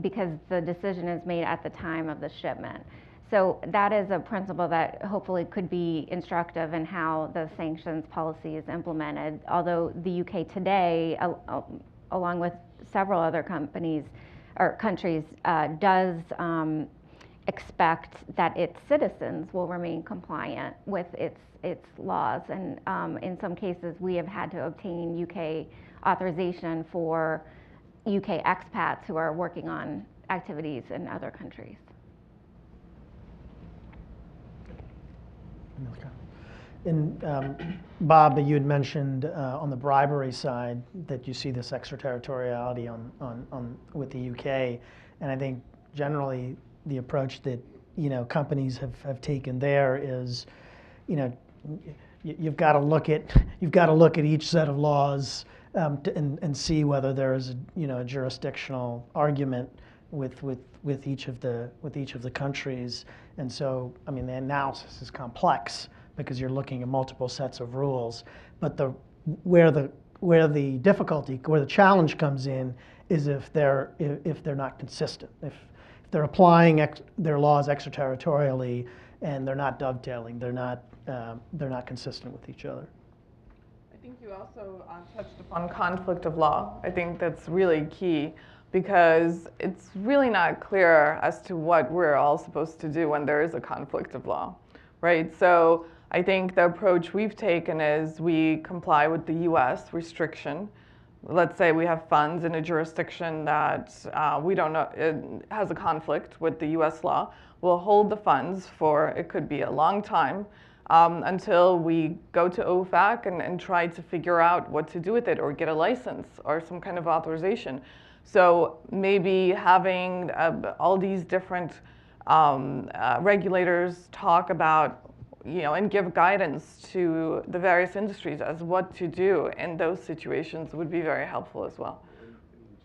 because the decision is made at the time of the shipment. So that is a principle that hopefully could be instructive in how the sanctions policy is implemented. Although the UK today, along with several other countries, does expect that its citizens will remain compliant with its laws. And in some cases, we have had to obtain UK authorization for UK expats who are working on activities in other countries. And Bob, you had mentioned on the bribery side that you see this extraterritoriality with the UK, and I think generally the approach that companies have taken there is, you've got to look at each set of laws and see whether there is a jurisdictional argument with each of the countries. And so, I mean, the analysis is complex because you're looking at multiple sets of rules. But where the challenge comes in is if they're not consistent. If they're applying their laws extraterritorially and they're not dovetailing, they're not consistent with each other. I think you also touched upon conflict of law. I think that's really key because it's really not clear as to what we're all supposed to do when there is a conflict of law, right? So I think the approach we've taken is we comply with the US restriction. Let's say we have funds in a jurisdiction that we don't know, it has a conflict with the US law. We'll hold the funds for, it could be a long time, until we go to OFAC and try to figure out what to do with it or get a license or some kind of authorization. So maybe having all these different regulators talk about, and give guidance to the various industries as what to do in those situations would be very helpful as well.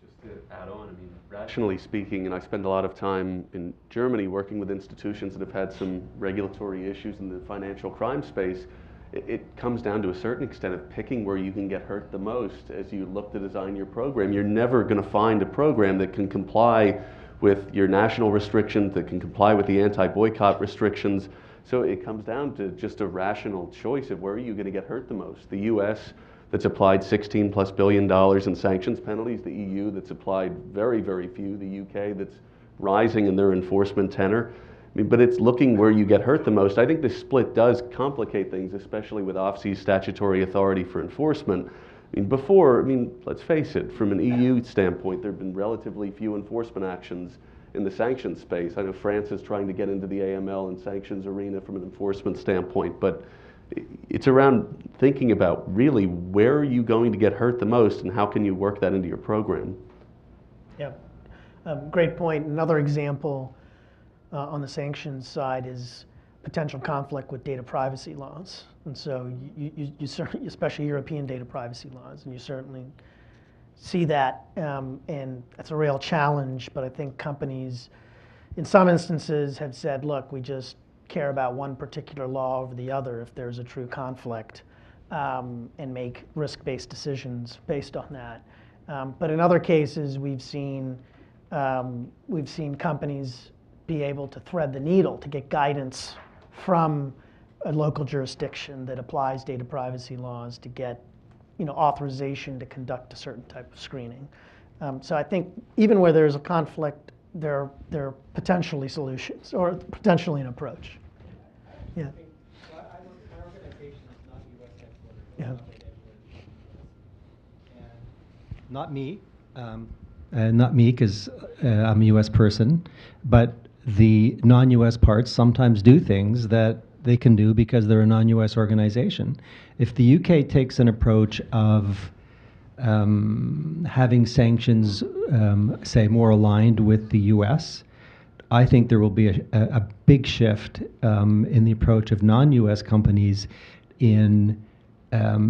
Just to add on, rationally speaking, and I spend a lot of time in Germany working with institutions that have had some regulatory issues in the financial crime space, it comes down to a certain extent of picking where you can get hurt the most as you look to design your program. You're never going to find a program that can comply with your national restrictions, that can comply with the anti-boycott restrictions. So it comes down to just a rational choice of where are you going to get hurt the most. The US, that's applied $16+ billion in sanctions penalties. The EU, that's applied very, very few. The UK, that's rising in their enforcement tenor. But it's looking where you get hurt the most. I think the split does complicate things, especially with OFSI's statutory authority for enforcement. Before, let's face it, from an EU standpoint, there have been relatively few enforcement actions in the sanctions space. I know France is trying to get into the AML and sanctions arena from an enforcement standpoint, but it's around thinking about really where are you going to get hurt the most and how can you work that into your program. Yeah, great point. Another example on the sanctions side is potential conflict with data privacy laws. And so you certainly, especially European data privacy laws, and you certainly see that, and that's a real challenge, but I think companies in some instances have said, look, we just care about one particular law over the other if there's a true conflict, and make risk-based decisions based on that. But in other cases, we've seen companies be able to thread the needle to get guidance from a local jurisdiction that applies data privacy laws to get authorization to conduct a certain type of screening. So I think even where there's a conflict, there are potentially solutions or potentially an approach. Yeah. So my organization is not U.S. headquartered. Yeah. Not me. Not me, because I'm a U.S. person, but the non-U.S. parts sometimes do things that they can do because they're a non-U.S. organization. If the UK takes an approach of having sanctions, say, more aligned with the U.S., I think there will be a big shift in the approach of non-U.S. companies in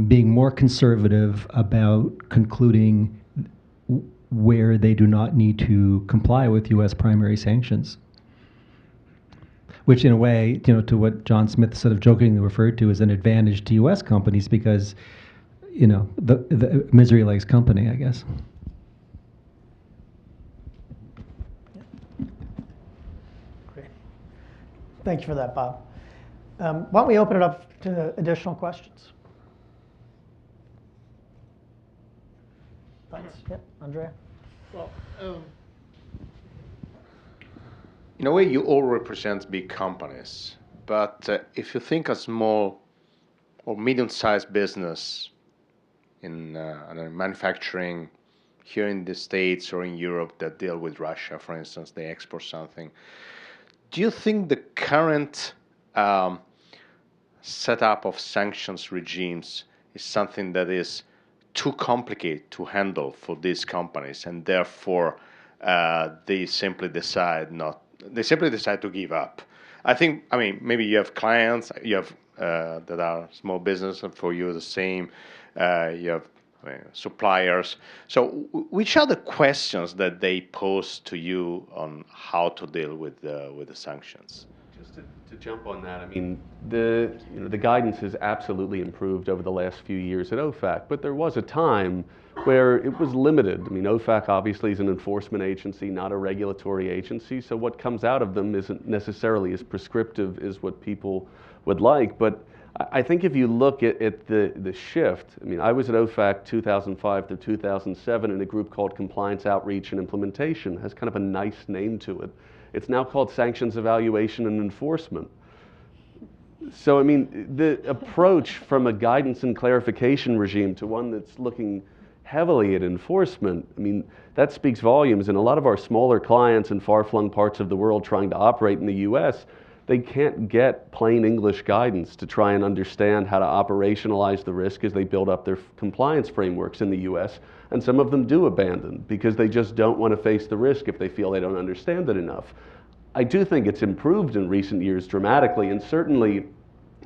being more conservative about concluding where they do not need to comply with U.S. primary sanctions. Which in a way, to what John Smith sort of jokingly referred to as an advantage to U.S. companies because, the misery likes company, I guess. Great. Thank you for that, Bob. Why don't we open it up to additional questions? Thoughts? Yeah, Andrea? Well, in a way, you all represent big companies, but if you think a small or medium-sized business in manufacturing here in the States or in Europe that deal with Russia, for instance, they export something, do you think the current setup of sanctions regimes is something that is too complicated to handle for these companies, and therefore they simply decide to give up? I think, maybe you have clients, you have that are small business, and for you the same. You have suppliers. So, which are the questions that they pose to you on how to deal with the sanctions? Just to jump on that, the guidance has absolutely improved over the last few years at OFAC, but there was a time where it was limited. OFAC obviously is an enforcement agency, not a regulatory agency, so what comes out of them isn't necessarily as prescriptive as what people would like. But I think if you look at the shift, I mean, I was at OFAC 2005 to 2007 in a group called Compliance Outreach and Implementation. It has kind of a nice name to it. It's now called Sanctions Evaluation and Enforcement. So, I mean, the approach from a guidance and clarification regime to one that's looking heavily at enforcement, I mean, that speaks volumes. And a lot of our smaller clients in far-flung parts of the world trying to operate in the US, they can't get plain English guidance to try and understand how to operationalize the risk as they build up their compliance frameworks in the US. And some of them do abandon because they just don't want to face the risk if they feel they don't understand it enough. I do think it's improved in recent years dramatically, and certainly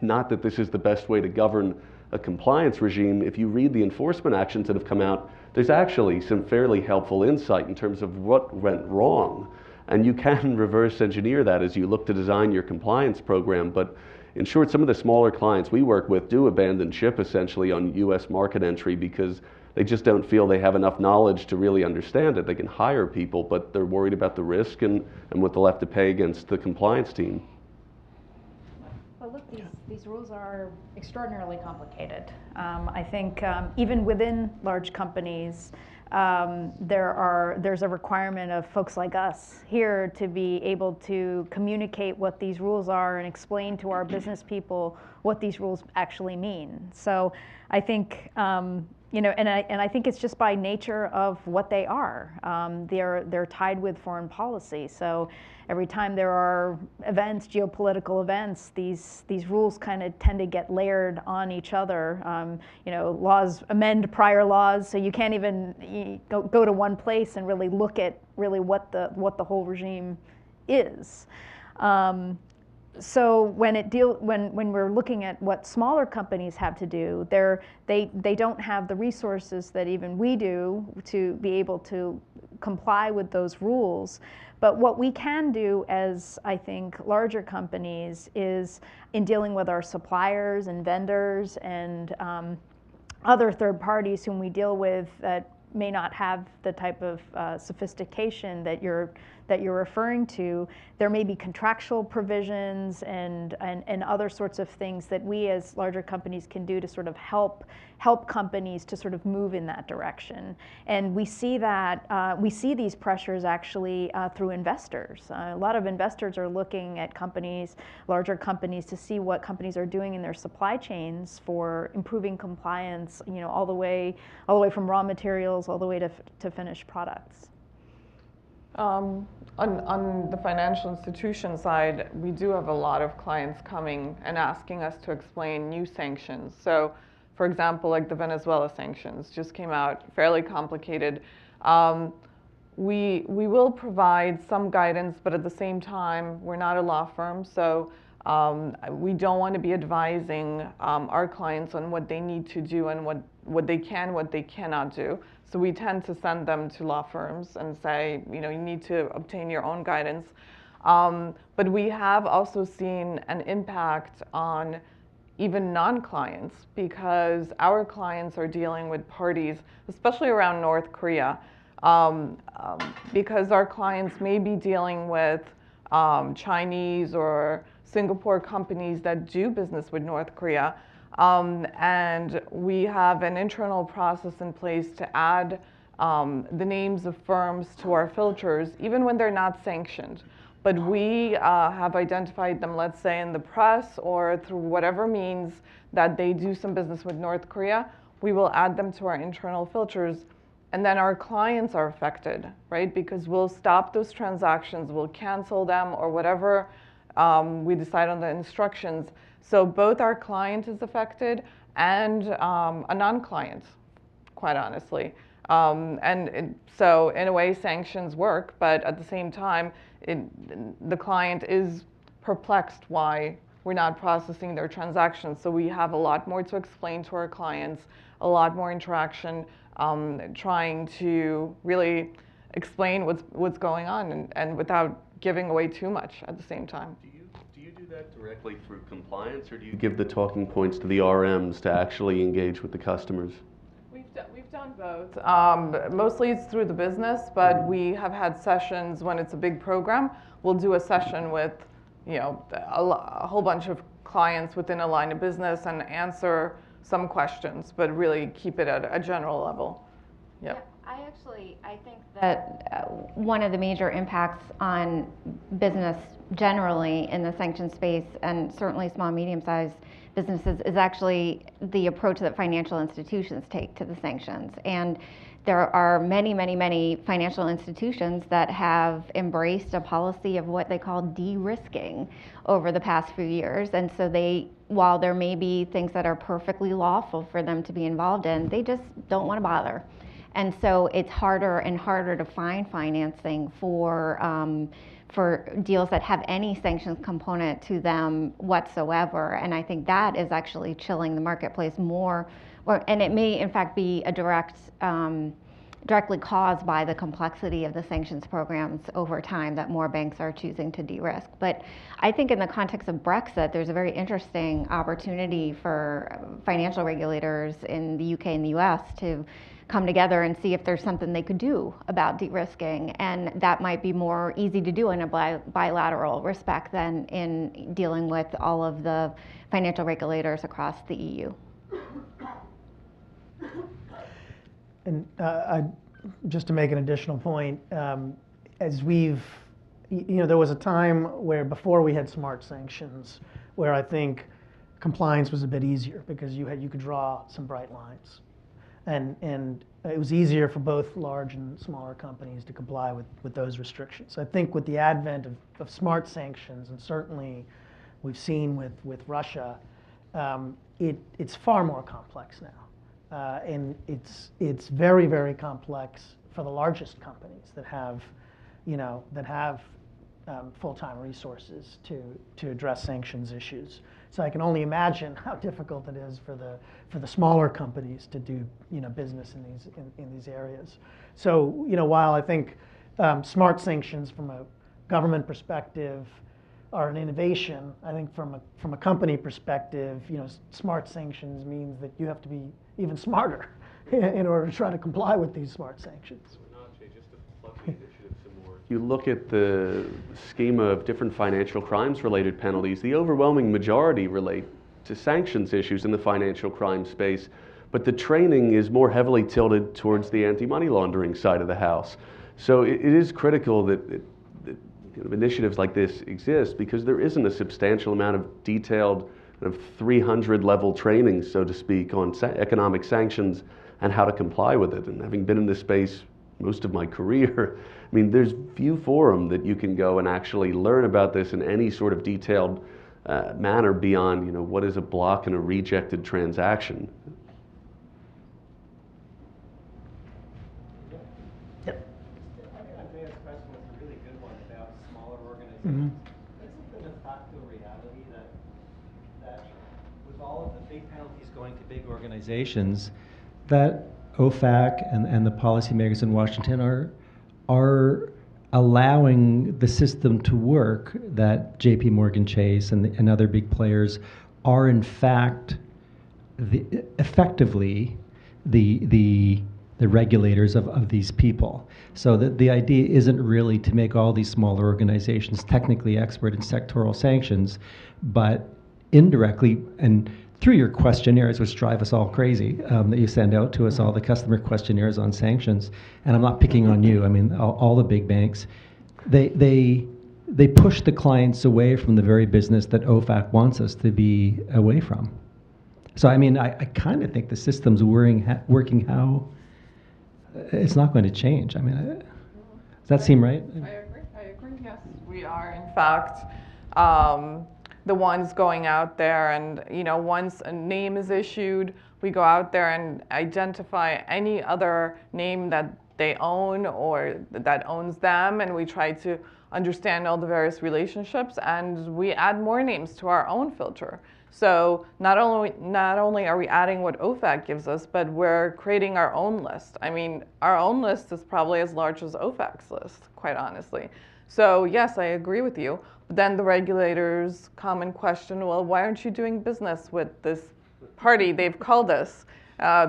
not that this is the best way to govern a compliance regime. If you read the enforcement actions that have come out, there's actually some fairly helpful insight in terms of what went wrong. And you can reverse engineer that as you look to design your compliance program. But in short, some of the smaller clients we work with do abandon ship essentially on US market entry because they just don't feel they have enough knowledge to really understand it. They can hire people, but they're worried about the risk and what they'll have to pay against the compliance team. Well, look, these rules are extraordinarily complicated. I think even within large companies, there's a requirement of folks like us here to be able to communicate what these rules are and explain to our business people what these rules actually mean. So I think, you know, and I think it's just by nature of what they are. They're tied with foreign policy. So every time there are events, geopolitical events, these rules kind of tend to get layered on each other. You know, laws amend prior laws, so you can't even go to one place and really look at really what the whole regime is. So when we're looking at what smaller companies have to do, they don't have the resources that even we do to be able to comply with those rules. But what we can do as, I think, larger companies is in dealing with our suppliers and vendors and other third parties whom we deal with that may not have the type of sophistication that you're referring to. There may be contractual provisions and other sorts of things that we as larger companies can do to sort of help companies to sort of move in that direction. And we see that, we see these pressures actually through investors. A lot of investors are looking at companies, larger companies, to see what companies are doing in their supply chains for improving compliance, you know, all the way from raw materials all the way to finished products. On the financial institution side, we do have a lot of clients coming and asking us to explain new sanctions. So, for example, like the Venezuela sanctions just came out, fairly complicated. We will provide some guidance, but at the same time, we're not a law firm, so we don't want to be advising our clients on what they need to do and what they can, what they cannot do. So we tend to send them to law firms and say, you know, you need to obtain your own guidance. But we have also seen an impact on even non-clients because our clients are dealing with parties, especially around North Korea, because our clients may be dealing with Chinese or Singapore companies that do business with North Korea. And we have an internal process in place to add the names of firms to our filters, even when they're not sanctioned. But we have identified them, let's say, in the press or through whatever means that they do some business with North Korea. We will add them to our internal filters. And then our clients are affected, right? Because we'll stop those transactions, we'll cancel them or whatever we decide on the instructions. So both our client is affected and a non-client, quite honestly. So in a way, sanctions work, but at the same time, the client is perplexed why we're not processing their transactions. So we have a lot more to explain to our clients, a lot more interaction, trying to really explain what's going on and without giving away too much at the same time. Do you do that directly through compliance, or do you give the talking points to the RMs to actually engage with the customers? We've done both. Mostly it's through the business, but we have had sessions when it's a big program. We'll do a session with, you know, a whole bunch of clients within a line of business and answer some questions, but really keep it at a general level. Yep. I think that one of the major impacts on business generally in the sanction space, and certainly small, medium-sized businesses, is actually the approach that financial institutions take to the sanctions. And there are many, many, many financial institutions that have embraced a policy of what they call de-risking over the past few years. And so while there may be things that are perfectly lawful for them to be involved in, they just don't want to bother. And so it's harder and harder to find financing for deals that have any sanctions component to them whatsoever. And I think that is actually chilling the marketplace more, and it may in fact be a directly caused by the complexity of the sanctions programs over time that more banks are choosing to de-risk. But I think in the context of Brexit, there's a very interesting opportunity for financial regulators in the UK and the US to come together and see if there's something they could do about de-risking, and that might be more easy to do in a bilateral respect than in dealing with all of the financial regulators across the EU. And just to make an additional point, as there was a time where before we had smart sanctions, where I think compliance was a bit easier because you could draw some bright lines. And it was easier for both large and smaller companies to comply with those restrictions. I think with the advent of smart sanctions, and certainly we've seen with Russia, it's far more complex now. And it's very, very complex for the largest companies that have full-time resources to address sanctions issues. So I can only imagine how difficult it is for the smaller companies to do business in these areas. So while I think smart sanctions from a government perspective are an innovation, I think from a company perspective, smart sanctions means that you have to be even smarter in order to try to comply with these smart sanctions. You look at the schema of different financial crimes related penalties, the overwhelming majority relate to sanctions issues in the financial crime space, but the training is more heavily tilted towards the anti-money laundering side of the house. So it is critical that initiatives like this exist, because there isn't a substantial amount of detailed 300-level training, so to speak, on economic sanctions and how to comply with it. And having been in this space most of my career, I mean, there's few forum that you can go and actually learn about this in any sort of detailed manner beyond, what is a block in a rejected transaction. Yep. Andrea's question was a really good one about smaller organizations. Mm-hmm. Isn't the de facto reality that with all of the big penalties going to big organizations, that OFAC and the policymakers in Washington are allowing the system to work, that JPMorgan Chase and other big players are in fact effectively the regulators of these people. So the idea isn't really to make all these smaller organizations technically expert in sectoral sanctions, but indirectly and through your questionnaires, which drive us all crazy, that you send out to us, all the customer questionnaires on sanctions, and I'm not picking on you, I mean, all the big banks, they push the clients away from the very business that OFAC wants us to be away from. So, I mean, I kind of think the system's working how it's not going to change. I mean, does that seem right? I agree, yes. We are, in fact, the ones going out there, and once a name is issued, we go out there and identify any other name that they own or that owns them, and we try to understand all the various relationships, and we add more names to our own filter. So not only are we adding what OFAC gives us, but we're creating our own list. I mean, our own list is probably as large as OFAC's list, quite honestly. So yes, I agree with you. But then the regulators come and question, well, why aren't you doing business with this party? They've called us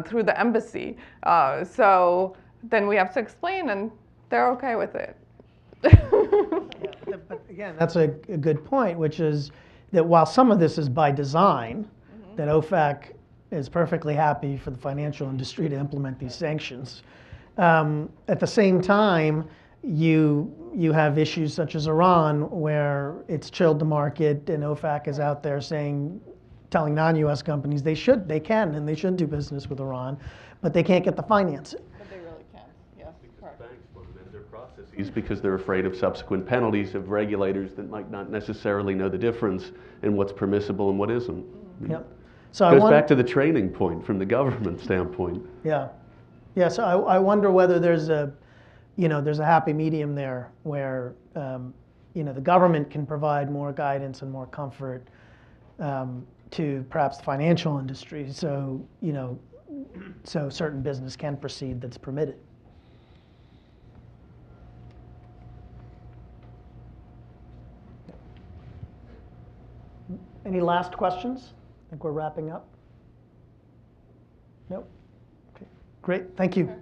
through the embassy. So then we have to explain, and they're okay with it. Yeah, but again, that's a good point, which is that while some of this is by design, that OFAC is perfectly happy for the financial industry to implement these sanctions. At the same time, you have issues such as Iran, where it's chilled the market, and OFAC is out there telling non-U.S. companies they can and they should do business with Iran, but they can't get the financing. But they really can, yes. Because banks want to amend their processes because they're afraid of subsequent penalties of regulators that might not necessarily know the difference in what's permissible and what isn't. Yep. So it goes back to the training point from the government standpoint. Yeah. Yeah, so I wonder whether there's a happy medium there where, the government can provide more guidance and more comfort to perhaps the financial industry, so certain business can proceed that's permitted. Any last questions? I think we're wrapping up. Nope. Okay. Great. Thank you.